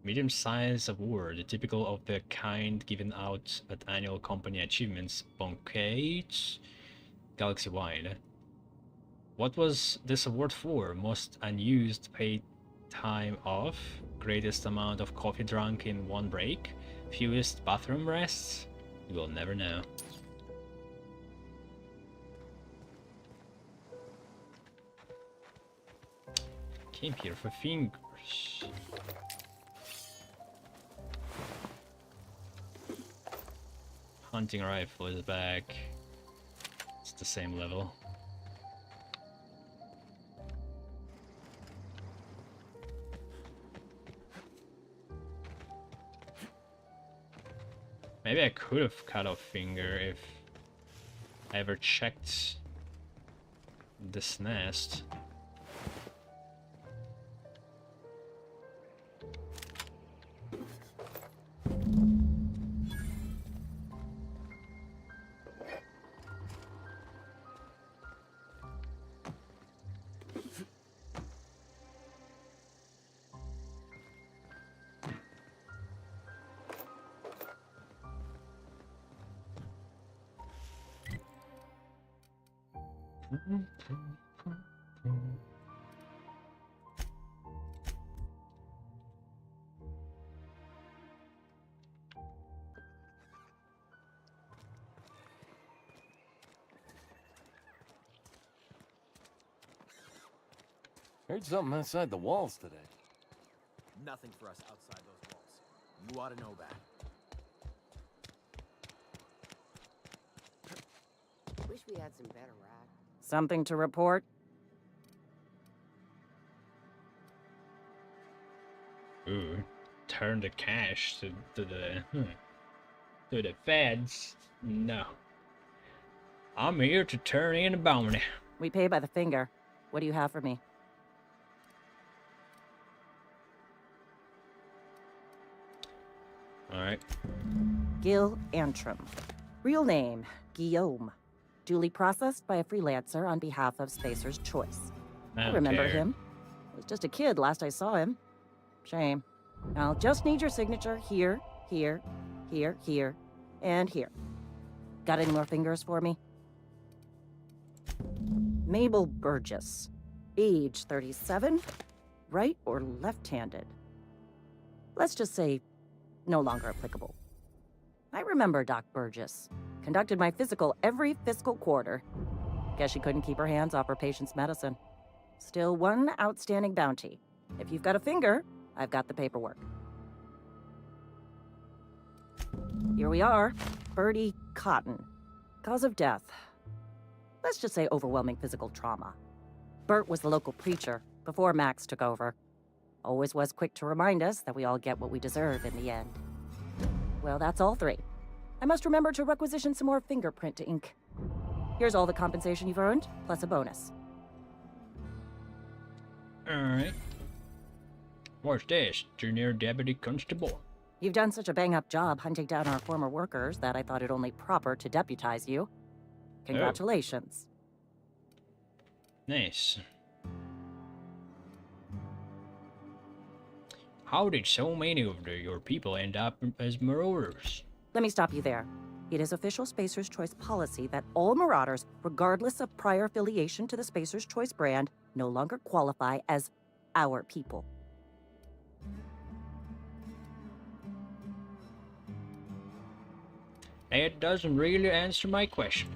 Medium size award, typical of the kind given out at annual company achievements banquets galaxy-wide. What was this award for? Most unused paid time off? Greatest amount of coffee drunk in one break? Fewest bathroom rests? We will never know. Came here for fingers. Hunting rifle is back. It's the same level. Maybe I could have cut off finger if I ever checked this nest. Heard something outside the walls today. Nothing for us outside those walls. You ought to know that. Wish we had some better rag. Something to report? Ooh, turn the cash to the feds. No. I'm here to turn in a bounty. We pay by the finger. What do you have for me? Alright. Gil Antrim. Real name, Guillaume. Duly processed by a freelancer on behalf of Spacer's Choice. I remember him. I was just a kid last I saw him. Shame. I'll just need your signature here, here, here, here, and here. Got any more fingers for me? Mabel Burgess. Age 37. Right or left-handed? Let's just say no longer applicable. I remember Doc Burgess. Conducted my physical every fiscal quarter. Guess she couldn't keep her hands off her patient's medicine. Still one outstanding bounty. If you've got a finger, I've got the paperwork. Here we are. Bertie Cotton. Cause of death. Let's just say overwhelming physical trauma. Bert was the local preacher before Max took over. Always was quick to remind us that we all get what we deserve in the end. Well, that's all three. I must remember to requisition some more fingerprint ink. Here's all the compensation you've earned, plus a bonus. Alright. What's this? Junior Deputy Constable. You've done such a bang-up job hunting down our former workers that I thought it only proper to deputize you. Congratulations. Nice. How did so many of your people end up as marauders? Let me stop you there. It is official Spacer's Choice policy that all marauders, regardless of prior affiliation to the Spacer's Choice brand, no longer qualify as our people. It doesn't really answer my question.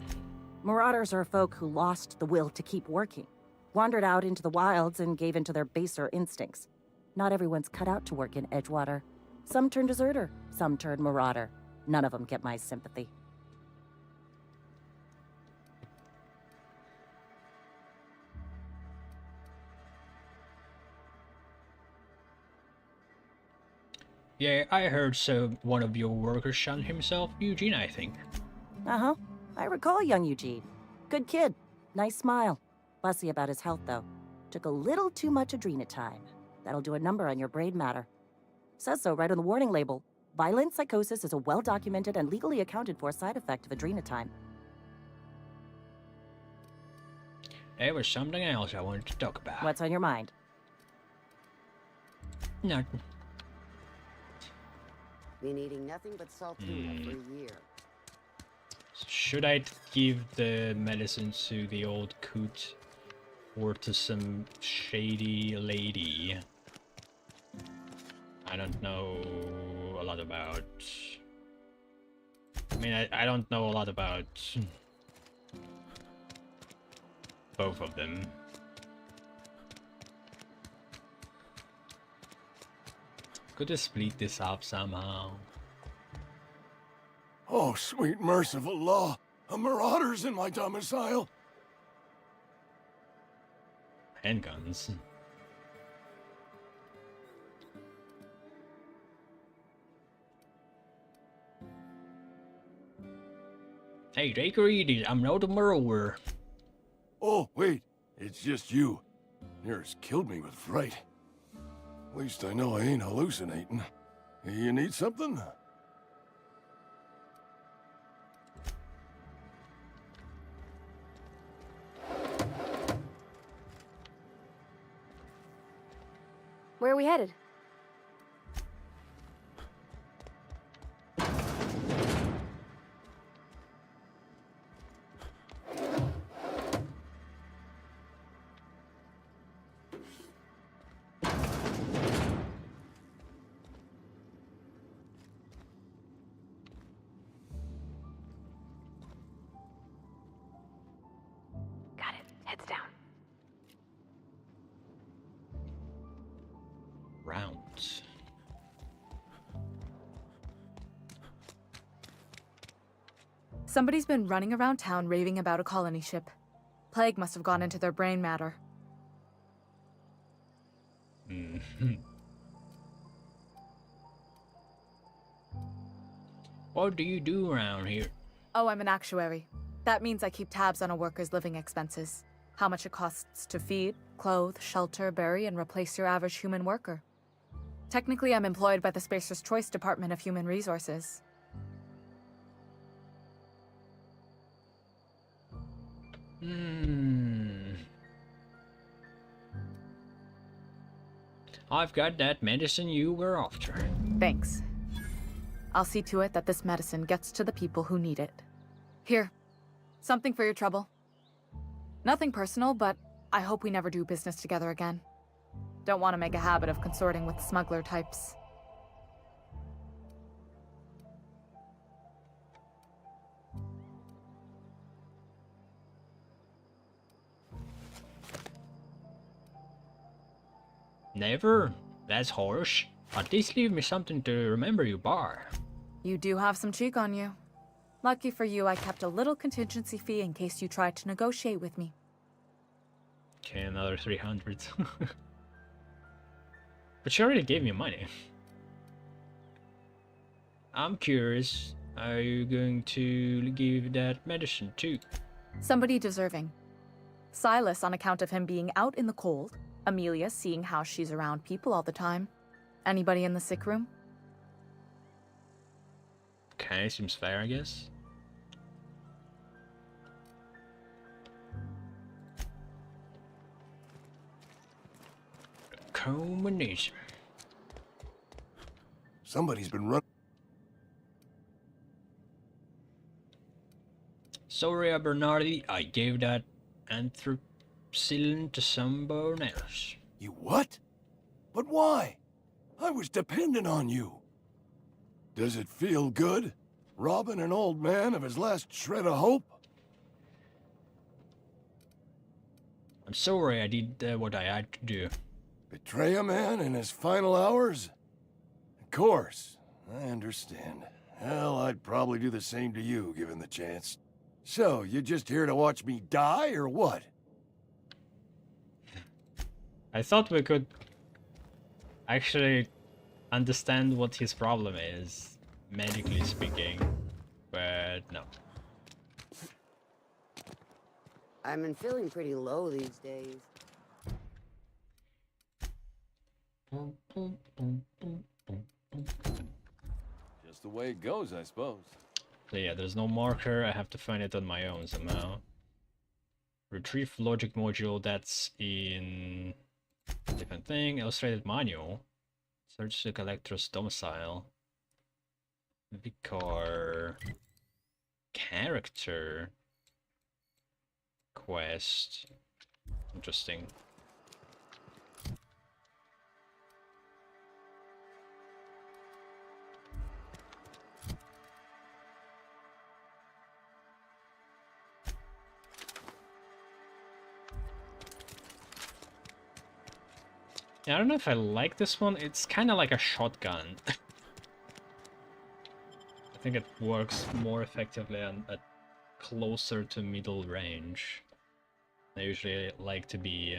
Marauders are folk who lost the will to keep working, wandered out into the wilds and gave into their baser instincts. Not everyone's cut out to work in Edgewater. Some turn deserter, some turn marauder. None of them get my sympathy. Yeah, I heard so. One of your workers shot himself, Eugene, I think. Uh-huh. I recall young Eugene. Good kid. Nice smile. Fussy about his health, though. Took a little too much adrenatime. That'll do a number on your brain matter. Says so right on the warning label. Violent psychosis is a well-documented and legally accounted for side effect of adrenatime. There was something else I wanted to talk about. What's on your mind? Nothing. Been eating nothing but salt tuna for a year. Should I give the medicine to the old coot or to some shady lady? I don't know a lot about... I mean, I don't know a lot about both of them. Could I split this up somehow? Oh, sweet merciful law. A marauder's in my domicile. Handguns. Hey, take it easy. I'm not a murderer. Oh, wait. It's just you. Nearest killed me with fright. At least I know I ain't hallucinating. You need something? Where are we headed? Got it. Heads down. Rounds. Somebody's been running around town raving about a colony ship. Plague must have gone into their brain matter. What do you do around here? Oh, I'm an actuary. That means I keep tabs on a worker's living expenses. How much it costs to feed, clothe, shelter, bury, and replace your average human worker. Technically, I'm employed by the Spacer's Choice Department of Human Resources. I've got that medicine you were after. Thanks. I'll see to it that this medicine gets to the people who need it. Here, something for your trouble. Nothing personal, but I hope we never do business together again. Don't want to make a habit of consorting with smuggler types. Never? That's harsh. At least leave me something to remember you by. You do have some cheek on you. Lucky for you, I kept a little contingency fee in case you tried to negotiate with me. Okay, another 300. But she already gave me money. I'm curious, are you going to give that medicine too? Somebody deserving. Silas on account of him being out in the cold. Amelia seeing how she's around people all the time. Anybody in the sick room? Okay, seems fair, I guess. Combination. Somebody's been running. Sorry, Bernardi, I gave that anthraxillin to someone else. You what? But why? I was dependent on you. Does it feel good? Robbing an old man of his last shred of hope? I'm sorry I did what I had to do. Betray a man in his final hours? Of course, I understand. Hell, I'd probably do the same to you, given the chance. So, you just here to watch me die, or what? I thought we could actually understand what his problem is, medically speaking, but no. I've been feeling pretty low these days. Just the way it goes, I suppose. So yeah, there's no marker, I have to find it on my own somehow. Retrieve logic module, that's in a different thing. Illustrated manual. Search the collector's domicile. Vicar. Character. Quest. Interesting. Yeah, I don't know if I like this one. It's kind of like a shotgun. I think it works more effectively at closer to middle range. I usually like to be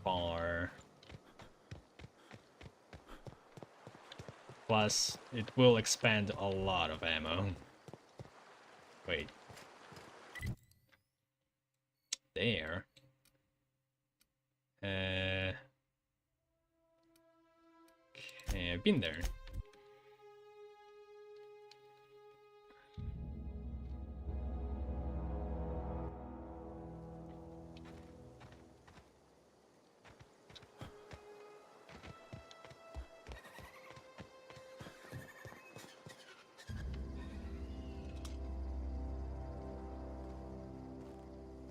far. Plus, it will expand a lot of ammo. Wait. There. Okay, I've been there.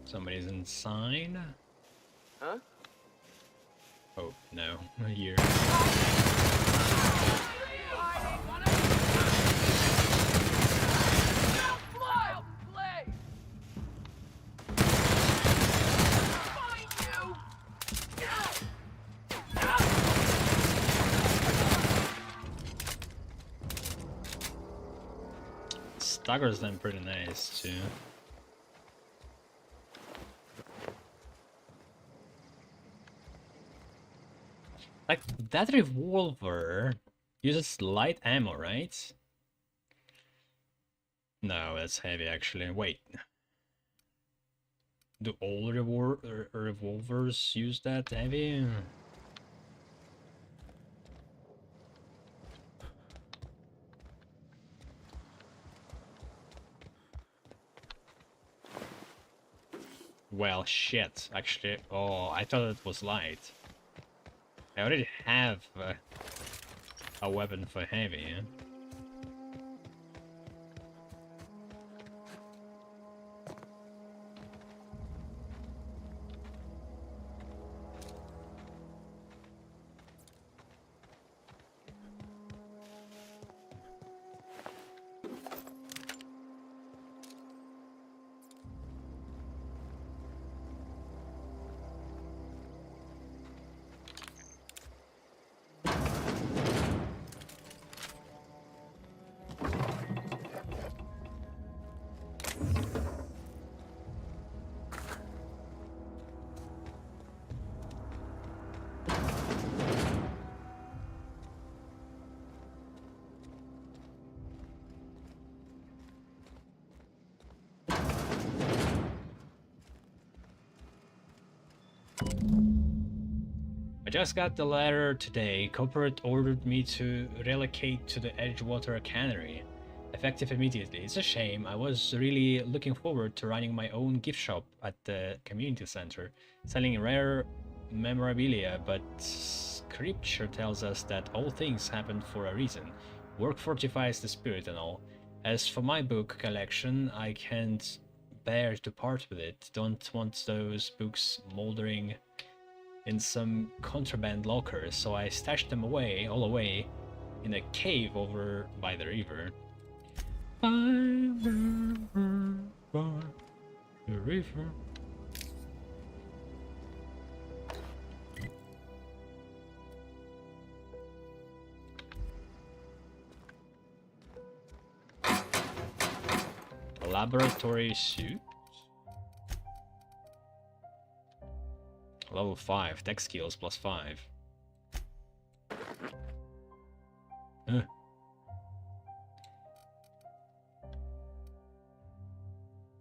Somebody's inside. Huh? Oh, no. Here. Staggers them pretty nice, too. Like, that revolver uses light ammo, right? No, that's heavy, actually. Wait. Do all revolvers use that heavy? Well, shit, actually. Oh, I thought it was light. I already have a weapon for heavy. I just got the letter today. Corporate ordered me to relocate to the Edgewater Cannery, effective immediately. It's a shame. I was really looking forward to running my own gift shop at the community center, selling rare memorabilia, but scripture tells us that all things happen for a reason. Work fortifies the spirit and all. As for my book collection, I can't bear to part with it. Don't want those books moldering in some contraband locker, so I stashed them away, all away, in a cave over by the river. By the river. Laboratory suit. Level 5, tech skills +5.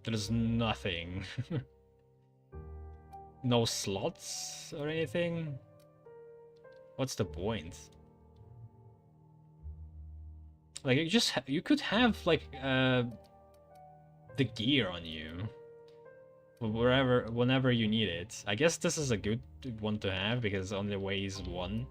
There's nothing. No slots or anything? What's the point? Like, you could have like the gear on you whenever you need it. I guess this is a good one to have because it only weighs 1.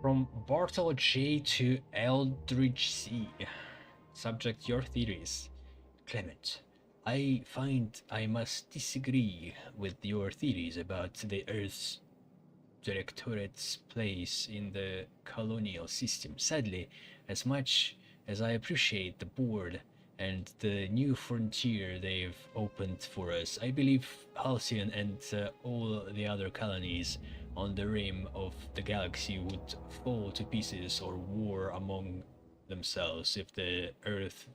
From Bartel J to Eldridge C. Subject: your theories. Clement, I find I must disagree with your theories about the Earth's Directorate's place in the colonial system. Sadly, as much as I appreciate the board and the new frontier they've opened for us, I believe Halcyon and all the other colonies on the rim of the galaxy would fall to pieces or war among themselves if the Earth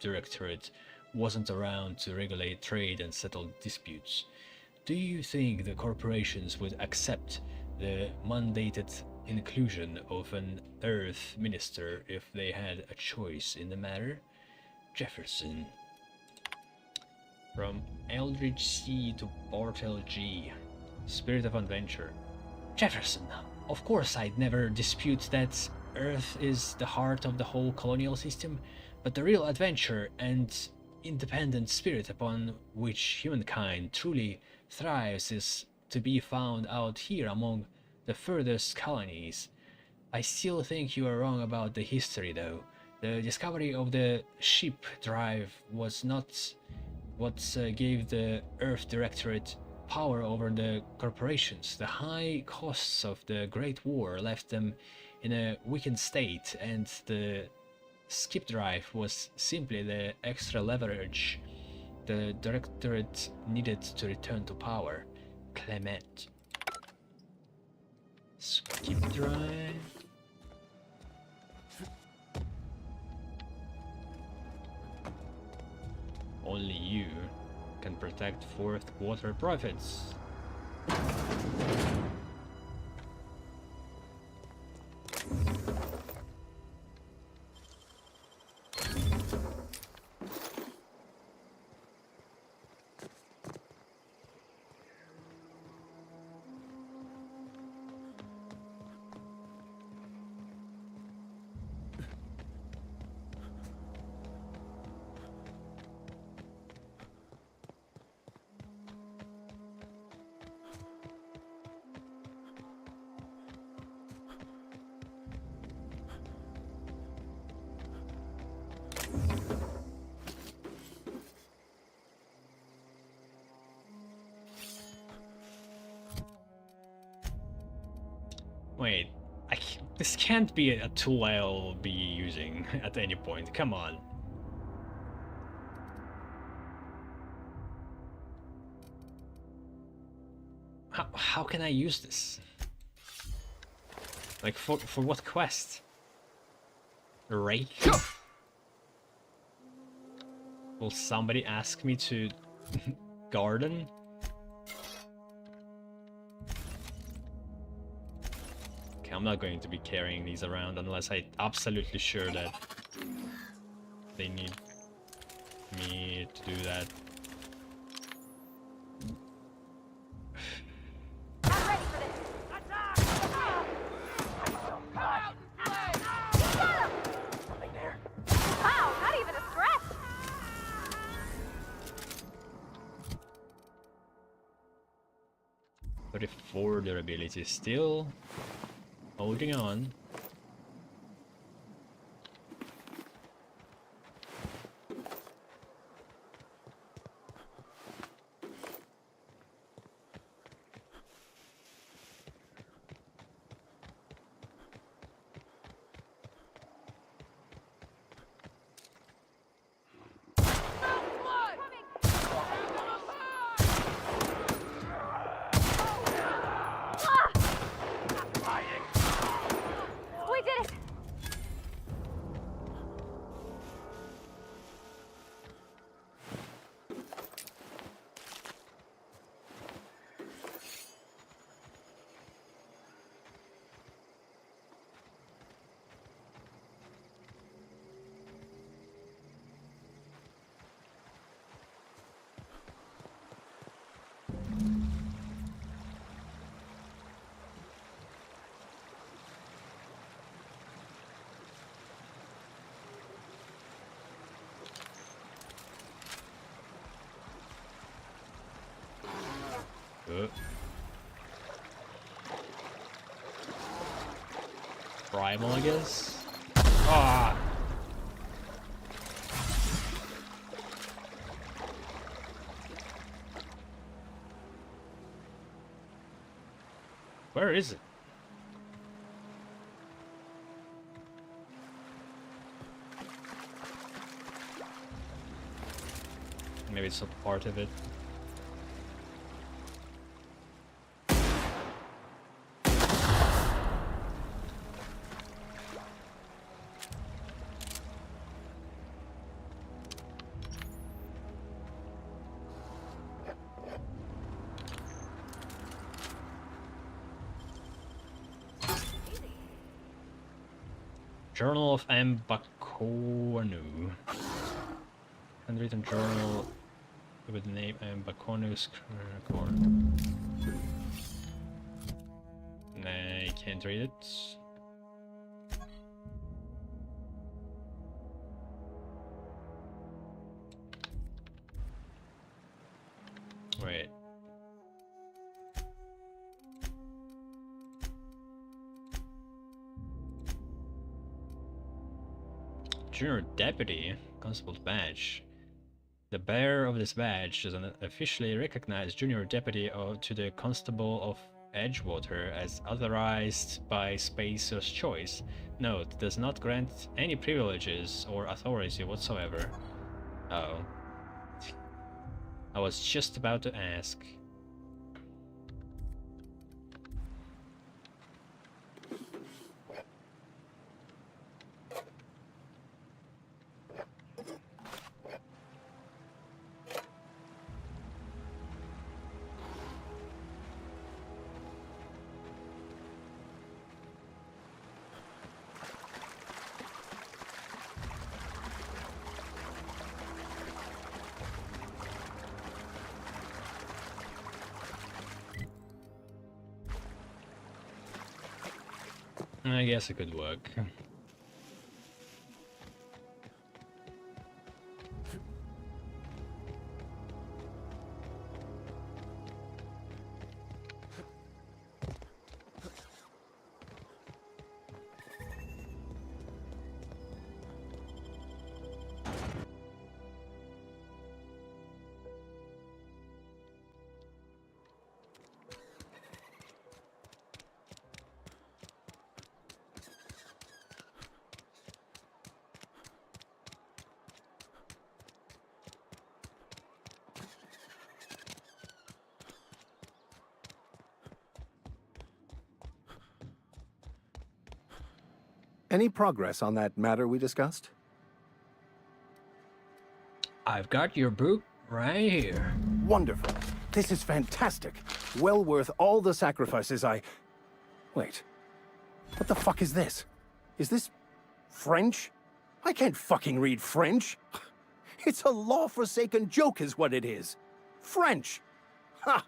Directorate wasn't around to regulate trade and settle disputes. Do you think the corporations would accept the mandated inclusion of an Earth Minister if they had a choice in the matter? Jefferson. From Eldridge C to Bartel G. Spirit of Adventure. Jefferson, of course I'd never dispute that Earth is the heart of the whole colonial system, but the real adventure and independent spirit upon which humankind truly thrives is to be found out here among the furthest colonies. I still think you are wrong about the history, though. The discovery of the ship drive was not what gave the Earth Directorate power over the corporations. The high costs of the Great War left them in a weakened state, and the skip drive was simply the extra leverage the Directorate needed to return to power. Clement. Skip drive. Only you can protect fourth quarter profits. Wait, this can't be a tool I'll be using at any point. Come on. How can I use this? Like, for what quest? Rake? Will somebody ask me to garden? Okay, I'm not going to be carrying these around unless I'm absolutely sure that they need me to do that. Wow, not even a stretch! 34 durability still. Holding on. We did it! primal, I guess. Ah! Where is it? Maybe it's a part of it. Journal of M. Bakonu. Handwritten journal with the name M. Bakonu's corner. Nah, I can't read it. Wait. Junior Deputy, Constable's Badge. The bearer of this badge is an officially recognized Junior Deputy to the Constable of Edgewater as authorized by Spacer's Choice. Note, does not grant any privileges or authority whatsoever. Oh. I was just about to ask. I guess it could work. Any progress on that matter we discussed? I've got your book right here. Wonderful. This is fantastic. Well worth all the sacrifices I... Wait. What the fuck is this? Is this French? I can't fucking read French. It's a law-forsaken joke is what it is. French. Ha!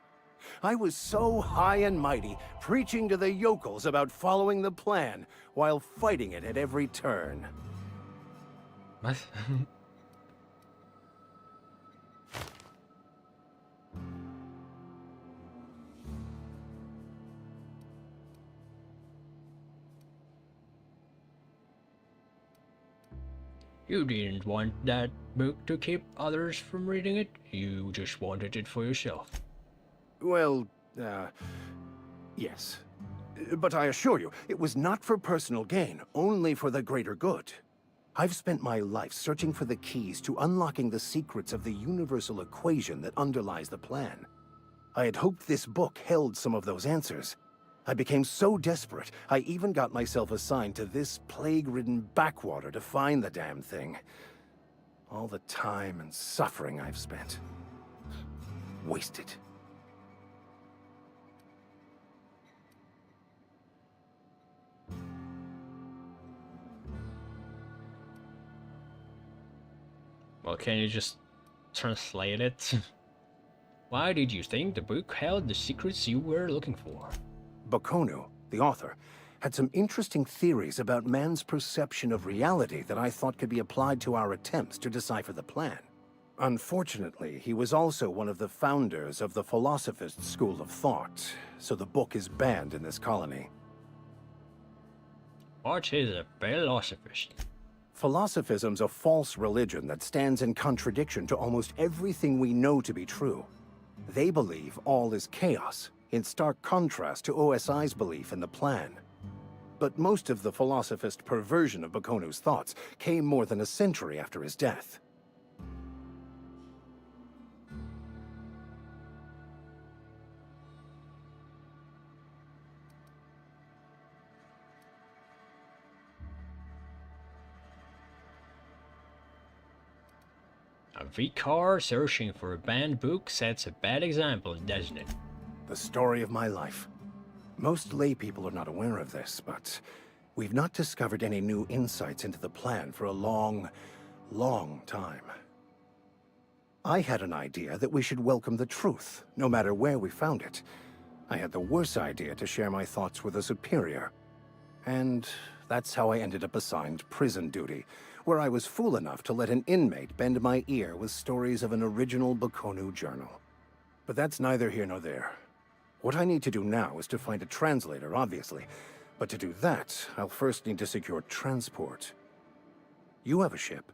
I was so high and mighty, preaching to the yokels about following the plan, while fighting it at every turn. What? You didn't want that book to keep others from reading it, you just wanted it for yourself. Well, yes. But I assure you, it was not for personal gain, only for the greater good. I've spent my life searching for the keys to unlocking the secrets of the universal equation that underlies the plan. I had hoped this book held some of those answers. I became so desperate, I even got myself assigned to this plague-ridden backwater to find the damn thing. All the time and suffering I've spent. Wasted. Well, can you just translate it? Why did you think the book held the secrets you were looking for? Bakonu, the author, had some interesting theories about man's perception of reality that I thought could be applied to our attempts to decipher the plan. Unfortunately, he was also one of the founders of the Philosophist school of thought, so the book is banned in this colony. What is a philosophist? Philosophism's a false religion that stands in contradiction to almost everything we know to be true. They believe all is chaos, in stark contrast to OSI's belief in the plan. But most of the philosophist perversion of Bakonu's thoughts came more than a century after his death. A vicar searching for a banned book sets a bad example, doesn't it? The story of my life. Most laypeople are not aware of this, but we've not discovered any new insights into the plan for a long, long time. I had an idea that we should welcome the truth, no matter where we found it. I had the worse idea to share my thoughts with a superior. And that's how I ended up assigned prison duty, where I was fool enough to let an inmate bend my ear with stories of an original Bakonu journal. But that's neither here nor there. What I need to do now is to find a translator, obviously. But to do that, I'll first need to secure transport. You have a ship.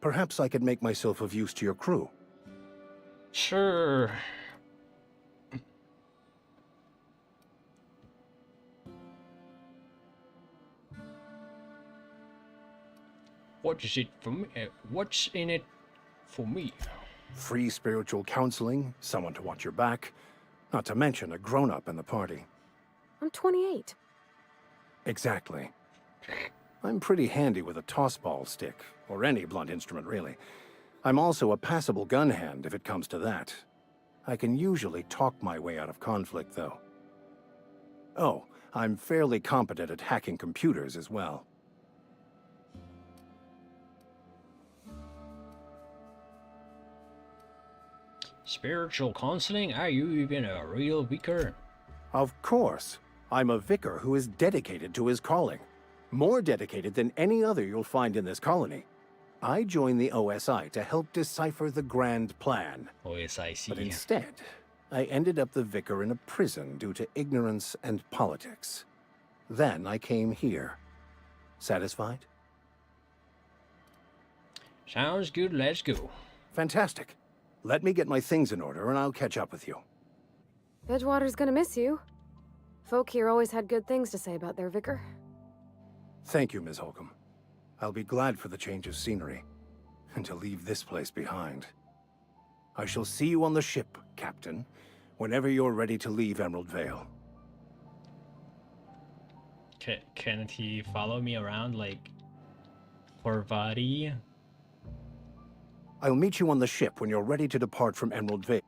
Perhaps I could make myself of use to your crew. Sure. What is it for me? What's in it for me? Free spiritual counseling, someone to watch your back, not to mention a grown-up in the party. I'm 28. Exactly. I'm pretty handy with a tossball stick, or any blunt instrument, really. I'm also a passable gun hand, if it comes to that. I can usually talk my way out of conflict, though. Oh, I'm fairly competent at hacking computers as well. Spiritual counseling? Are you even a real vicar? Of course. I'm a vicar who is dedicated to his calling. More dedicated than any other you'll find in this colony. I joined the OSI to help decipher the grand plan. OSIC. But instead, I ended up the vicar in a prison due to ignorance and politics. Then I came here. Satisfied? Sounds good, let's go. Fantastic. Let me get my things in order and I'll catch up with you. Edgewater's gonna miss you. Folk here always had good things to say about their vicar. Thank you, Ms. Holcomb. I'll be glad for the change of scenery, and to leave this place behind. I shall see you on the ship, Captain, whenever you're ready to leave Emerald Vale. Can't he follow me around like Corvadi? I'll meet you on the ship when you're ready to depart from Emerald Vale.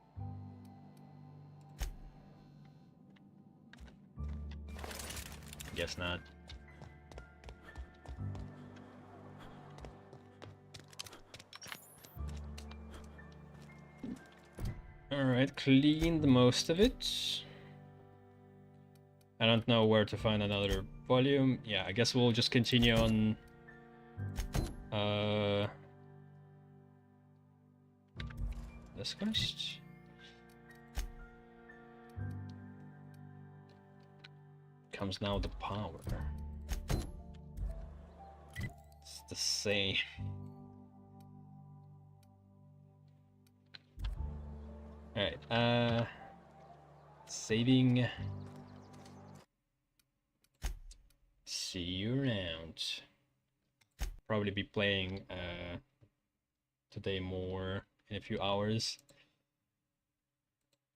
Guess not. Alright, cleaned most of it. I don't know where to find another volume. Yeah, I guess we'll just continue on this quest. Comes now the power. It's the same. Alright, saving. See you around. Probably be playing today more in a few hours.